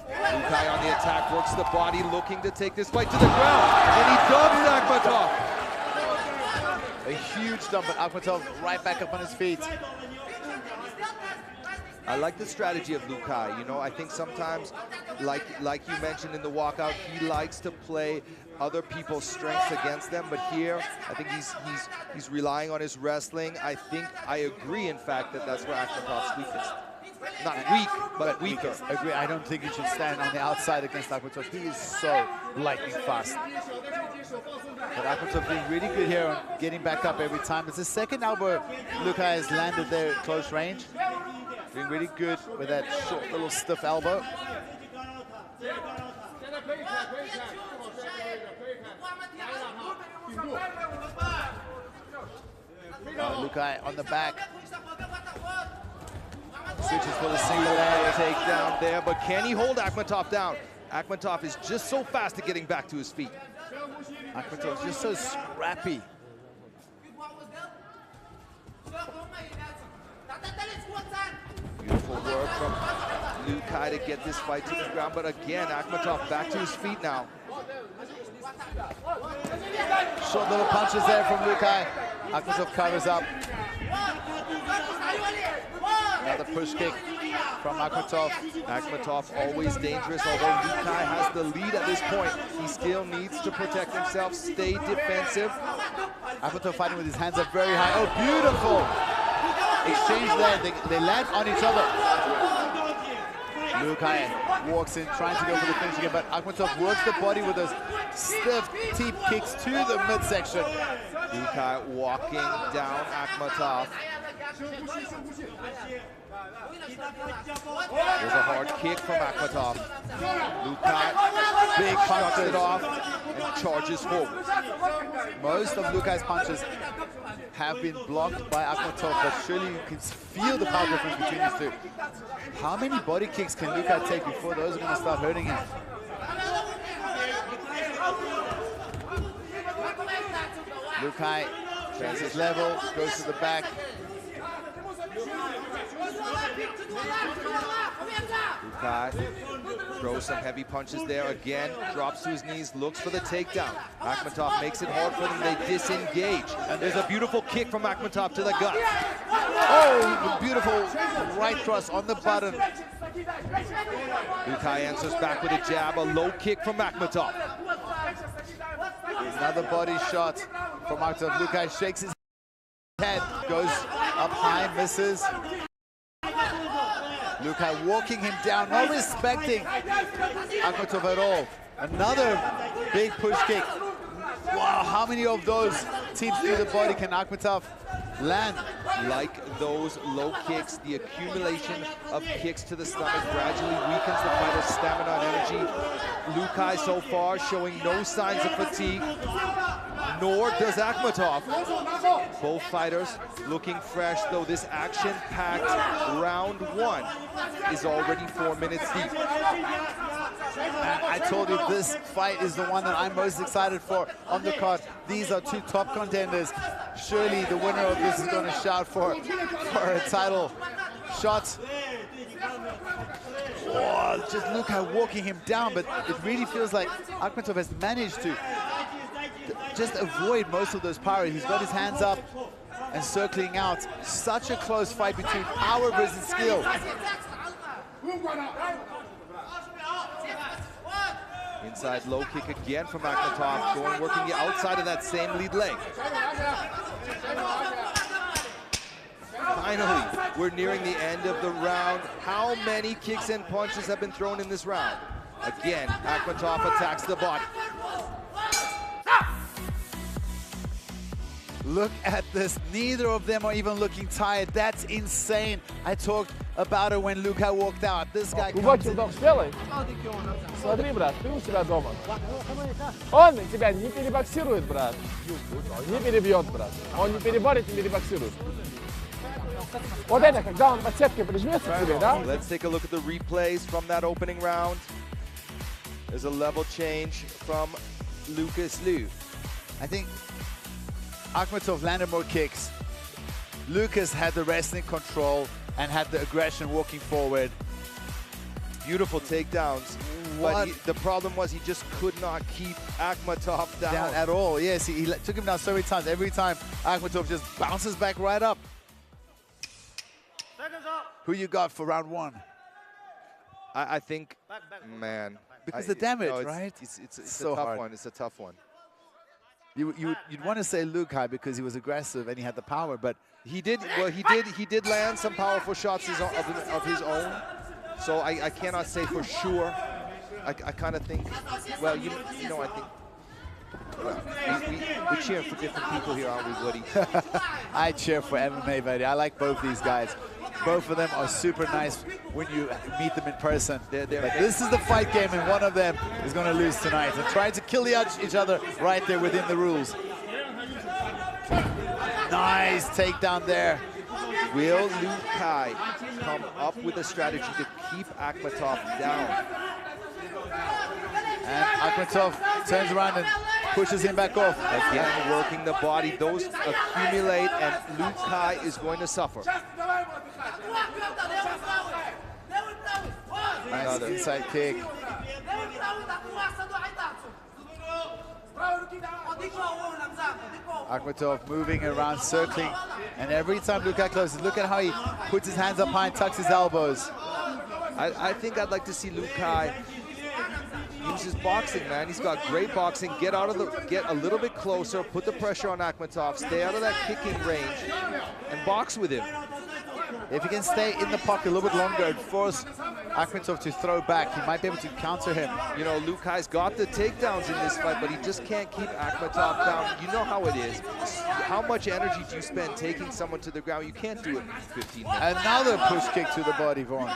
Lukai on the attack, works the body, looking to take this fight to the ground. And he dumps Akmatov. A huge dump, but Akmatov right back up on his feet. I like the strategy of Lukai. You know, I think sometimes, like you mentioned in the walkout, he likes to play other people's strengths against them. But here, I think he's relying on his wrestling. I agree, in fact, that that's where Akmatov's weakest. Not weak, but weaker. Agree. I don't think you should stand on the outside against Akmatov. He is so lightning fast. But Akmatov being really good here on getting back up every time. It's the second elbow Lukai has landed there at close range. Being really good with that short little stiff elbow. Lukai on the back. Switches for the single leg takedown there, but can he hold Akmatov down? Akmatov is just so fast at getting back to his feet. Akmatov is just so scrappy. Beautiful work from Lukai to get this fight to the ground, but again, Akmatov back to his feet now. Short little punches there from Lukai. Akmatov covers up. Another push kick from Akmatov. Akmatov always dangerous, although Lukai has the lead at this point. He still needs to protect himself, stay defensive. Akmatov fighting with his hands up very high. Oh, beautiful exchange there. They land on each other. Lukai walks in, trying to go for the finish again, but Akmatov works the body with those stiff teep kicks to the midsection. Lukai walking down Akmatov. There's a hard kick from Akmatov. Lukai big shuts it off and charges forward. Most of Lukai's punches have been blocked by Akmatov, but surely you can feel the power difference between these two. How many body kicks can Lukai take before those are going to start hurting him? Lukai changes level, goes to the back. Lukai throws some heavy punches there again, drops to his knees, looks for the takedown. Akmatov makes it hard for them, they disengage. And there's a beautiful kick from Akmatov to the gut. Oh, beautiful right thrust on the button. Lukai answers back with a jab, a low kick from Akmatov. Another body shot from Akmatov. Lukai shakes his head, goes up high, misses. Lukai walking him down, not respecting Akmatov at all. Another big push kick. Wow, how many of those teeps through the body can Akmatov land? Like those low kicks, the accumulation of kicks to the stomach gradually weakens the fighter's stamina and energy. Lukai so far showing no signs of fatigue, nor does Akmatov. Both fighters looking fresh, though this action-packed round one is already 4 minutes deep. And I told you this fight is the one that I'm most excited for on the card. These are two top contenders. Surely the winner of this is going to shout for a title shot. Oh, just Lukai walking him down, but it really feels like Akmatov has managed to just avoid most of those powers. He's got his hands up and circling out. Such a close fight between power versus skill. Inside low kick again from Akmatov, going working the outside of that same lead leg. Finally, we're nearing the end of the round. How many kicks and punches have been thrown in this round? Again, Akmatov attacks the body. Look at this. Neither of them are even looking tired. That's insane. I talked about it when Lukai walked out. This guy comes in. Смотри, брат, ты у себя дома. Он тебя не перебоксирует, брат. Не перебьет, брат. Он не переборет, не перебоксирует. Вот это, когда он под сеткой прижмется к тебе, да? Let's take a look at the replays from that opening round. There's a level change from Lucas Liu. I think Akmatov landed more kicks. Lucas had the wrestling control and had the aggression walking forward. Beautiful takedowns. But the problem was he just could not keep Akmatov down at all. Yes, he took him down so many times. Every time Akmatov just bounces back right up. Who you got for round one? I think, man. Because the damage, no, right? It's so a tough hard. one. It's a tough one. You'd want to say Lukai because he was aggressive and he had the power, but he did. Well, he did land some powerful shots of his own. So I cannot say for sure. I kind of think. Well, you know, I think. Well, we cheer for different people here, aren't we, Woody? I cheer for MMA, buddy. I like both these guys. Both of them are super nice when you meet them in person. But this is the fight game, and one of them is going to lose tonight. And trying to kill each other right there within the rules. Nice takedown there. Will Liu Kai come up with a strategy to keep Akmatov down? And Akmatov turns around and pushes him back off. Again, working the body. Those accumulate, and Liu Kai is going to suffer. Nice inside kick. Akmatov moving around, circling, and every time Liu Kai closes, look at how he puts his hands up high and tucks his elbows. I think I'd like to see Liu Kai use his boxing, man. He's got great boxing. Get a little bit closer, put the pressure on Akmatov, stay out of that kicking range, and box with him. If he can stay in the pocket a little bit longer and force Akmatov to throw back, he might be able to counter him. You know, Liu Kai's got the takedowns in this fight, but he just can't keep Akmatov down. You know how it is. How much energy do you spend taking someone to the ground? You can't do it in 15 minutes. Another push kick to the body, Vaughn.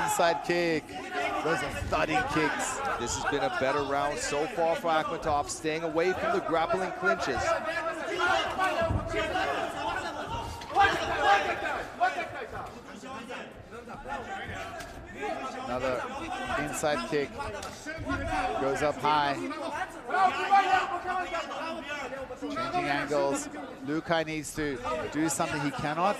Inside kick. Those are thudding kicks. This has been a better round so far for Akmatov, staying away from the grappling clinches. Another inside kick. Goes up high. Changing angles. Liu Kai needs to do something. He cannot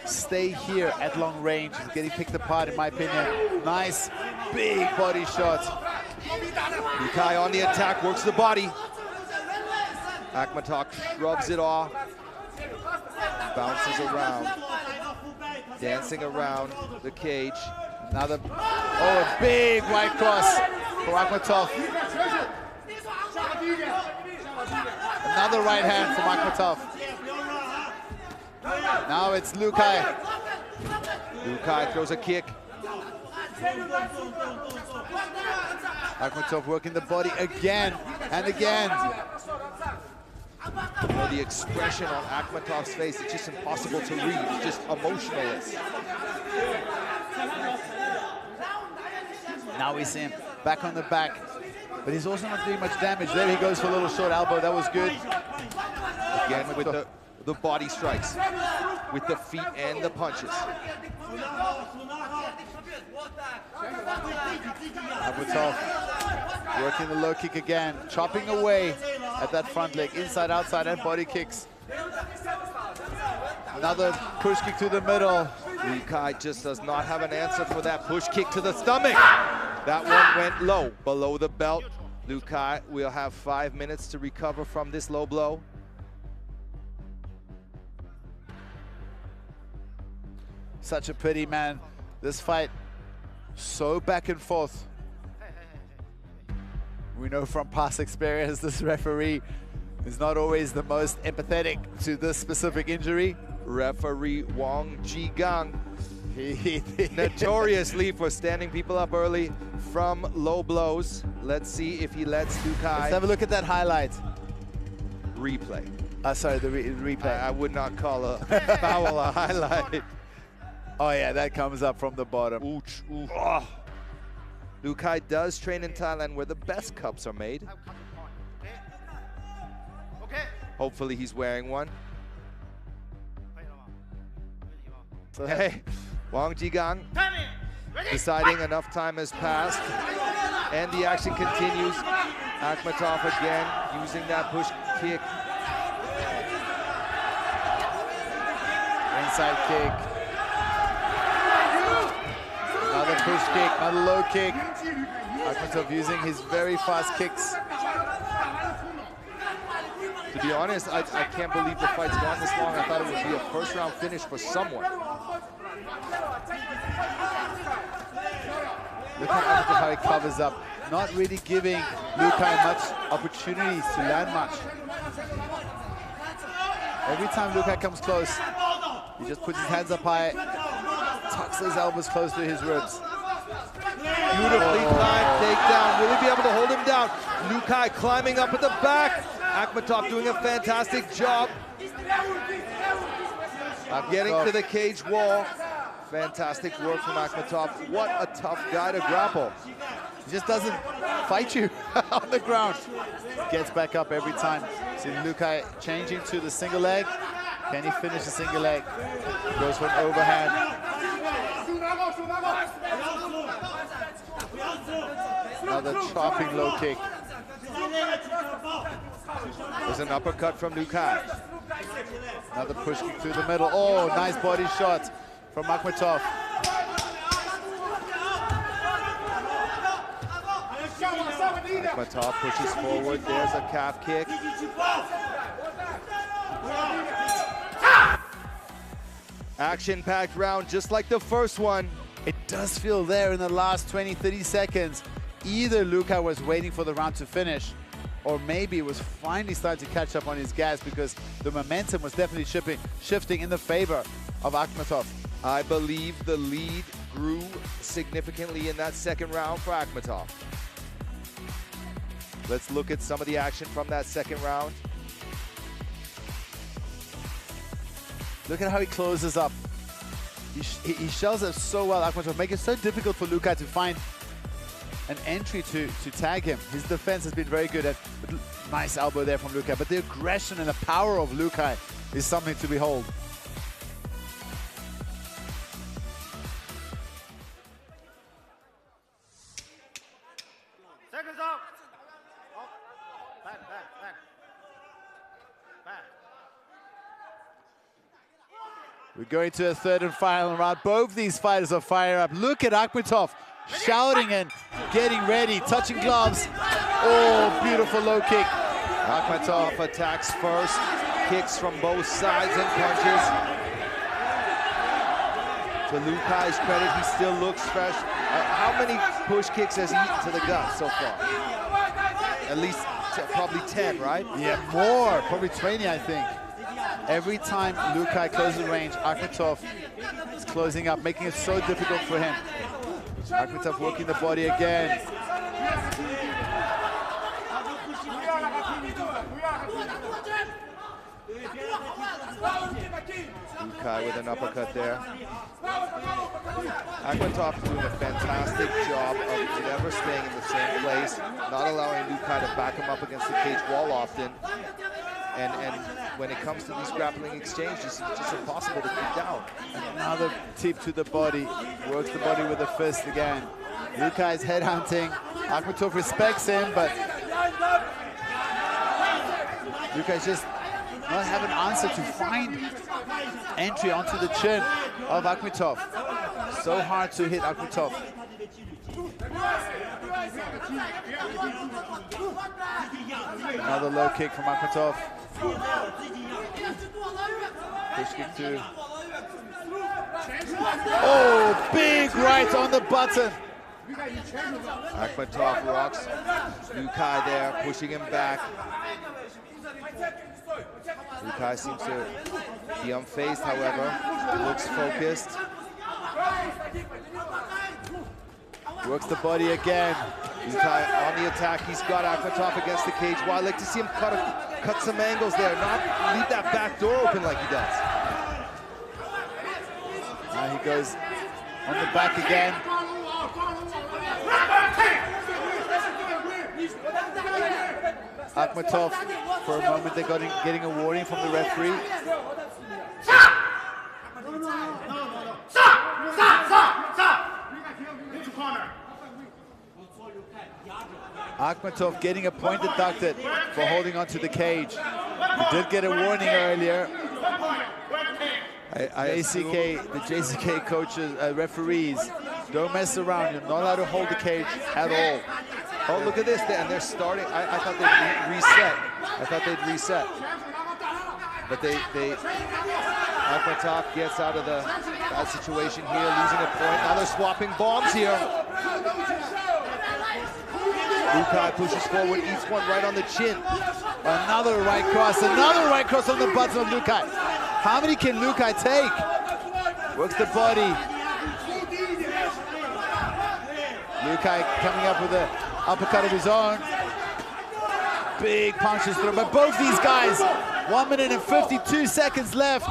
stay here at long range. He's getting picked apart, in my opinion. Nice, big body shot. Liu Kai on the attack, works the body. Akmatov shrubs it off. Bounces around. Dancing around the cage. Another, a big right cross for Akmatov. Another right hand from Akmatov. Now it's Liu Kai. Liu Kai throws a kick. Akmatov working the body again and again. You know, the expression on Akmatov's face, it's just impossible to read. It's just emotionless. Now we see him back on the back, but he's also not doing much damage. There he goes for a little short elbow. That was good. Again with the body strikes, with the feet and the punches. Akmatov working the low kick again, chopping away at that front leg, inside, outside, and body kicks. Another push kick to the middle. Liu Kai just does not have an answer for that push kick to the stomach. That one went low, below the belt. Liu Kai will have 5 minutes to recover from this low blow. Such a pity, man. This fight, so back and forth. We know from past experience, this referee is not always the most empathetic to this specific injury. Referee Wang Jizheng, notoriously for standing people up early from low blows. Let's see if he lets Liu Kai. Let's have a look at that highlight. Replay. Sorry, the replay. I would not call a foul a highlight. Oh yeah, that comes up from the bottom. Ooch, ooch. Oh. Liu Kai does train in Thailand where the best cups are made. Hopefully he's wearing one. Hey, Wang Jizheng deciding enough time has passed, and the action continues. Akmatov again using that push kick. Inside kick. Another push kick, another low kick. Akmatov using his very fast kicks. To be honest, I can't believe the fight's gone this long. I thought it would be a first round finish for someone. Look at how he covers up, not really giving Liu Kai much opportunities to land much. Every time Liu Kai comes close, he just puts his hands up high, tucks those elbows close to his ribs. Beautifully timed takedown. Will he be able to hold him down? Liu Kai climbing up at the back. Akmatov doing a fantastic job. Getting to the cage wall. Fantastic work from Akmatov. What a tough guy to grapple. He just doesn't fight you on the ground. Gets back up every time. See Lukai changing to the single leg. Can he finish the single leg? Goes for an overhand. Another chopping low kick. There's an uppercut from Lukai. Another push kick through the middle. Oh, nice body shot from Akmatov. Akmatov pushes forward. There's a calf kick. Action-packed round, just like the first one. It does feel there in the last 20, 30 seconds. Either Lukai was waiting for the round to finish, or maybe it was finally starting to catch up on his gas because the momentum was definitely shifting in the favor of Akmatov. I believe the lead grew significantly in that second round for Akmatov. Let's look at some of the action from that second round. Look at how he closes up. He shells up so well, Akmatov, making it so difficult for Lukai to find an entry to tag him. His defense has been very good. Nice elbow there from Lukai, but the aggression and the power of Lukai is something to behold. Seconds up. Back. We're going to a third and final round. Both these fighters are fired up. Look at Akmatov shouting and getting ready, touching gloves. Oh, beautiful low kick. Akmatov attacks first, kicks from both sides and punches. To Lukai's credit, he still looks fresh. How many push kicks has he eaten to the gut so far? At least probably 10, right? Yeah, more, probably 20, I think. Every time Lukai closes the range, Akmatov is closing up, making it so difficult for him. Akmatov working the body again. Lukai with an uppercut there. Akmatov doing a fantastic job of never staying in the same place, not allowing Lukai to back him up against the cage wall often. And when it comes to these grappling exchanges, it's just impossible to keep down. Another tip to the body, works the body with a fist again. Lukai's headhunting. Akmatov respects him, but Lukai's just not have an answer to find entry onto the chin of Akmatov. So hard to hit Akmatov. Another low kick from Akmatov. Push kick too. Oh, big right on the button. Akmatov rocks Lukai there, pushing him back. Lukai seems to be unfazed, however. Looks focused. Works the body again. Lukai on the attack. He's got Akmatov against the cage. Well, I'd like to see him cut some angles there, not leave that back door open like he does. Now he goes on the back again. Akmatov, for a moment, they're getting a warning from the referee. Akmatov getting a point deducted for holding onto the cage. He did get a warning earlier. The JCK coaches, referees, don't mess around. You're not allowed to hold the cage at all. Oh, look at this, and they're starting. I thought they'd reset. But Akmatov gets out of the bad situation here, losing a point. Now they're swapping bombs here. Lukai pushes forward, eats one right on the chin. Another right cross on the button of Lukai. How many can Lukai take? Works the body. Lukai coming up with an uppercut of his own. Big punches through by both these guys. 1 minute and 52 seconds left.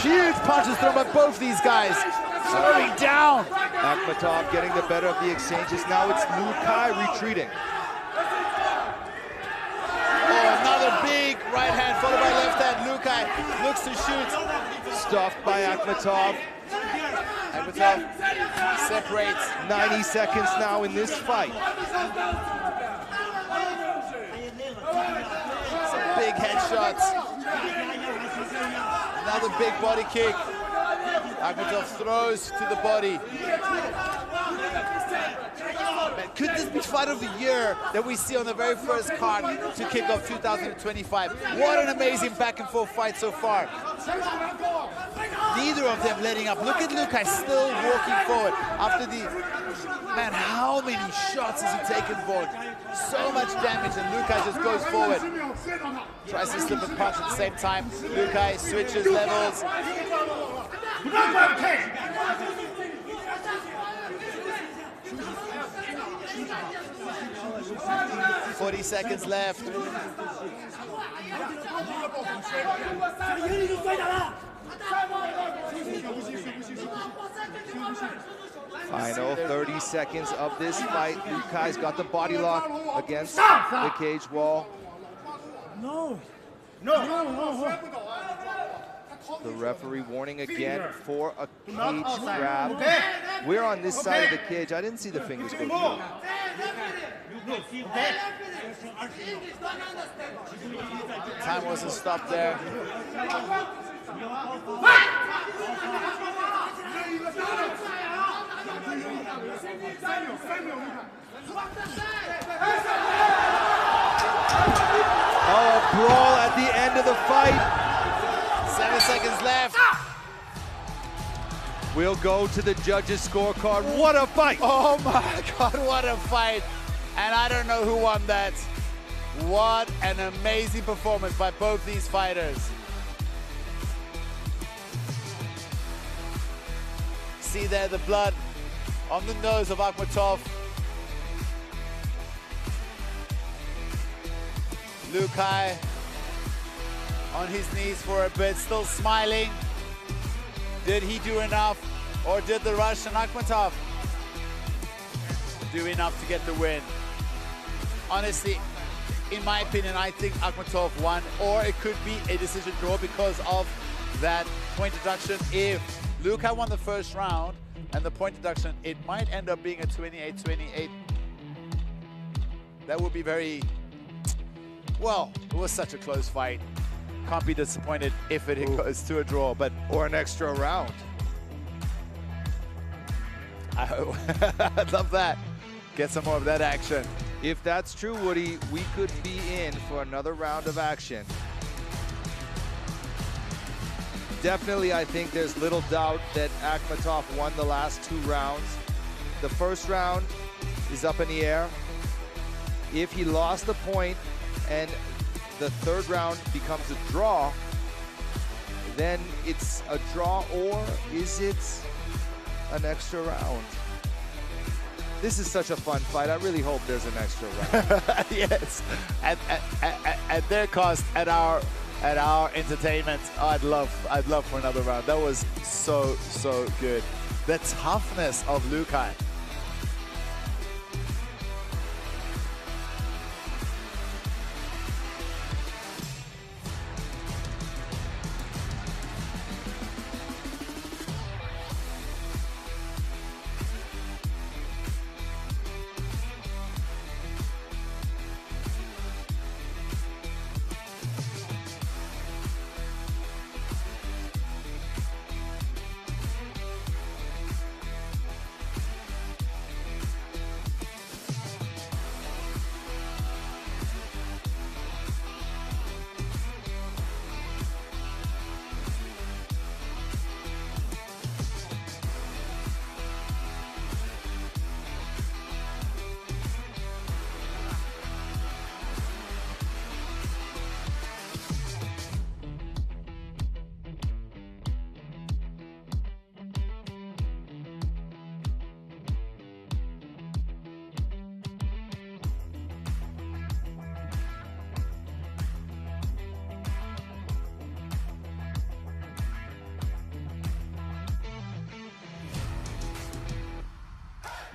Huge punches thrown by both these guys. Slowing down. Akmatov getting the better of the exchanges. Now it's Lukai retreating. Oh, another big right hand followed by left hand. Lukai looks to shoot. Stuffed by Akmatov. Akmatov separates. 90 seconds now in this fight. Some big headshots. Another big body kick. Akmatov throws to the body. Man, could this be fight of the year that we see on the very first card to kick off 2025? What an amazing back and forth fight so far. Neither of them letting up. Look at Lukai still walking forward after the... Man, how many shots has he taken forward? So much damage, and Lukai just goes forward. Tries to slip a punch at the same time. Lukai switches levels. 40 seconds left. Final 30 seconds of this fight. Lukai's got the body lock against the cage wall. No. The referee warning again for a cage grab. We're on this side of the cage. I didn't see the fingers go through. Time wasn't stopped there. Oh, a brawl at the end of the fight. 7 seconds left. We'll go to the judges' scorecard. What a fight! Oh my God, what a fight. And I don't know who won that. What an amazing performance by both these fighters. See there the blood on the nose of Akmatov. Lukai on his knees for a bit, still smiling. Did he do enough, or did the Russian Akmatov do enough to get the win? Honestly, in my opinion, I think Akmatov won, or it could be a decision draw because of that point deduction. If Lukai won the first round and the point deduction, it might end up being a 28-28. That would be very, well, it was such a close fight. Can't be disappointed if it goes to a draw, but or an extra round. I'd love that. Get some more of that action. If that's true, Woody, we could be in for another round of action. Definitely, I think there's little doubt that Akmatov won the last 2 rounds. The first round is up in the air. If he lost the point and the third round becomes a draw, then it's a draw, or is it an extra round? This is such a fun fight. I really hope there's an extra round. Yes, at their cost, at our entertainment. Oh, I'd love for another round. That was so good. The toughness of Lukai.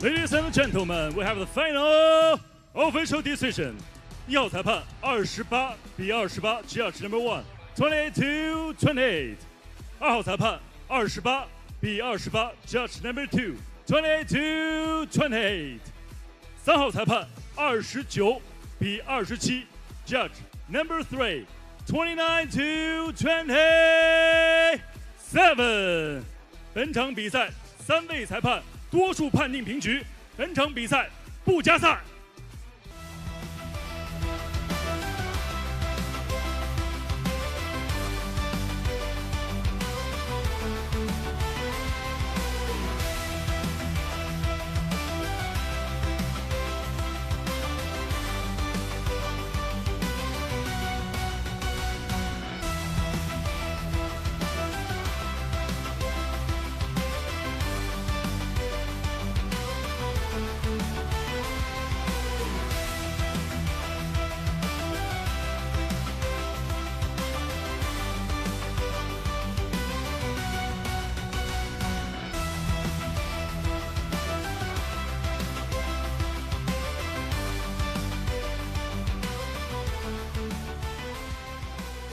Ladies and gentlemen, we have the final official decision. 1号裁判28比28 ，Judge number 1 28-28。2号裁判28比28 ，Judge number 2 28-28。3号裁判29比27 ，Judge number 3 29-27。本场比赛3位裁判多数判定平局，本场比赛不加赛。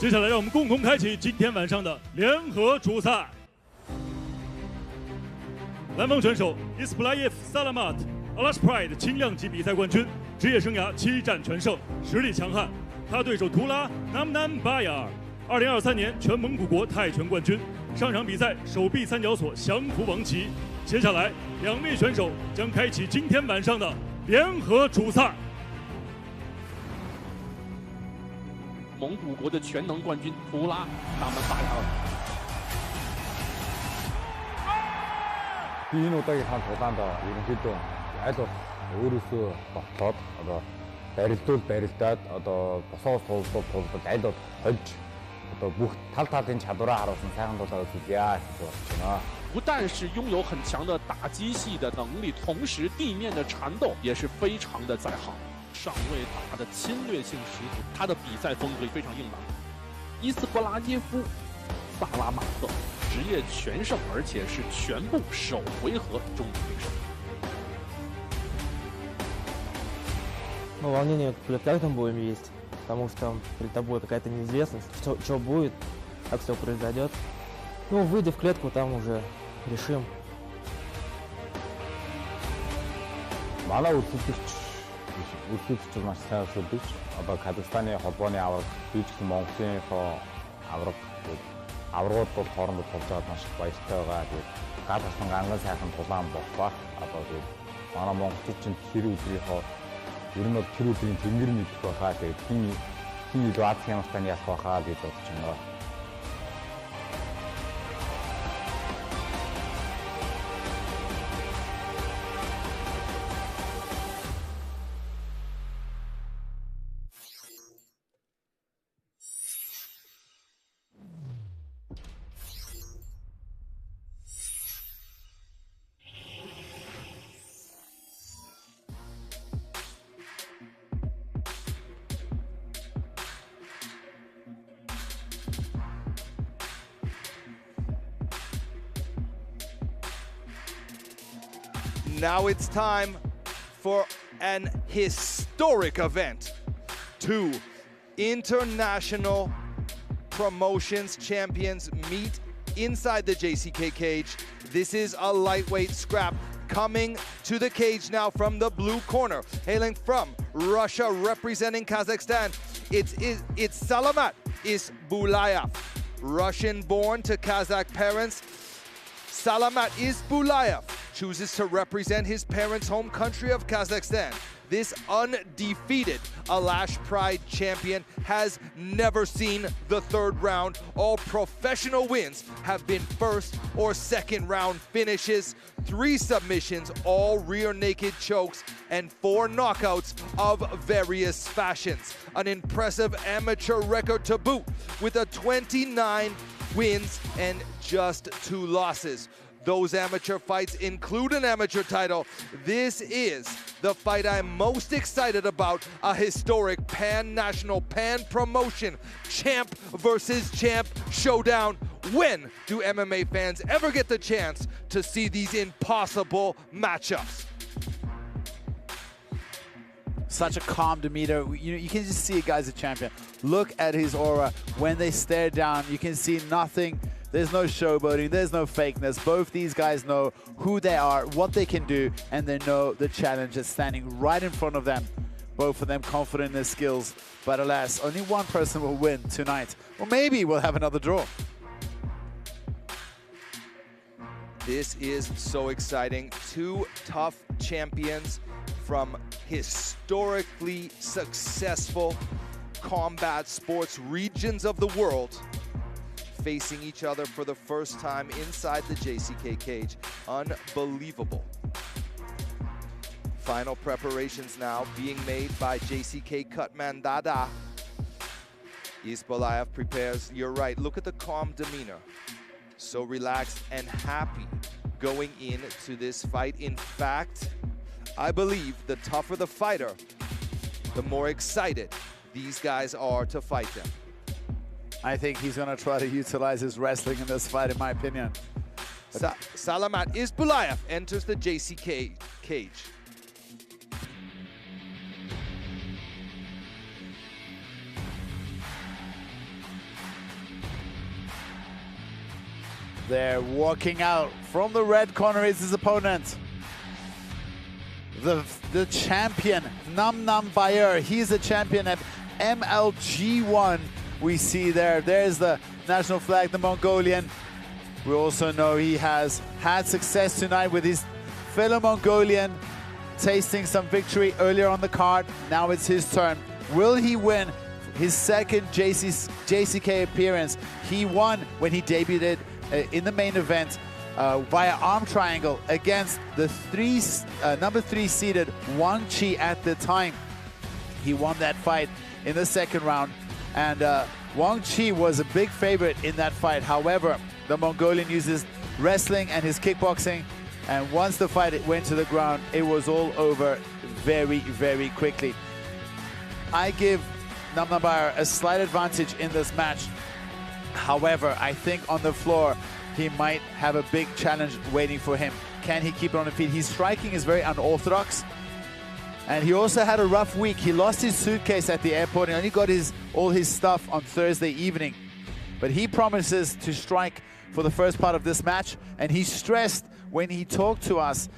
接下来，让我们共同开启今天晚上的联合主赛。蓝方选手 Isbulaev Salamat Ashrafnia 轻量级比赛冠军，职业生涯7战全胜，实力强悍。他对手图拉 Namnanbayar 2023年全蒙古国泰拳冠军，上场比赛手臂三角锁降服王琦。接下来，2位选手将开启今天晚上的联合主赛。蒙古国的全能冠军图拉Namnanbayar。Би энэ удаагийн хаан тулаанд ерөнхийдөө аль болох өөрөөсөө ботлоод одоо барилдаад одоо босоос тулдал аль болох хольж одоо бүх талын чадвараа харуулсан сайхан тулаа үзүүлье гэж бодож байна。不但是拥有很强的打击系的能力，同时地面的缠斗也是非常的在行。上位打的侵略性十足，他的比赛风格非常硬朗。伊斯布拉耶夫萨拉马特职业全胜，而且是全部首回合终止对手。Ну, волнение перед каждым боем есть, потому что перед тобой какая-то неизвестность, что будет, как все произойдет. Ну, выйдя в клетку, там уже решим. Манай үзүүлэгч маш сайн үзүүлэгч. Одоо Казахстаны холбооны авраг, би ч гэсэн Монголынхоо аврагууд бол хоорондоо тулж байгаад маш их баяртай байгаа. Тэгээд гал хасан ганган сайхан тулаан болбаа. Одоо тэгээд манай монголчууд чинь тэр өдрийнхөө ер нь бол тэр өдрийн тэнгэр мэдэх байхаа. Тэгээд хин илүү аз хямралтай ялах байхаа гэж бодож байна. Now it's time for an historic event. 2 international promotions champions meet inside the JCK cage. This is a lightweight scrap. Coming to the cage now from the blue corner, hailing from Russia, representing Kazakhstan, it's Salamat Isbulaev. Russian-born to Kazakh parents, Salamat Isbulaev chooses to represent his parents' home country of Kazakhstan. This undefeated Alash Pride champion has never seen the third round. All professional wins have been first or second round finishes, 3 submissions, all rear naked chokes, and 4 knockouts of various fashions. An impressive amateur record to boot with a 29 wins and just 2 losses. Those amateur fights include an amateur title. This is the fight I'm most excited about, a historic pan-national, pan-promotion champ versus champ showdown. When do MMA fans ever get the chance to see these impossible matchups? such a calm demeanor. You can just see a guy's a champion. Look at his aura. When they stare down, you can see nothing. There's no showboating. There's no fakeness. Both these guys know who they are, what they can do, and they know the challenge is standing right in front of them. Both of them confident in their skills. But alas, only one person will win tonight. Or maybe we'll have another draw. This is so exciting. Two tough champions from historically successful combat sports regions of the world facing each other for the first time inside the JCK cage. Unbelievable. Final preparations now being made by JCK Cutman Dada. Isbulaev prepares. You're right, look at the calm demeanor. So relaxed and happy going into this fight. In fact, I believe the tougher the fighter, the more excited these guys are to fight them. I think he's going to try to utilize his wrestling in this fight, in my opinion. Salamat Isbulaev enters the JCK cage. They're walking out. From the red corner is his opponent. The champion, Namnanbayar. He's a champion at MLG1. We see there. There's the national flag, the Mongolian. We also know he has had success tonight with his fellow Mongolian, tasting some victory earlier on the card. Now it's his turn. Will he win his second JCK appearance? He won when he debuted in the main event via arm triangle against the number 3 seeded Wang Jizheng at the time. He won that fight in the second round, and Wang Jizheng was a big favorite in that fight. However, the Mongolian uses wrestling and his kickboxing, and once the fight went to the ground, it was all over very, very quickly. I give Namnanbayar a slight advantage in this match. However, I think on the floor, he might have a big challenge waiting for him. Can he keep it on the feet? His striking is very unorthodox. And he also had a rough week. He lost his suitcase at the airport and only got all his stuff on Thursday evening. But he promises to strike for the first part of this match. And he stressed when he talked to us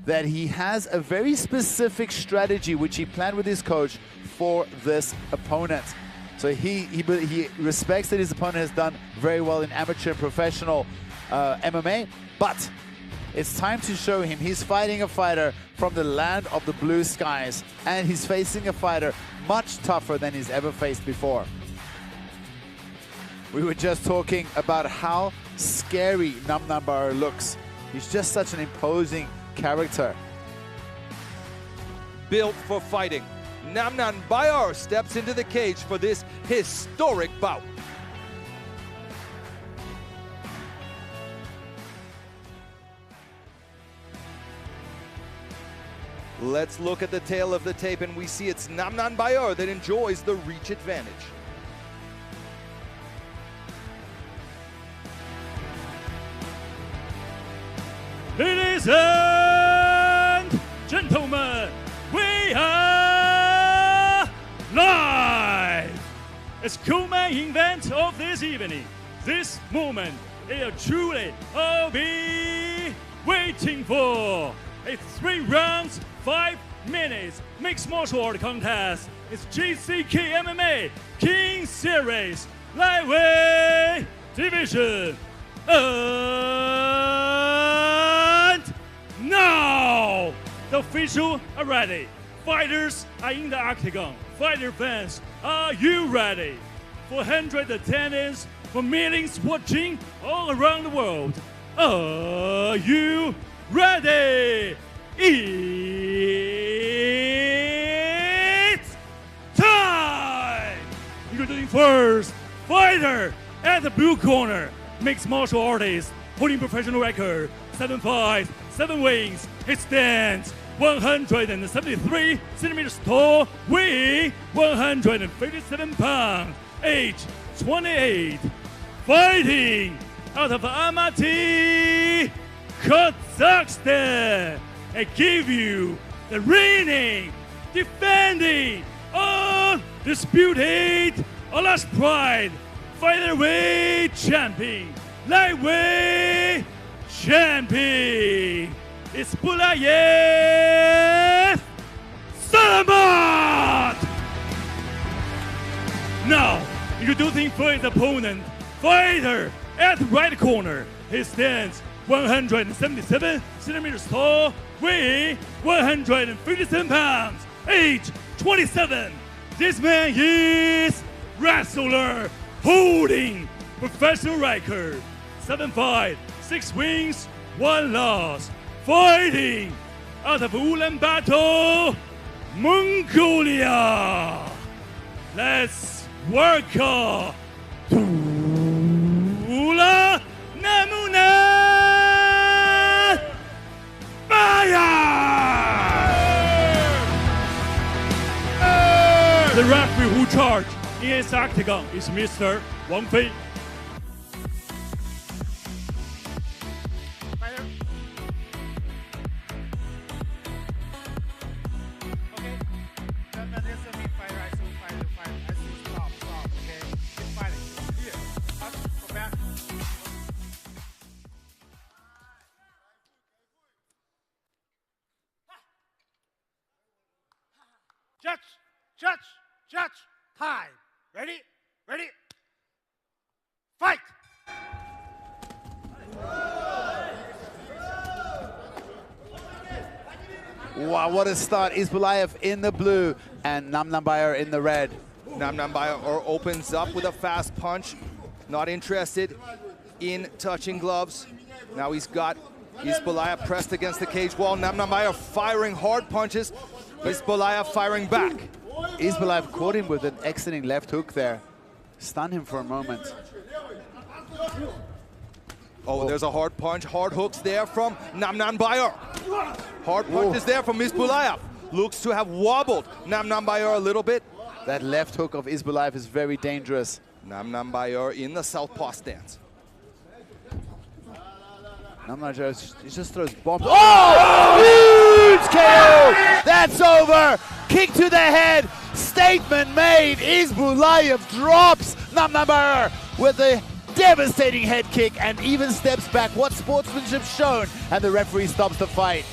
that he has a very specific strategy which he planned with his coach for this opponent. So he respects that his opponent has done very well in amateur and professional MMA, but it's time to show him he's fighting a fighter from the land of the blue skies, and he's facing a fighter much tougher than he's ever faced before. We were just talking about how scary Namnanbayar looks. He's just such an imposing character. Built for fighting. Namnanbayar steps into the cage for this historic bout. Let's look at the tail of the tape, and we see it's Namnanbayar that enjoys the reach advantage. Ladies and gentlemen, we are live! It's co-main event of this evening. This moment is truly I'll be waiting for. It's 3 rounds, 5 minutes mixed martial art contest. It's JCKMMA Kings Series lightweight division. And now the officials are ready. Fighters are in the octagon. Fighter fans, are you ready? For hundreds of attendees, for millions watching all around the world, are you ready? It's time! Introducing first fighter at the blue corner, mixed martial artist, holding professional record, 7 fights, 7 wins. He stands 173 centimeters tall, weighing 157 pounds, age 28, fighting out of Almaty, Kazakhstan. I give you the reigning defending undisputed last pride featherweight champion, lightweight champion, Isbulaev Salamat. Now, introducing for his opponent, fighter at the right corner. He stands 177 centimeters tall, weighing 157 pounds, age 27. This man is wrestler holding professional record, 7 fights, 6 wins, 1 loss, fighting out of Ulaanbaatar, Mongolia. Let's welcome Namnanbayar. The referee who charged in his octagon is Mr. Wang Fei. Judge, time. Ready? Fight! Wow, what a start. Isbulaev in the blue and Namnanbayar in the red. Namnanbayar opens up with a fast punch. Not interested in touching gloves. Now he's got Isbulaev pressed against the cage wall. Namnanbayar firing hard punches. Isbulaev firing back. Isbulaev caught him with an exiting left hook there. Stunned him for a moment. Oh, there's a hard punch. Hard hooks there from Namnanbayar. Hard punches there from Isbulaev. Looks to have wobbled Namnanbayar a little bit. That left hook of Isbulaev is very dangerous. Namnanbayar in the southpaw stance. Namnanbayar just throws bombs. Oh! Huge KO! That's over! Kick to the head. Statement made. Isbulaev drops Namnanbayar with a devastating head kick and even steps back. What sportsmanship shown? And the referee stops the fight.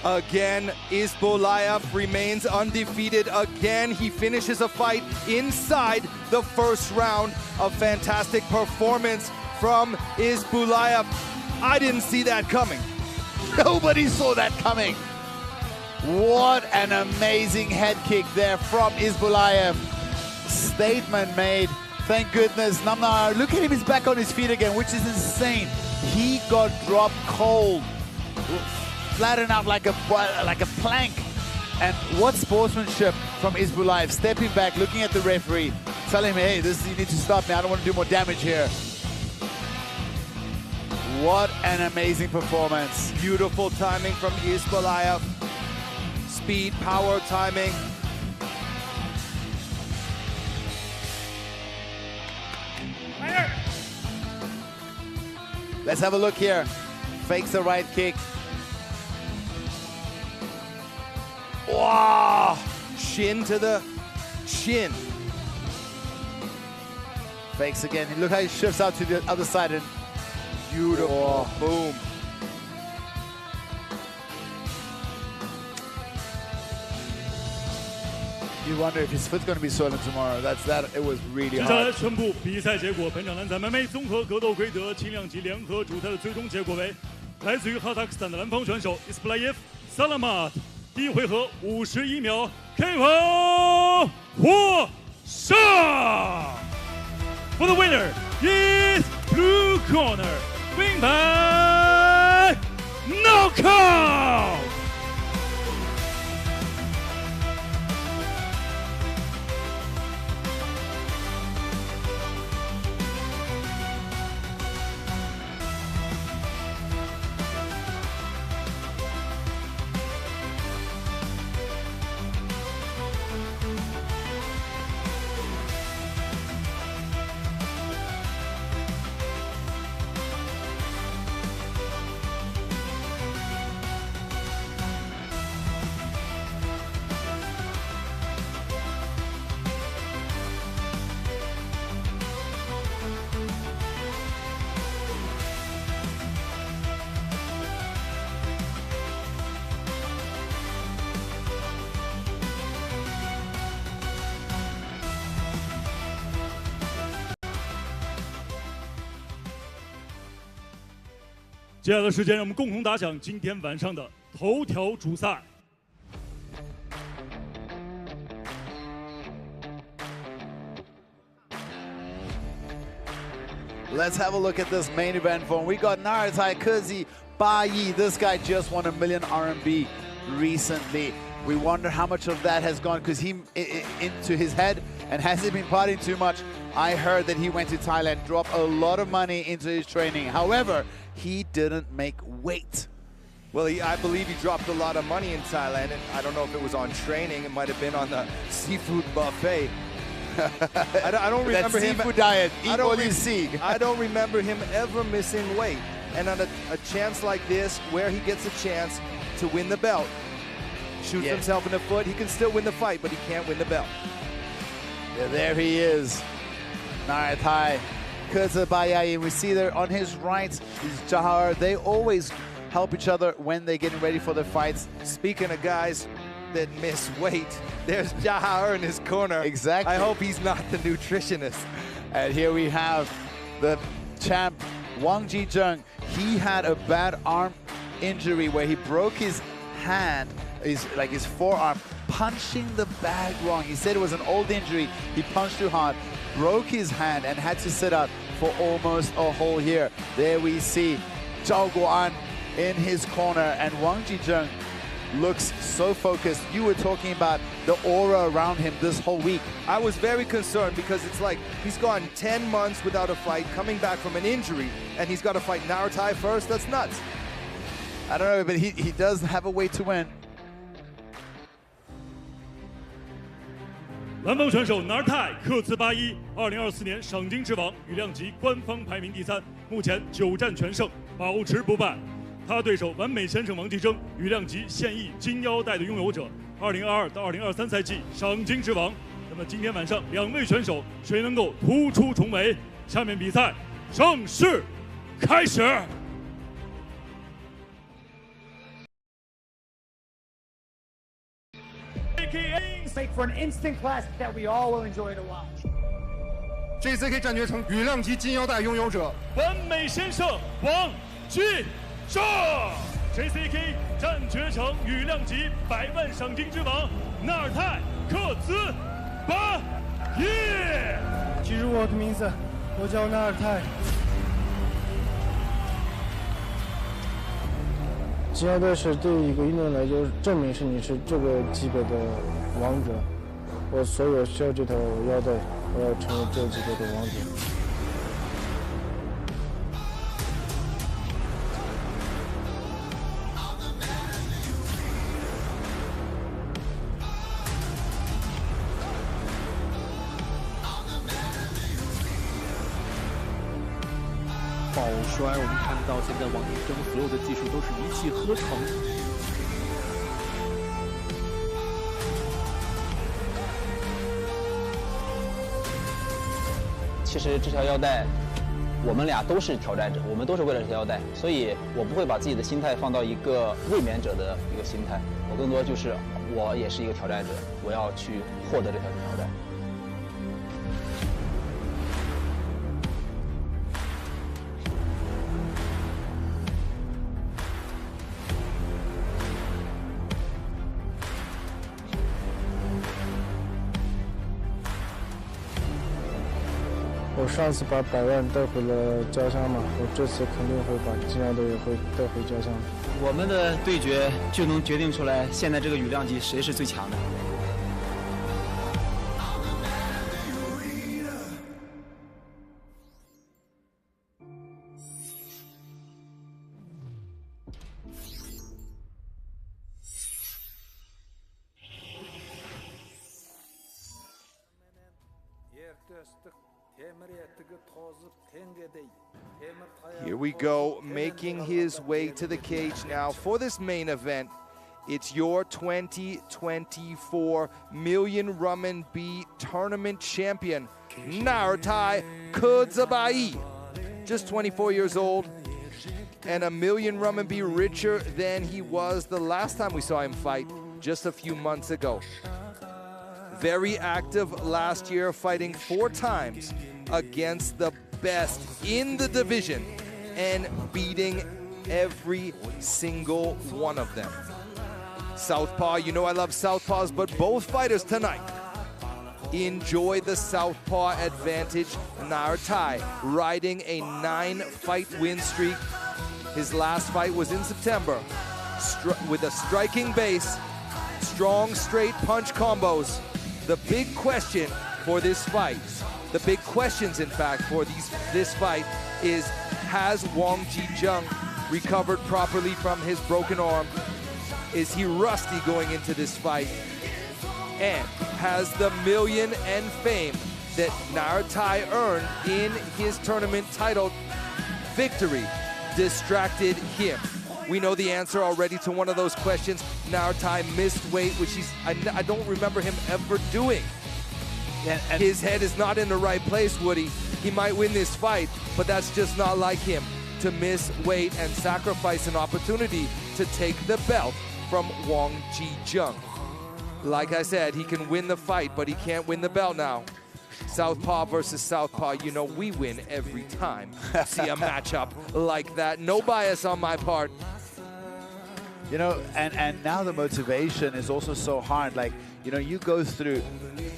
Again, Isbulaev remains undefeated. Again, he finishes a fight inside the first round. A fantastic performance from Isbulaev. I didn't see that coming. Nobody saw that coming. What an amazing head kick there from Isbulaev. Statement made. Thank goodness. Namnanbayar, look at him, he's back on his feet again, which is insane. He got dropped cold. Flattened out like a plank. And what sportsmanship from Isbulaev, stepping back, looking at the referee, telling him, hey, you need to stop me, I don't want to do more damage here. What an amazing performance. Beautiful timing from Isbulaev. Speed, power, timing. Let's have a look here. Fakes the right kick. Wow! Shin to the chin. Fakes again. Look how he shifts out to the other side and beautiful. Boom. You wonder if his foot's going to be swollen tomorrow. It was really hard. 接下来宣布比赛结果。本场男子MMA综合格斗规则轻量级联合主赛的最终结果为：来自于哈萨克斯坦的南方选手 Isbulaev Salamat 第一回合51秒 KO 获胜。For the winner is blue corner, win by knockout. 接下来的时间，让我们共同打响今天晚上的头条主赛。 Let's have a look at this main event form. We got Kezibayi. This guy just won $1 million RMB recently. We wonder how much of that has gone because he into his head, and has he been partying too much? I heard that he went to Thailand, dropped a lot of money into his training. However, he didn't make weight. Well, I believe he dropped a lot of money in Thailand, and I don't know if it was on training. It might have been on the seafood buffet. I don't remember him. Seafood diet. Eat all you see. I don't remember him ever missing weight. And on a chance like this, where he gets a chance to win the belt, shoots himself in the foot, he can still win the fight, but he can't win the belt. Yeah, there he is. Nartai Kezibayi. We see there on his right is Jahar. They always help each other when they're getting ready for their fights. Speaking of guys that miss weight, there's Jahar in his corner. Exactly. I hope he's not the nutritionist. And here we have the champ, Wang Jizheng. He had a bad arm injury where he broke his hand, his forearm, punching the bag wrong. He said it was an old injury. He punched too hard, broke his hand, and had to sit out for almost a whole year. There we see Zhao Guan in his corner, and Wang Jizheng looks so focused. You were talking about the aura around him this whole week. I was very concerned because it's like he's gone 10 months without a fight, coming back from an injury, and he's got to fight Nartai first. That's nuts. I don't know, but he does have a way to win. 蓝锋选手纳尔泰克茨巴伊，2024年赏金之王羽量级官方排名第3，目前9战全胜，保持不败。他对手完美先生王继征，羽量级现役金腰带的拥有者，2022到2023赛季赏金之王。那么今天晚上2位选手谁能够突出重围？下面比赛正式开始。 Make for an instant classic that we all will enjoy to watch. JCK 战决城羽量级金腰带拥有者，完美先生王继征。JCK 战决城羽量级100万赏金之王纳尔泰克兹巴耶。记住我的名字，我叫纳尔泰。 金腰带是对一个运动员来说，证明是你是这个级别的王者。我所有需要这条腰带，我要成为这个级别的王者。抱摔，我们看到现在王继征所有的技术都是一气呵成。其实这条腰带，我们俩都是挑战者，我们都是为了这条腰带，所以我不会把自己的心态放到一个卫冕者的一个心态，我更多就是我也是一个挑战者，我要去获得这条挑战。 我上次把100万带回了家乡嘛，我这次肯定会把金腰带也会带回家乡。我们的对决就能决定出来，现在这个羽量级谁是最强的。 Here we go, making his way to the cage now for this main event. It's your 2024 million RMB tournament champion, Nartai Kezibayi. Just 24 years old and $1 million RMB richer than he was the last time we saw him fight just a few months ago. Very active last year, fighting 4 times against the best in the division and beating every single one of them. Southpaw, you know I love southpaws, but both fighters tonight enjoy the southpaw advantage. Nartai riding a 9-fight win streak. His last fight was in September with a striking base, strong straight punch combos. The big question for this fight, the big questions in fact for this fight is, has Wang Jizheng recovered properly from his broken arm? Is he rusty going into this fight? And has the million and fame that Nartai earned in his tournament title victory distracted him? We know the answer already to one of those questions. Nartai missed weight, which I don't remember him ever doing. And his head is not in the right place, Woody. He might win this fight, but that's just not like him, to miss weight and sacrifice an opportunity to take the belt from Wang Jizheng. Like I said, he can win the fight, but he can't win the belt now. Southpaw versus Southpaw, you know we win every time. See a matchup like that. No bias on my part. You know, and now the motivation is also so hard. Like, you know, you go through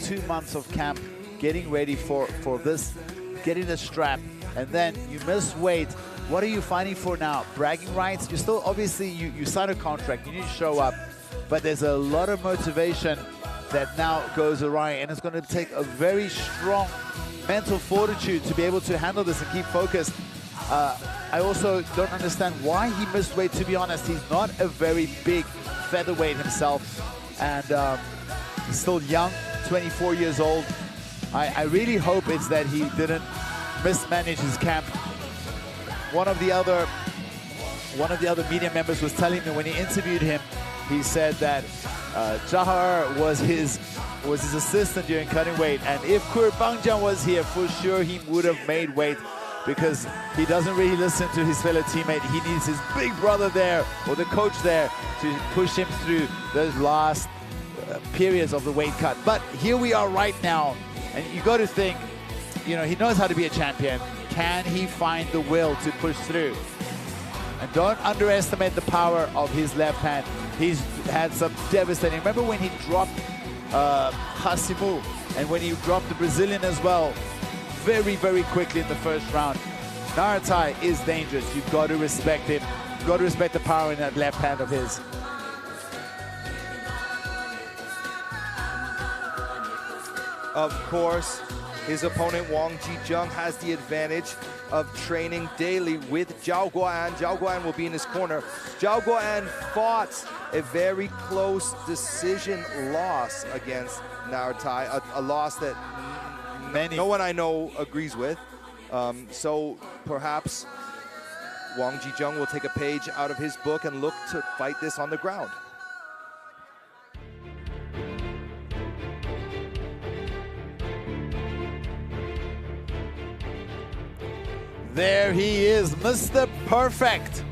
2 months of camp getting ready for this, getting the strap, and then you miss weight. What are you fighting for now? Bragging rights? You still, obviously, you sign a contract, you need to show up, but there's a lot of motivation that now goes awry, and it's going to take a very strong mental fortitude to be able to handle this and keep focused. I also don't understand why he missed weight, to be honest. He's not a very big featherweight himself, and he's still young, 24 years old. I really hope it's that he didn't mismanage his camp. One of the other media members was telling me when he interviewed him, he said that Jahar was his assistant during cutting weight, and if Tuerxunbieke was here, for sure he would have made weight, because he doesn't really listen to his fellow teammate. He needs his big brother there, or the coach there, to push him through those last periods of the weight cut. But here we are right now, and you got to think, you know, he knows how to be a champion. Can he find the will to push through? And don't underestimate the power of his left hand. He's had some devastating. Remember when he dropped Hasimu, and when he dropped the Brazilian as well, very, very quickly in the first round. Nartai is dangerous. You've got to respect him. You've got to respect the power in that left hand of his. Of course, his opponent Wang Jizheng has the advantage of training daily with Zhao Guoan. Zhao Guoan will be in his corner. Zhao Guoan fought a very close decision loss against Nartai, a loss that no one I know agrees with. So perhaps Wang Jizheng will take a page out of his book and look to fight this on the ground. There he is, Mr. Perfect,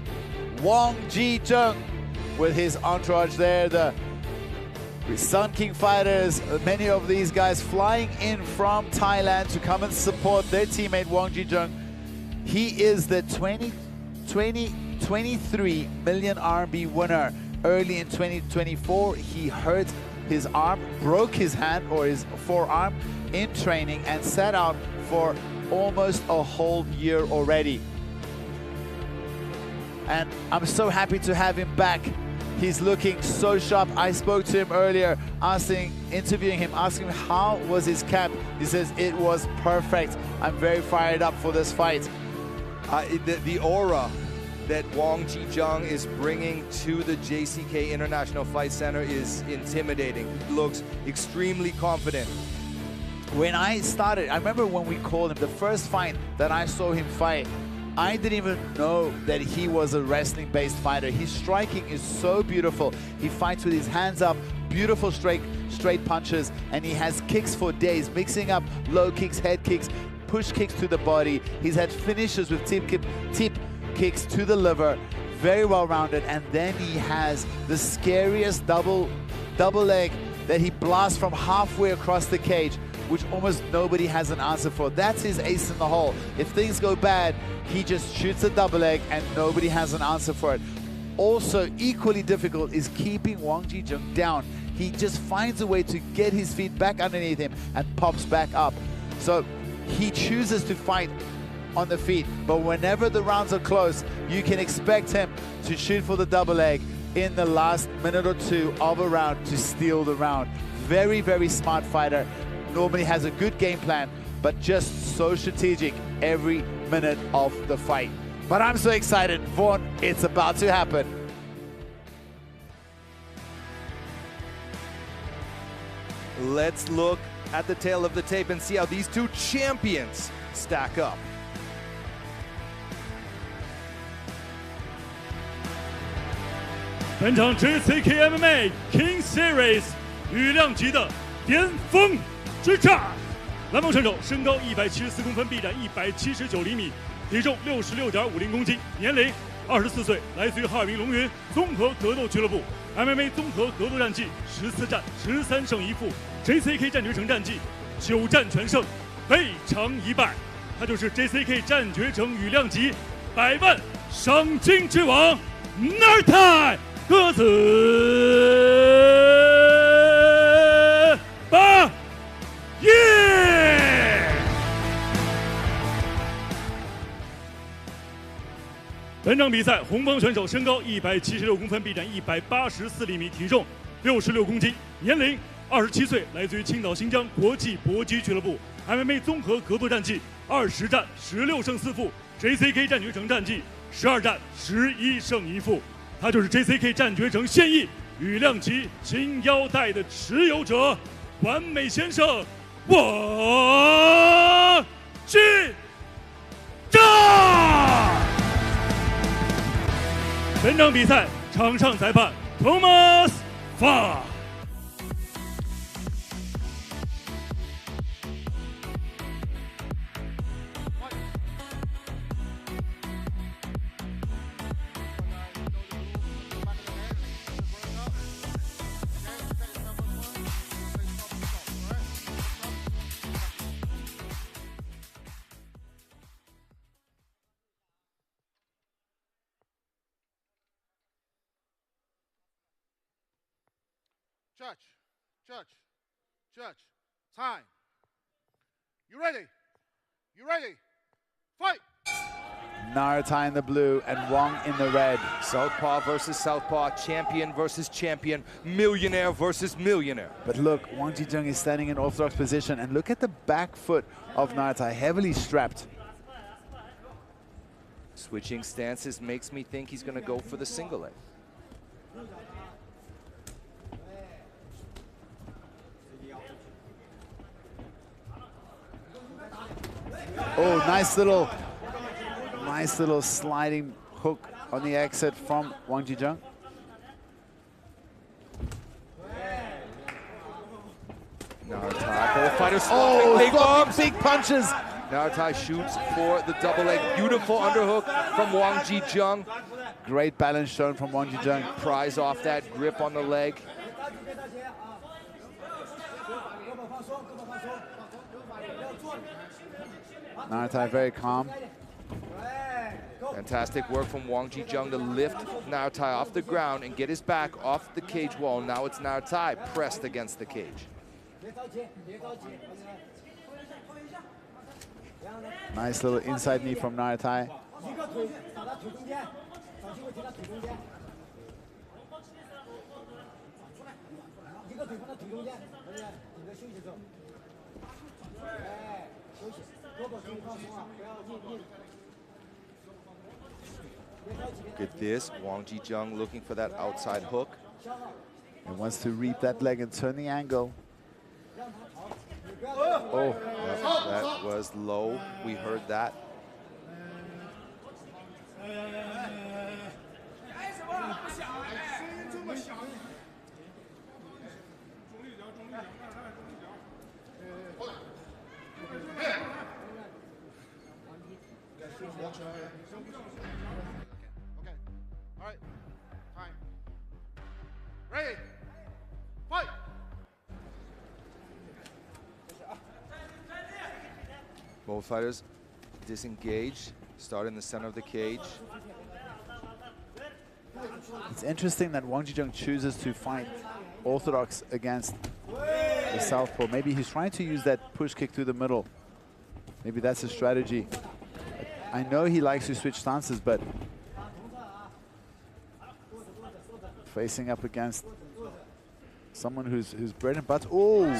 Wang Jizheng, with his entourage there, the Sun King fighters, many of these guys flying in from Thailand to come and support their teammate Wang Jizheng. He is the 23 million RMB winner. Early in 2024, he hurt his arm, broke his hand or his forearm in training, and sat out for almost a whole year already. And I'm so happy to have him back. He's looking so sharp. I spoke to him earlier, interviewing him, asking him how was his camp. He says it was perfect. I'm very fired up for this fight. The aura that Wang Jizheng is bringing to the JCK International Fight Center is intimidating. He looks extremely confident. When I started, I remember when we called him, the first fight that I saw him fight, I didn't even know that he was a wrestling-based fighter. His striking is so beautiful. He fights with his hands up, beautiful straight punches, and he has kicks for days, mixing up low kicks, head kicks, push kicks to the body. He's had finishes with tip kicks to the liver, very well-rounded, and then he has the scariest double leg that he blasts from halfway across the cage. which almost nobody has an answer for. That's his ace in the hole. If things go bad, he just shoots a double leg and nobody has an answer for it. Also, equally difficult is keeping Wang Jizheng down. He just finds a way to get his feet back underneath him and pops back up. So he chooses to fight on the feet, but whenever the rounds are close, you can expect him to shoot for the double leg in the last minute or two of a round to steal the round. Very, very smart fighter. Normally has a good game plan, but just so strategic every minute of the fight. But I'm so excited, Vaughn, it's about to happen. Let's look at the tail of the tape and see how these two champions stack up.本场 JCKMMA Kings Series 羽量级的巅峰之战，蓝帽选手身高174公分，臂展179厘米，体重66.50公斤，年龄24岁，来自于哈尔滨龙云综合格斗俱乐部。MMA 综合格斗战绩14战13胜1负 ，JCK 战决城战绩9战全胜，非常一败。他就是 JCK 战决城羽量级100万赏金之王纳尔泰鸽子巴耶。本场比赛，红方选手身高176公分，臂展184厘米，体重66公斤，年龄27岁，来自于青岛新疆国际搏击俱乐部。MMA 综合格斗战绩20战16胜4负 ，JCK 战决城战绩12战11胜1负。他就是 JCK 战决城现役羽量级金腰带的持有者，完美先生王继正。本场比赛场上裁判 Thomas Fa。Judge, time. You ready? You ready? Fight! Narita in the blue and Wang in the red. Southpaw versus southpaw, champion versus champion, millionaire versus millionaire. But look, Wang Jizheng is standing in orthodox position, and look at the back foot of Narita, heavily strapped. Switching stances makes me think he's going to go for the single leg. Oh, nice little sliding hook on the exit from Wang Jizheng. Narita, both fighters big punches. Narita shoots for the double leg. Beautiful underhook from Wang Jizheng. Great balance shown from Wang Jizheng. Pries off that grip on the leg. Narita very calm. Fantastic work from Wang Jizheng to lift Narita off the ground and get his back off the cage wall. Now it's Narita pressed against the cage. Nice little inside knee from Narita. Look at this, Wang Jizheng looking for that outside hook. And wants to reap that leg and turn the angle. Oh, that was low. We heard that. All right, time. Ready, fight! Both fighters disengage, start in the center of the cage. It's interesting that Wang Jizheng chooses to fight orthodox against the southpaw. Maybe he's trying to use that push kick through the middle. Maybe that's a strategy. I know he likes to switch stances, but facing up against someone who's bread and butter. Oh!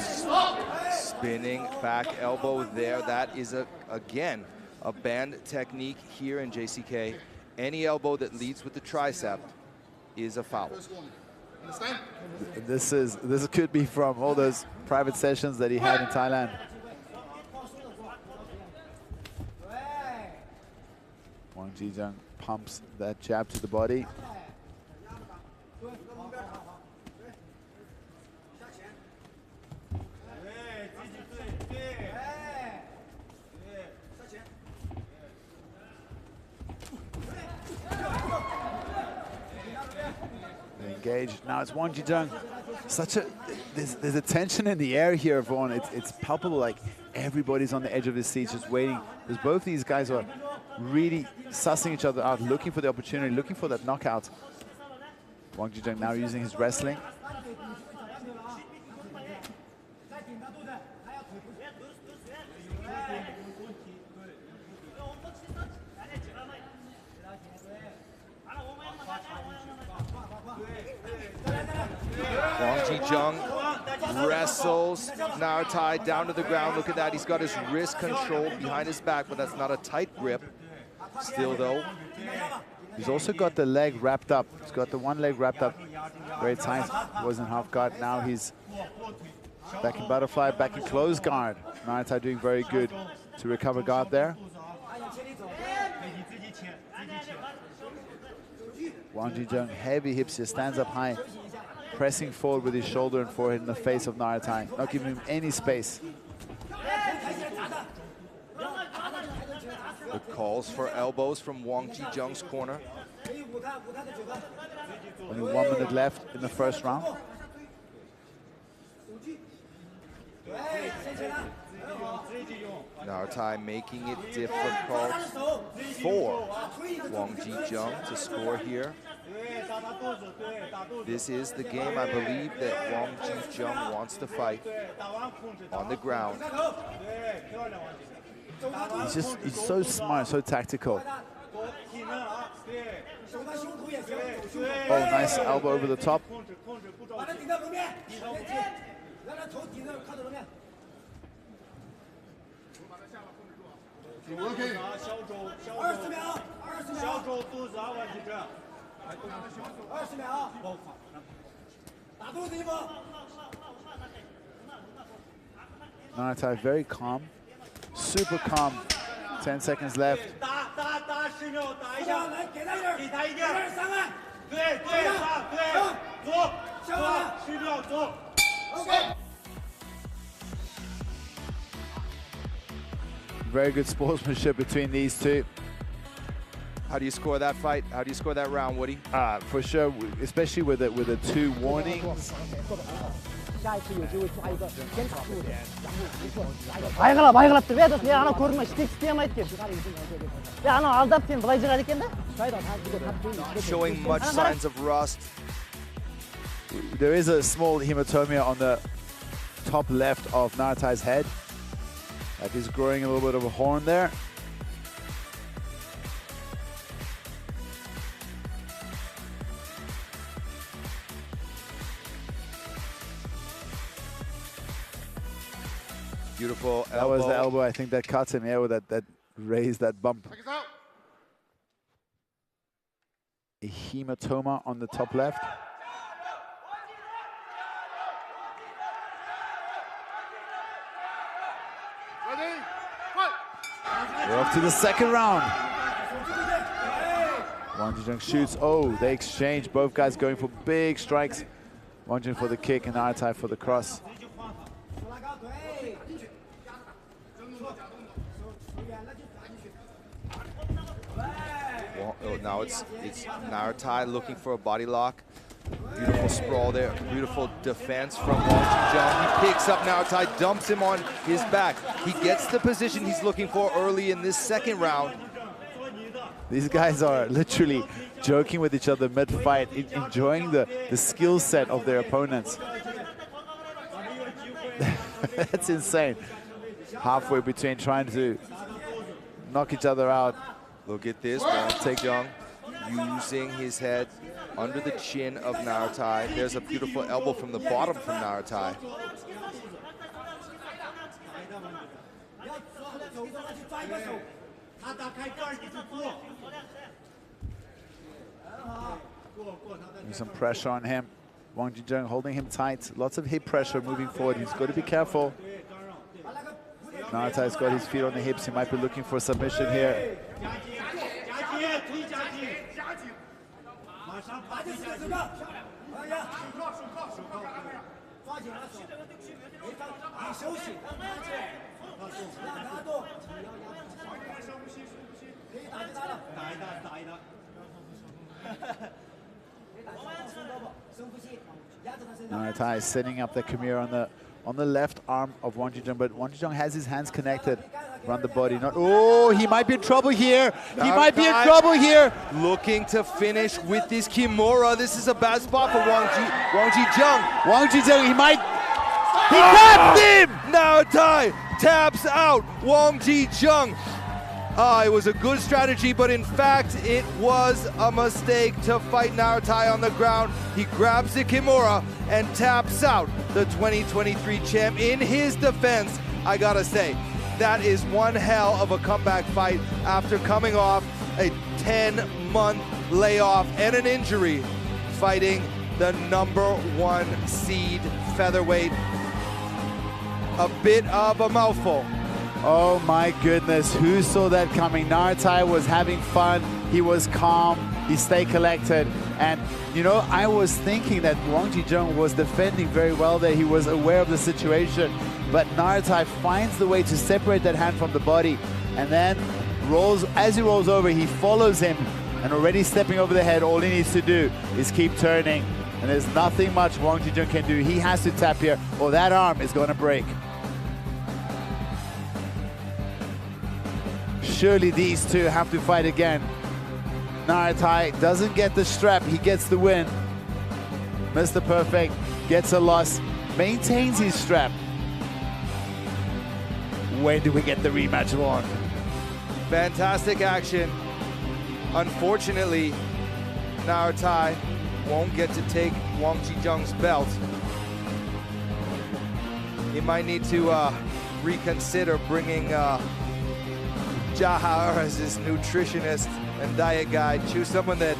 Spinning back elbow there. That is, again, a banned technique here in JCK. Any elbow that leads with the tricep is a foul. This could be from all those private sessions that he had in Thailand. Wang Jizheng pumps that jab to the body. Engaged. Now it's Wang Jizheng. There's a tension in the air here, Vaughn. It's palpable, like everybody's on the edge of their seats just waiting. Because both these guys are really sussing each other out, looking for the opportunity, looking for that knockout. Wang Jizheng now using his wrestling. Wang Jizheng wrestles Nartai down to the ground. Look at that, he's got his wrist controlled behind his back, but that's not a tight grip. Still though. He's also got the leg wrapped up. He's got the one leg wrapped up very tight. Wasn't half guard. Now he's back in butterfly, back in close guard. Nartai doing very good to recover guard there. Wang Jizheng, heavy hips here, stands up high, pressing forward with his shoulder and forehead in the face of Nartai, not giving him any space. The calls for elbows from Wang Jizheng's corner. Only 1 minute left in the first round. Nartai making it difficult for Wang Jizheng to score here. This is the game, I believe, that Wang Jizheng wants to fight on the ground. He's so smart, so tactical. Oh, nice elbow over the top. Nartai very calm, super calm. 10 seconds left. Very good sportsmanship between these two. How do you score that fight? How do you score that round, Woody? For sure, especially with the two warnings. 下一次有机会抓一个先打住的，然后突破。байғала түбеді, не ана көрмей істемейді екен. Ya ана алдап сен былай жығады екен да. Showing much signs of rust. There is a small hematomia on the top left of Nartai's head. Like he's growing a little bit of a horn there. Beautiful elbow. That was the elbow, I think, that cut him, yeah, with that raised that bump. A hematoma on the top left. We're off to the second round. Wang Jizheng shoots. Oh, they exchange. Both guys going for big strikes. Wang Jizheng for the kick and Nartai for the cross. Well, now it's Nartai looking for a body lock. Beautiful sprawl there. Beautiful defense from Wang Jizheng. He picks up Nartai, dumps him on his back. He gets the position he's looking for early in this second round. These guys are literally joking with each other mid-fight, enjoying the skill set of their opponents. That's insane. Halfway between trying to knock each other out. Look at this, Wang Jizheng using his head under the chin of Nartai. There's a beautiful elbow from the bottom from Nartai. Some pressure on him. Wang Jizheng holding him tight. Lots of hip pressure moving forward. He's got to be careful. Naratai's got his feet on the hips. He might be looking for a submission here. Naratai is setting up the Khmer on the left arm of Wang Jizheng, but Wang Jizheng has his hands connected around the body. Oh, he might be in trouble here. He might be in trouble here. Looking to finish with this Kimura. This is a bad spot for Wang Jizheng. Wang Jizheng, he might. He tapped him! Nartai taps out Wang Jizheng. It was a good strategy, but in fact, it was a mistake to fight Nartai on the ground. He grabs the Kimura and taps out the 2023 champ. In his defense, I gotta say, that is one hell of a comeback fight after coming off a 10-month layoff and an injury, fighting the #1 seed featherweight. A bit of a mouthful. Oh my goodness, who saw that coming? Naratai was having fun, he was calm, he stayed collected. And you know, I was thinking that Wang Jizheng was defending very well there. He was aware of the situation, but Naratai finds the way to separate that hand from the body, and then as he rolls over, he follows him, and already stepping over the head, all he needs to do is keep turning. And there's nothing much Wang Jizheng can do. He has to tap here, or that arm is going to break. Surely these two have to fight again. Naratai doesn't get the strap, he gets the win. Mr. Perfect gets a loss, maintains his strap. When do we get the rematch on? Fantastic action. Unfortunately, Naratai won't get to take Wang Jizheng's belt. He might need to reconsider bringing Jahar as his nutritionist and diet guide. Choose someone that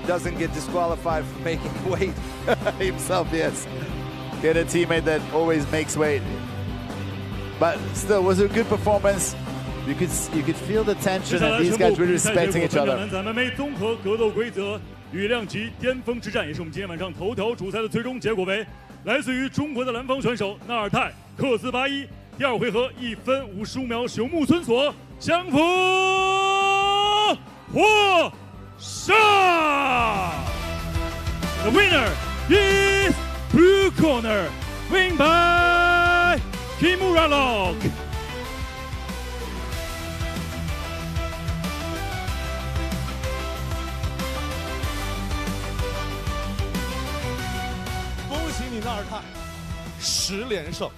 doesn't get disqualified for making weight himself, yes. Get a teammate that always makes weight. But still, was a good performance. You could feel the tension and these guys really respecting each other. MMA 综合格斗规则羽量级巅峰之战，也是我们今天晚上头条主赛的最终结果为来自于中国的蓝方选手纳尔泰克兹巴伊。第二回合1分55秒，朽木村所相符获胜。The winner is blue corner, win by Kimura Lock. 恭喜你，纳尔泰，10连胜。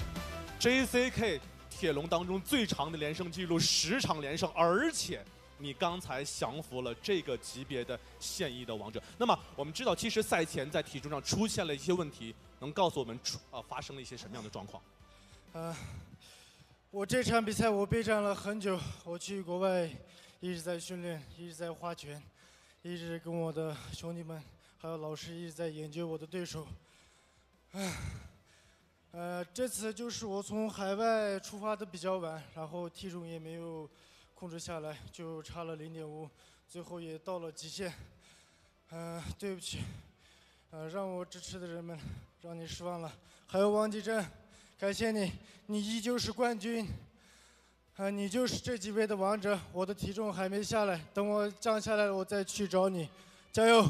JCK 铁笼当中最长的连胜记录，10场连胜，而且你刚才降服了这个级别的现役的王者。那么我们知道，其实赛前在体重上出现了一些问题，能告诉我们发生了一些什么样的状况？我这场比赛我备战了很久，我去国外一直在训练，一直在划拳，一直跟我的兄弟们还有老师一直在研究我的对手。这次就是我从海外出发的比较晚，然后体重也没有控制下来，就差了0.5，最后也到了极限。对不起，让我支持的人们让你失望了。还有王继珍，感谢你，你依旧是冠军。你就是这几位的王者，我的体重还没下来，等我降下来了，我再去找你，加油！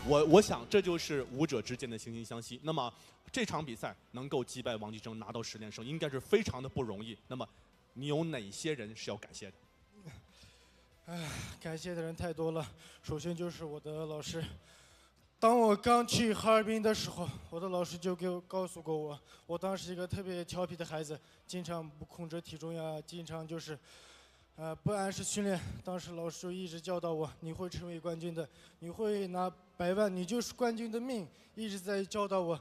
我想这就是武者之间的惺惺相惜。那么这场比赛能够击败王继征拿到10连胜，应该是非常的不容易。那么你有哪些人是要感谢的？感谢的人太多了。首先就是我的老师。当我刚去哈尔滨的时候，我的老师就告诉过我，我当时一个特别调皮的孩子，经常不控制体重呀，经常就是不按时训练。当时老师就一直教导我，你会成为冠军的，你会拿100万，你就是冠军的命，一直在教导我，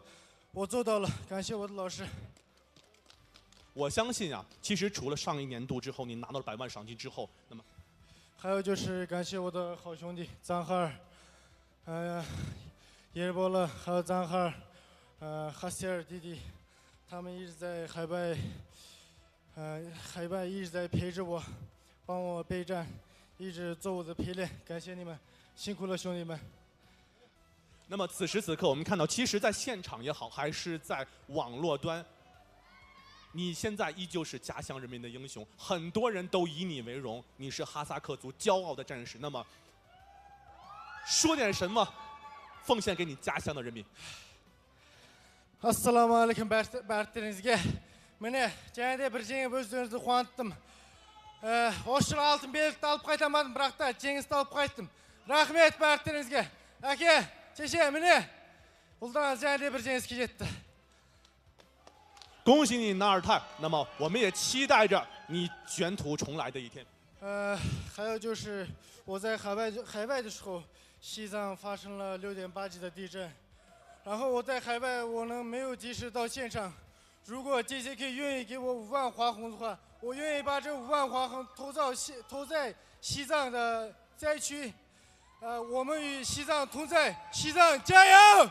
我做到了，感谢我的老师。我相信啊，其实除了上一年度之后你拿到了100万赏金之后，那么还有就是感谢我的好兄弟张哈尔，耶尔波勒，还有张哈尔，哈希尔弟弟，他们一直在海外一直在陪着我，帮我备战，一直做我的陪练，感谢你们，辛苦了兄弟们。那么此时此刻，我们看到，其实在现场也好，还是在网络端，你现在依旧是家乡人民的英雄，很多人都以你为荣，你是哈萨克族骄傲的战士。那么，说点什么，奉献给你家乡的人民。Assalamu alaikum barteringizge. Mine және бір жеңіп өздеріңізді қуанттым. Осы жылы алтын белгіні алып қайтамадым, бірақ та жеңісті алып қайттым. Рахмет бартеріңізге. Әке, шеше, міне ұлдан және де бір жеңіске жетті. 恭喜你，纳尔泰。那么，我们也期待着你卷土重来的一天。还有就是我在海外的时候，西藏发生了6.8级的地震，然后我在海外我没有及时到现场。如果 JCK 愿意给我5万华红的话，我愿意把这5万华红投在西藏的灾区。我们与西藏同在，西藏加油！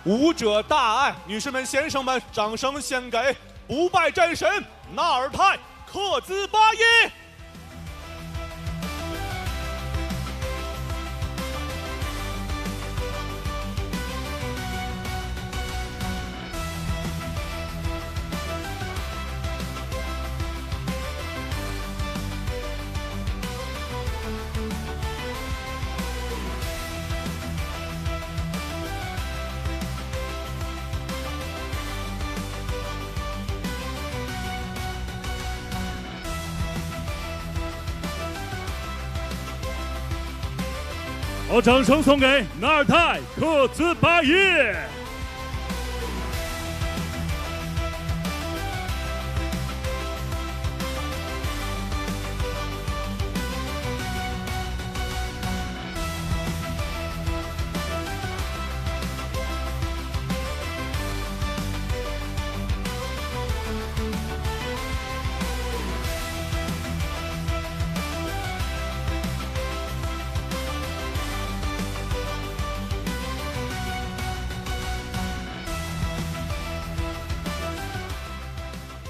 武者大爱，女士们、先生们，掌声献给不败战神纳尔泰克孜巴依。好，掌声送给纳尔泰克孜巴依。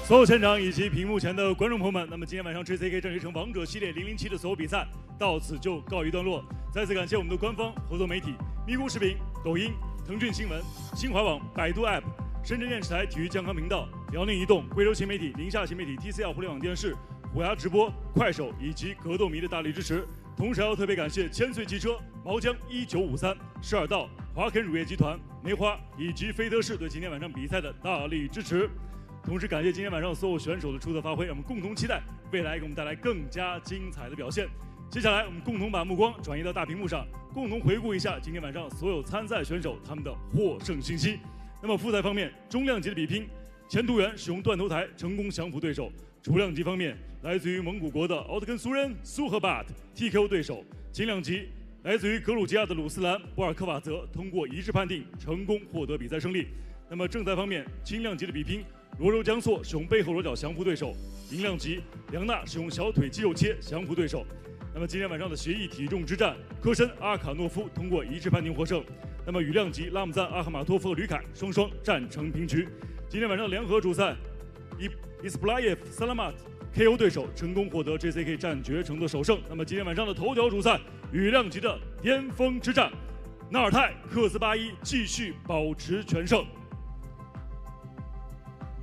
所有现场以及屏幕前的观众朋友们，那么今天晚上 JCK 战学城王者系列007的所有比赛到此就告一段落。再次感谢我们的官方合作媒体咪咕视频、抖音、腾讯新闻、新华网、百度 App、深圳电视台体育健康频道、辽宁移动、贵州新媒体、宁夏新媒体、TCL 互联网电视、虎牙直播、快手以及格斗迷的大力支持。同时还要特别感谢千岁汽车、毛江1953、12道、华肯乳业集团、梅花以及飞德士对今天晚上比赛的大力支持。同时感谢今天晚上所有选手的出色发挥，让我们共同期待未来给我们带来更加精彩的表现。接下来我们共同把目光转移到大屏幕上，共同回顾一下今天晚上所有参赛选手他们的获胜信息。那么复赛方面，中量级的比拼，前图员使用断头台成功降服对手；主量级方面，来自于蒙古国的奥特根苏人Sukhbat TKO 对手；轻量级来自于格鲁吉亚的鲁斯兰博尔科瓦泽通过一致判定成功获得比赛胜利。那么正赛方面，轻量级的比拼，罗柔江硕使用背后裸脚降服对手；银量级，梁娜使用小腿肌肉切降服对手。那么今天晚上的协议体重之战，科申阿卡诺夫通过一致判定获胜。那么羽量级，拉姆赞阿赫马托夫和吕凯双双战成平局。今天晚上联合主赛，Isbulaev Salamat KO 对手，成功获得 JCK 战决城的首胜。那么今天晚上的头条主赛，羽量级的巅峰之战，纳尔泰克孜巴依继续保持全胜。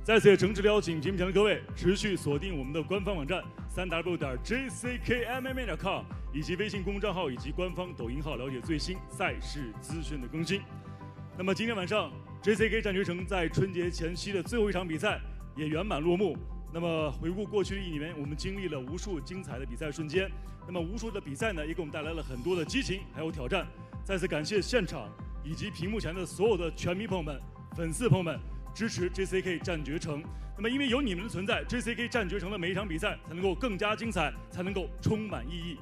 在此也诚挚邀请屏幕前的各位持续锁定我们的官方网站3w.jckmma.com 以及微信公众号以及官方抖音号，了解最新赛事资讯的更新。那么今天晚上 JCK 战决城在春节前夕的最后一场比赛也圆满落幕。那么回顾过去的1年，我们经历了无数精彩的比赛瞬间。那么无数的比赛呢，也给我们带来了很多的激情还有挑战。再次感谢现场以及屏幕前的所有的拳迷朋友们、粉丝朋友们支持 JCK 战决城。那么因为有你们的存在 ，JCK 战决城的每一场比赛才能够更加精彩，才能够充满意义。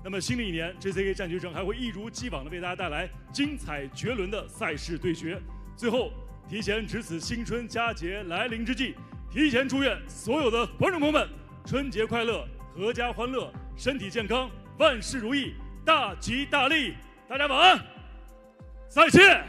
那么新的一年 ，JCK 战决城还会一如既往的为大家带来精彩绝伦的赛事对决。最后，提前值此新春佳节来临之际，提前祝愿所有的观众朋友们春节快乐，阖家欢乐，身体健康，万事如意，大吉大利！大家晚安，再见。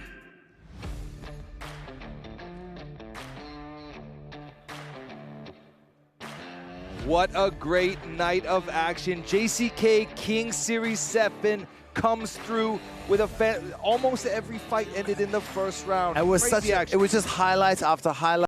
What a great night of action. JCK Kings Series 7 comes through with almost every fight ended in the first round. It was Crazy action. it was just highlights after highlights.